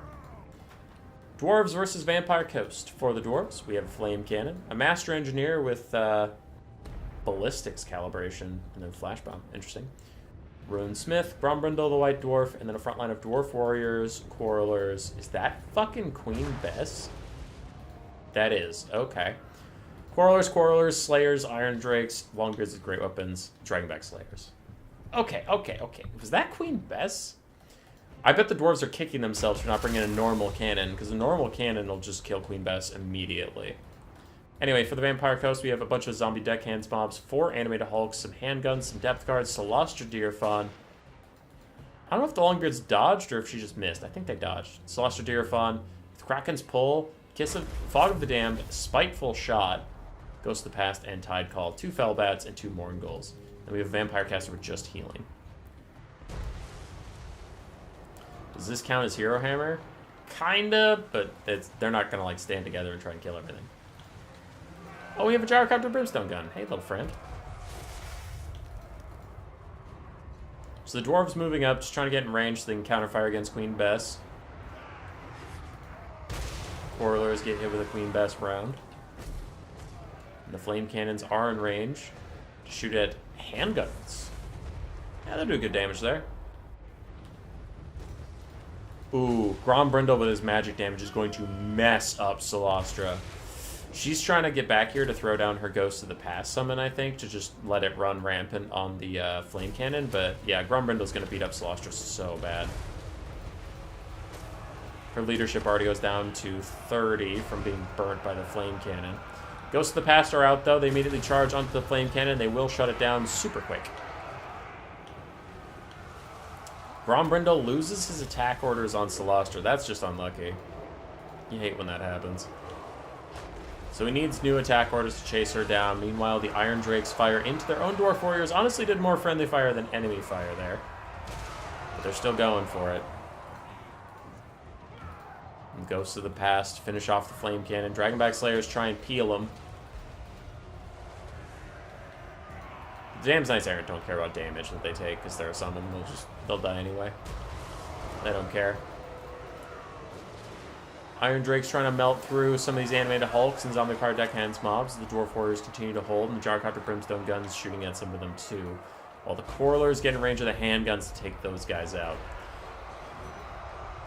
Dwarves versus Vampire Coast. For the Dwarves, we have a Flame Cannon, a Master Engineer with ballistics calibration, and then Flash Bomb. Interesting. Rune Smith, Grombrindle the White Dwarf, and then a front line of Dwarf Warriors, Quarrelers. Is that fucking Queen Bess? That is. Okay. Quarrelers, Slayers, Iron Drakes, Long Beards with Great Weapons, Dragonback Slayers. Okay. Was that Queen Bess? I bet the Dwarves are kicking themselves for not bringing a normal cannon, because a normal cannon will just kill Queen Bess immediately. Anyway, for the Vampire Coast, we have a bunch of zombie deckhands mobs, 4 animated hulks, some handguns, some depth guards, Celostra Deerfawn. I don't know if the Longbeards dodged or if she just missed. I think they dodged. Celostra Deerfawn, Kraken's Pull, Kislev, Fog of the Damned, Spiteful Shot, Ghost of the Past, and Tide Call. 2 Fellbats and 2 Morngulls. And we have a Vampire Caster with just healing. Does this count as Hero Hammer? Kinda, but they're not gonna stand together and try and kill everything. Oh, we have a Gyrocopter Brimstone gun. Hey, little friend. So the Dwarves moving up, just trying to get in range so they can counterfire against Queen Bess. Quarrelers get hit with a Queen Bess round. And the Flame Cannons are in range to shoot at handguns. Yeah, they'll do good damage there. Ooh, Grombrindle with his magic damage is going to mess up Celostra. She's trying to get back here to throw down her Ghost of the Past summon, I think, to just let it run rampant on the Flame Cannon. But yeah, Grombrindle's going to beat up Celostra so bad. Her leadership already goes down to 30 from being burnt by the Flame Cannon. Ghosts of the Past are out, though. They immediately charge onto the Flame Cannon. They will shut it down super quick. Grombrindle loses his attack orders on Celostra. That's just unlucky. You hate when that happens. So he needs new attack orders to chase her down. Meanwhile, the Iron Drakes fire into their own Dwarf Warriors. Honestly, did more friendly fire than enemy fire there. But they're still going for it. And Ghosts of the Past finish off the Flame Cannon. Dragonback Slayers try and peel them. The Damned Knights Errant don't care about damage that they take because they're a summon. They'll die anyway. They don't care. Iron Drake's trying to melt through some of these animated hulks and zombie powered deckhands mobs. The Dwarf Warriors continue to hold, and the Gyrocopter Brimstone guns shooting at some of them too. While the Quarrelers get in range of the handguns to take those guys out.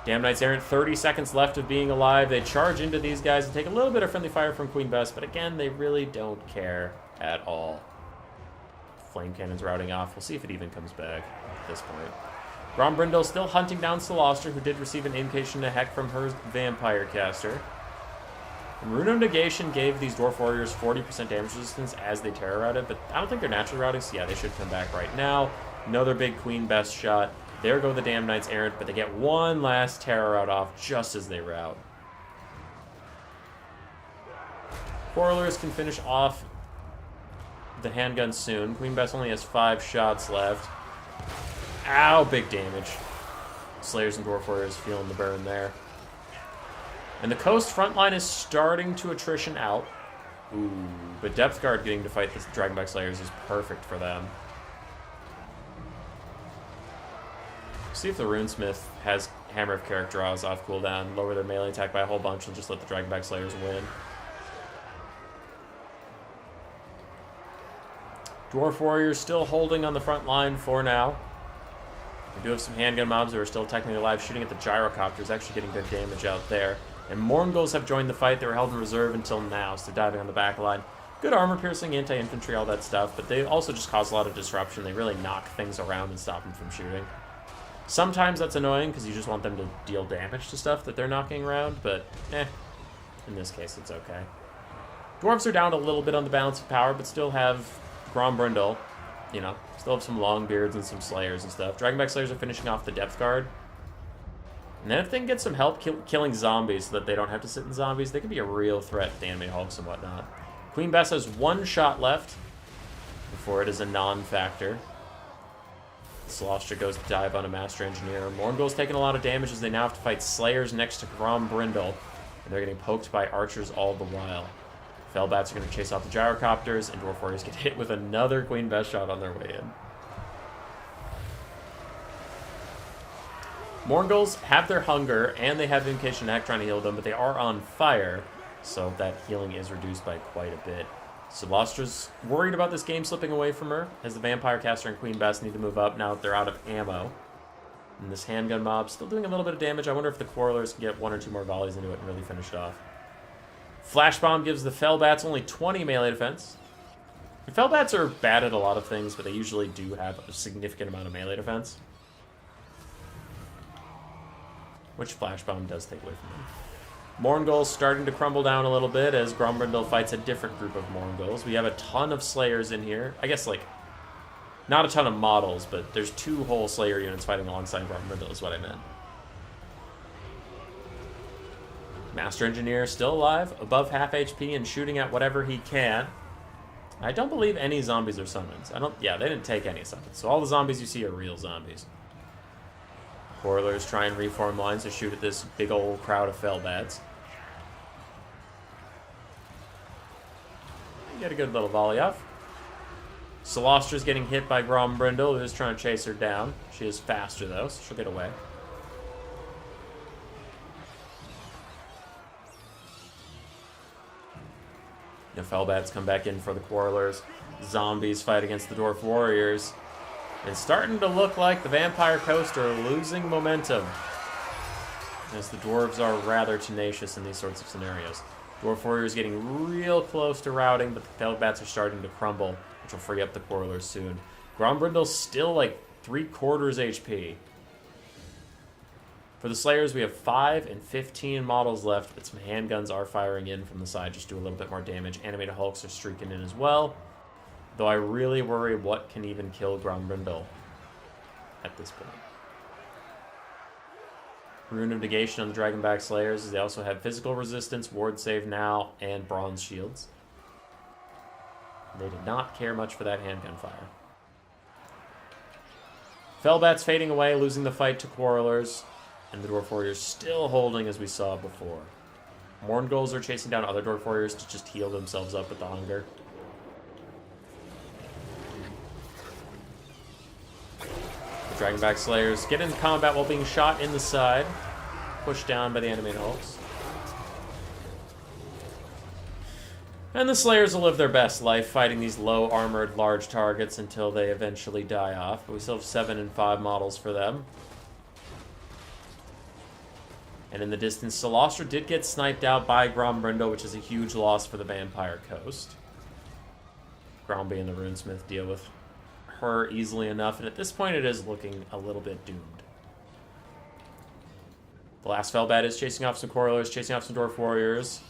Damned Knights Errant, 30 seconds left of being alive. They charge into these guys and take a little bit of friendly fire from Queen Bess, but again, they really don't care at all. Flame Cannon's routing off. We'll see if it even comes back at this point. Grombrindle still hunting down Celostra, who did receive an invocation to heck from her Vampire Caster. And Rune of Negation gave these Dwarf Warriors 40% damage resistance as they terror routed, but I don't think they're naturally routing, so yeah, they should come back right now. Another big Queen Bess shot. There go the Damned Knights Errant, but they get one last terror route off just as they route. Quarrelers can finish off the handgun soon. Queen Bess only has 5 shots left. Ow, big damage. Slayers and Dwarf Warriors feeling the burn there. And the coast front line is starting to attrition out. Ooh, but Depth Guard getting to fight the Dragonback Slayers is perfect for them. See if the Runesmith has Hammer of Character Draws off cooldown, lower their melee attack by a whole bunch, and just let the Dragonback Slayers win. Dwarf Warriors still holding on the front line for now. We do have some handgun mobs that are still technically alive, shooting at the Gyrocopters, actually getting good damage out there. And Morngulls have joined the fight. They were held in reserve until now, so they're diving on the back line. Good armor-piercing, anti-infantry, all that stuff, but they also just cause a lot of disruption. They really knock things around and stop them from shooting. Sometimes that's annoying because you just want them to deal damage to stuff that they're knocking around, but in this case it's okay. Dwarves are down a little bit on the balance of power, but still have Grombrindle, you know, still have some long beards and some Slayers and stuff. Dragonback Slayers are finishing off the depth guard. And then if they can get some help killing zombies so that they don't have to sit in zombies, they can be a real threat to animate hulks and whatnot. Queen Bess has 1 shot left before it is a non-factor. Celostra goes to dive on a Master Engineer. Morngul's taking a lot of damage as they now have to fight Slayers next to Grombrindle. And they're getting poked by archers all the while. Fellbats are going to chase off the gyrocopters, and Dwarf Warriors get hit with another Queen Bess shot on their way in. Morngul's have their hunger, and they have Invocation Act trying to heal them, but they are on fire, so that healing is reduced by quite a bit. Celostra's worried about this game slipping away from her, as the Vampire Caster and Queen Bess need to move up now that they're out of ammo. And this handgun mob still doing a little bit of damage. I wonder if the Quarrelers can get 1 or 2 more volleys into it and really finish it off. Flash Bomb gives the Fellbats only 20 melee defense. The Fellbats are bad at a lot of things, but they usually do have a significant amount of melee defense, which Flash Bomb does take away from them. Morngul's starting to crumble down a little bit as Grombrindle fights a different group of Mornguls. We have a ton of Slayers in here. I guess, like, not a ton of models, but there's 2 whole Slayer units fighting alongside Grombrindle is what I meant. Master Engineer still alive, above half HP, and shooting at whatever he can. I don't believe any zombies are summons. Yeah, they didn't take any summons. So all the zombies you see are real zombies. Quarrelers try and reform lines to shoot at this big old crowd of Fellbats. You get a good little volley off. Celostra's getting hit by Grombrindle, who's trying to chase her down. She is faster, though, so she'll get away. The Fellbats come back in for the Quarrelers. Zombies fight against the Dwarf Warriors. It's starting to look like the Vampire Coast are losing momentum, as the Dwarves are rather tenacious in these sorts of scenarios. Dwarf Warriors getting real close to routing, but the Fellbats are starting to crumble, which will free up the Quarrelers soon. Grombrindle's still like 3/4 HP. For the Slayers, we have 5 and 15 models left, but some handguns are firing in from the side, just do a little bit more damage. Animated Hulks are streaking in as well, though I really worry what can even kill Grombrindle at this point. Rune of Negation on the Dragonback Slayers, as they also have physical resistance, ward save now, and bronze shields. They did not care much for that handgun fire. Fellbats fading away, losing the fight to Quarrelers. And the Dwarf Warriors still holding as we saw before. Morngul's are chasing down other Dwarf Warriors to just heal themselves up with the hunger. The Dragonback Slayers get into combat while being shot in the side. Pushed down by the animated hulks. And the Slayers will live their best life fighting these low armored large targets until they eventually die off. But we still have 7 and 5 models for them. And in the distance, Celostra did get sniped out by Grombrindle, which is a huge loss for the Vampire Coast. Gromby and the Runesmith deal with her easily enough, and at this point it is looking a little bit doomed. The last Fellbat is chasing off some Quarrelers, chasing off some Dwarf Warriors,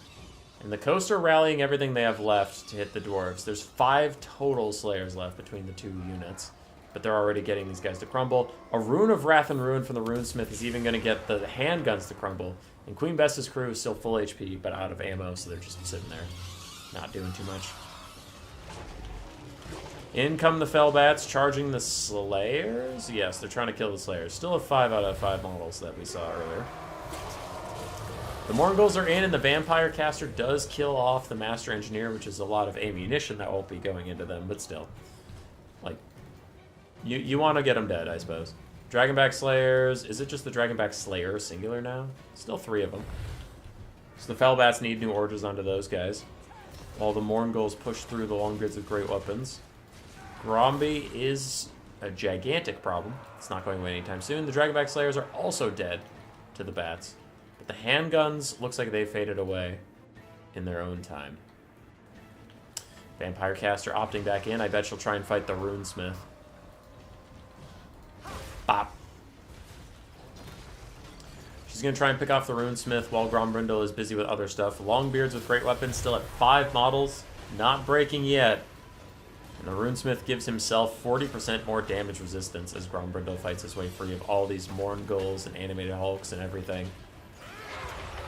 and the Coast are rallying everything they have left to hit the Dwarves. There's 5 total Slayers left between the 2 units, but they're already getting these guys to crumble. A Rune of Wrath and Ruin from the Runesmith is even going to get the handguns to crumble. And Queen Bess's crew is still full HP, but out of ammo, so they're just sitting there, not doing too much. In come the Fellbats, charging the Slayers. Yes, they're trying to kill the Slayers. Still a 5 out of 5 models that we saw earlier. The Morngul's are in, and the Vampire Caster does kill off the Master Engineer, which is a lot of ammunition that won't be going into them, but still. Like, you want to get them dead, I suppose. Dragonback Slayers. Is it just the Dragonback Slayer singular now? Still 3 of them. So the Fellbats need new orders onto those guys, while the Morngul's push through the long grids of great weapons. Gromby is a gigantic problem. It's not going away anytime soon. The Dragonback Slayers are also dead to the bats. But the handguns looks like they faded away in their own time. Vampire Caster opting back in. I bet she'll try and fight the Runesmith. Bop. She's going to try and pick off the Runesmith while Grombrindle is busy with other stuff. Longbeards with great weapons still at 5 models. Not breaking yet. And the Runesmith gives himself 40% more damage resistance as Grombrindle fights his way free of all these Mourngulls and Animated Hulks and everything.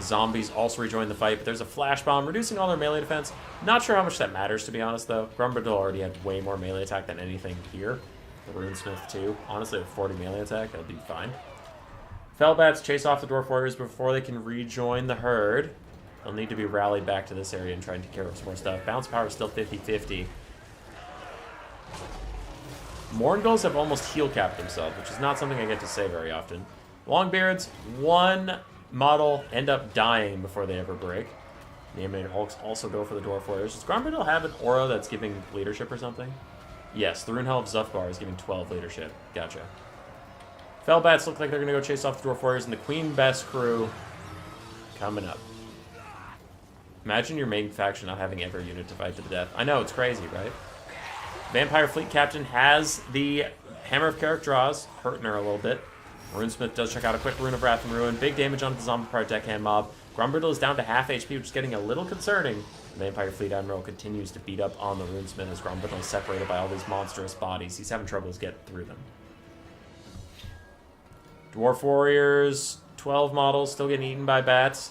Zombies also rejoin the fight, but there's a Flash Bomb, reducing all their melee defense. Not sure how much that matters, to be honest, though. Grombrindle already had way more melee attack than anything here. The Runesmith, too. Honestly, with 40 melee attack, that'll be fine. Fellbats chase off the Dwarf Warriors before they can rejoin the herd. They'll need to be rallied back to this area and try and take care of some more stuff. Bounce power is still 50-50. Mourngulls have almost heal capped themselves, which is not something I get to say very often. Longbeards, one model end up dying before they ever break. The Animated Hulks also go for the Dwarf Warriors. Does Grombrindle have an aura that's giving leadership or something? Yes, the Rune Helm of Zufbar is giving 12 leadership. Gotcha. Fellbats look like they're going to go chase off the Dwarf Warriors, and the Queen Bess crew coming up. Imagine your main faction not having every unit to fight to the death. I know, it's crazy, right? Vampire Fleet Captain has the Hammer of Carrick draws, hurting her a little bit. Runesmith does check out a quick Rune of Wrath and Ruin. Big damage onto the Zombie Part Deckhand mob. Grombrindle is down to half HP, which is getting a little concerning. The Vampire Fleet Admiral continues to beat up on the Runesmith as Grombrindle is separated by all these monstrous bodies. He's having troubles getting through them. Dwarf Warriors, 12 models, still getting eaten by bats.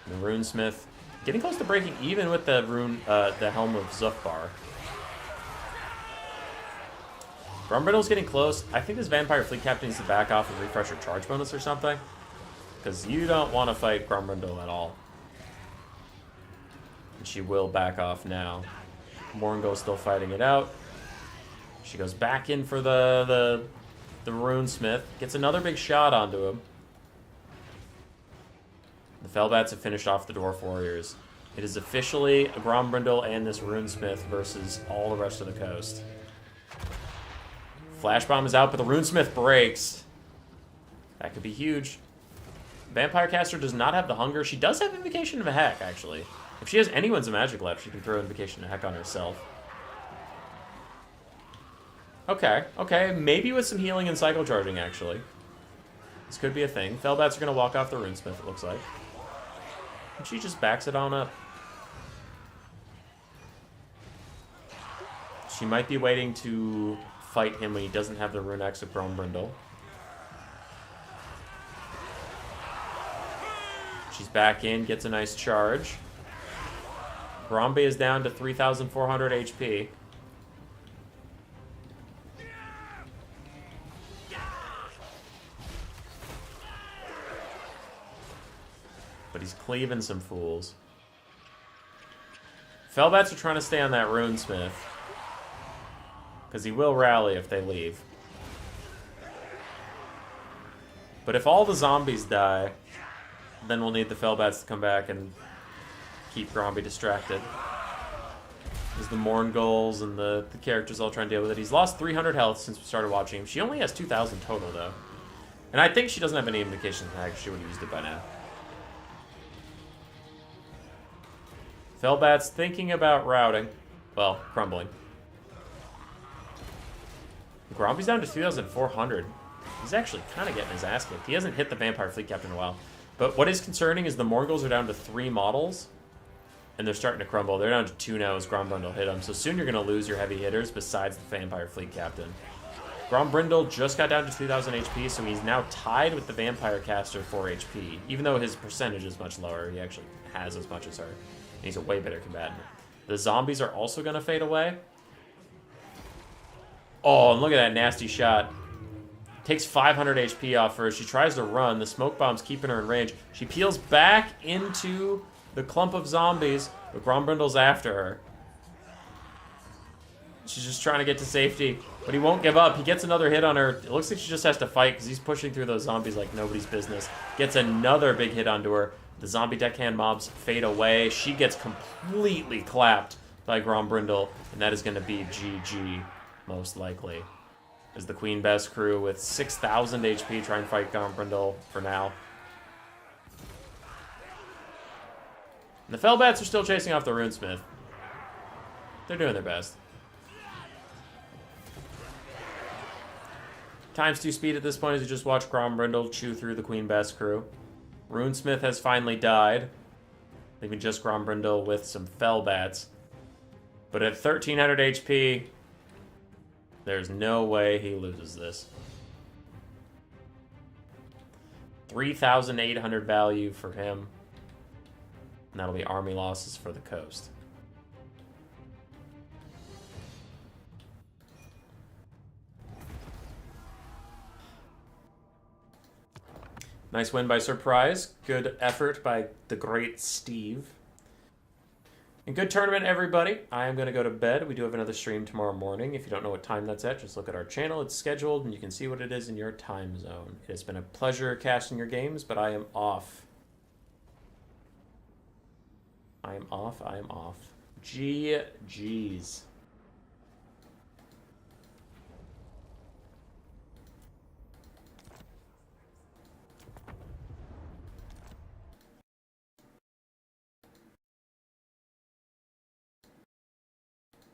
The Runesmith getting close to breaking even with the the Helm of Zufbar. Grombrindle's getting close. I think this Vampire Fleet Captain needs to back off and refresh her charge bonus or something. Because you don't want to fight Grombrindle at all. And she will back off now. Mourngull's still fighting it out. She goes back in for the Runesmith. Gets another big shot onto him. The Fellbats have finished off the Dwarf Warriors. It is officially a Grombrindle and this Runesmith versus all the rest of the coast. Flash Bomb is out, but the Runesmith breaks. That could be huge. Vampire Caster does not have the Hunger. She does have Invocation of a Heck, actually. If she has anyone's magic left, she can throw Invocation of a Heck on herself. Okay, okay. Maybe with some healing and cycle charging, actually. This could be a thing. Fellbats are going to walk off the Runesmith, it looks like. And she just backs it on up. She might be waiting to fight him when he doesn't have the Rune X of Grombrindle. She's back in, gets a nice charge. Grombe is down to 3,400 HP. But he's cleaving some fools. Fellbats are trying to stay on that Runesmith. Because he will rally if they leave. But if all the zombies die, then we'll need the Fellbats to come back and keep Grombe distracted. There's the Mourngulls and the characters all trying to deal with it. He's lost 300 health since we started watching him. She only has 2,000 total, though. And I think she doesn't have any indications that she would have used it by now. Fellbats thinking about routing. Well, crumbling. Grombe's down to 2,400. He's actually kind of getting his ass kicked. He hasn't hit the Vampire Fleet Captain in a while. But what is concerning is the Mourngulls are down to 3 models. And they're starting to crumble. They're down to 2 now as Grombrindle hit them. So soon you're going to lose your heavy hitters besides the Vampire Fleet Captain. Grombrindle just got down to 2,000 HP, so he's now tied with the Vampire Caster for HP. Even though his percentage is much lower, he actually has as much as her. And he's a way better combatant. The zombies are also going to fade away. Oh, and look at that nasty shot. Takes 500 HP off her. She tries to run. The smoke bomb's keeping her in range. She peels back into the clump of zombies, but Grombrindle's after her. She's just trying to get to safety, but he won't give up. He gets another hit on her. It looks like she just has to fight because he's pushing through those zombies like nobody's business. Gets another big hit onto her. The zombie deckhand mobs fade away. She gets completely clapped by Grombrindle, and that is going to be GG. Most likely. As the Queen Bess crew with 6,000 HP try and fight Grombrindle for now. And the Fellbats are still chasing off the Runesmith. They're doing their best. Times 2 speed at this point as you just watch Grombrindle chew through the Queen Bess crew. Runesmith has finally died, leaving just Grombrindle with some Fellbats. But at 1300 HP, there's no way he loses this. 3,800 value for him. And that'll be army losses for the coast. Nice win by Surprise. Good effort by the great Steve. And good tournament, everybody. I am going to go to bed. We do have another stream tomorrow morning. If you don't know what time that's at, just look at our channel. It's scheduled, and you can see what it is in your time zone. It has been a pleasure casting your games, but I am off. I am off. GG's.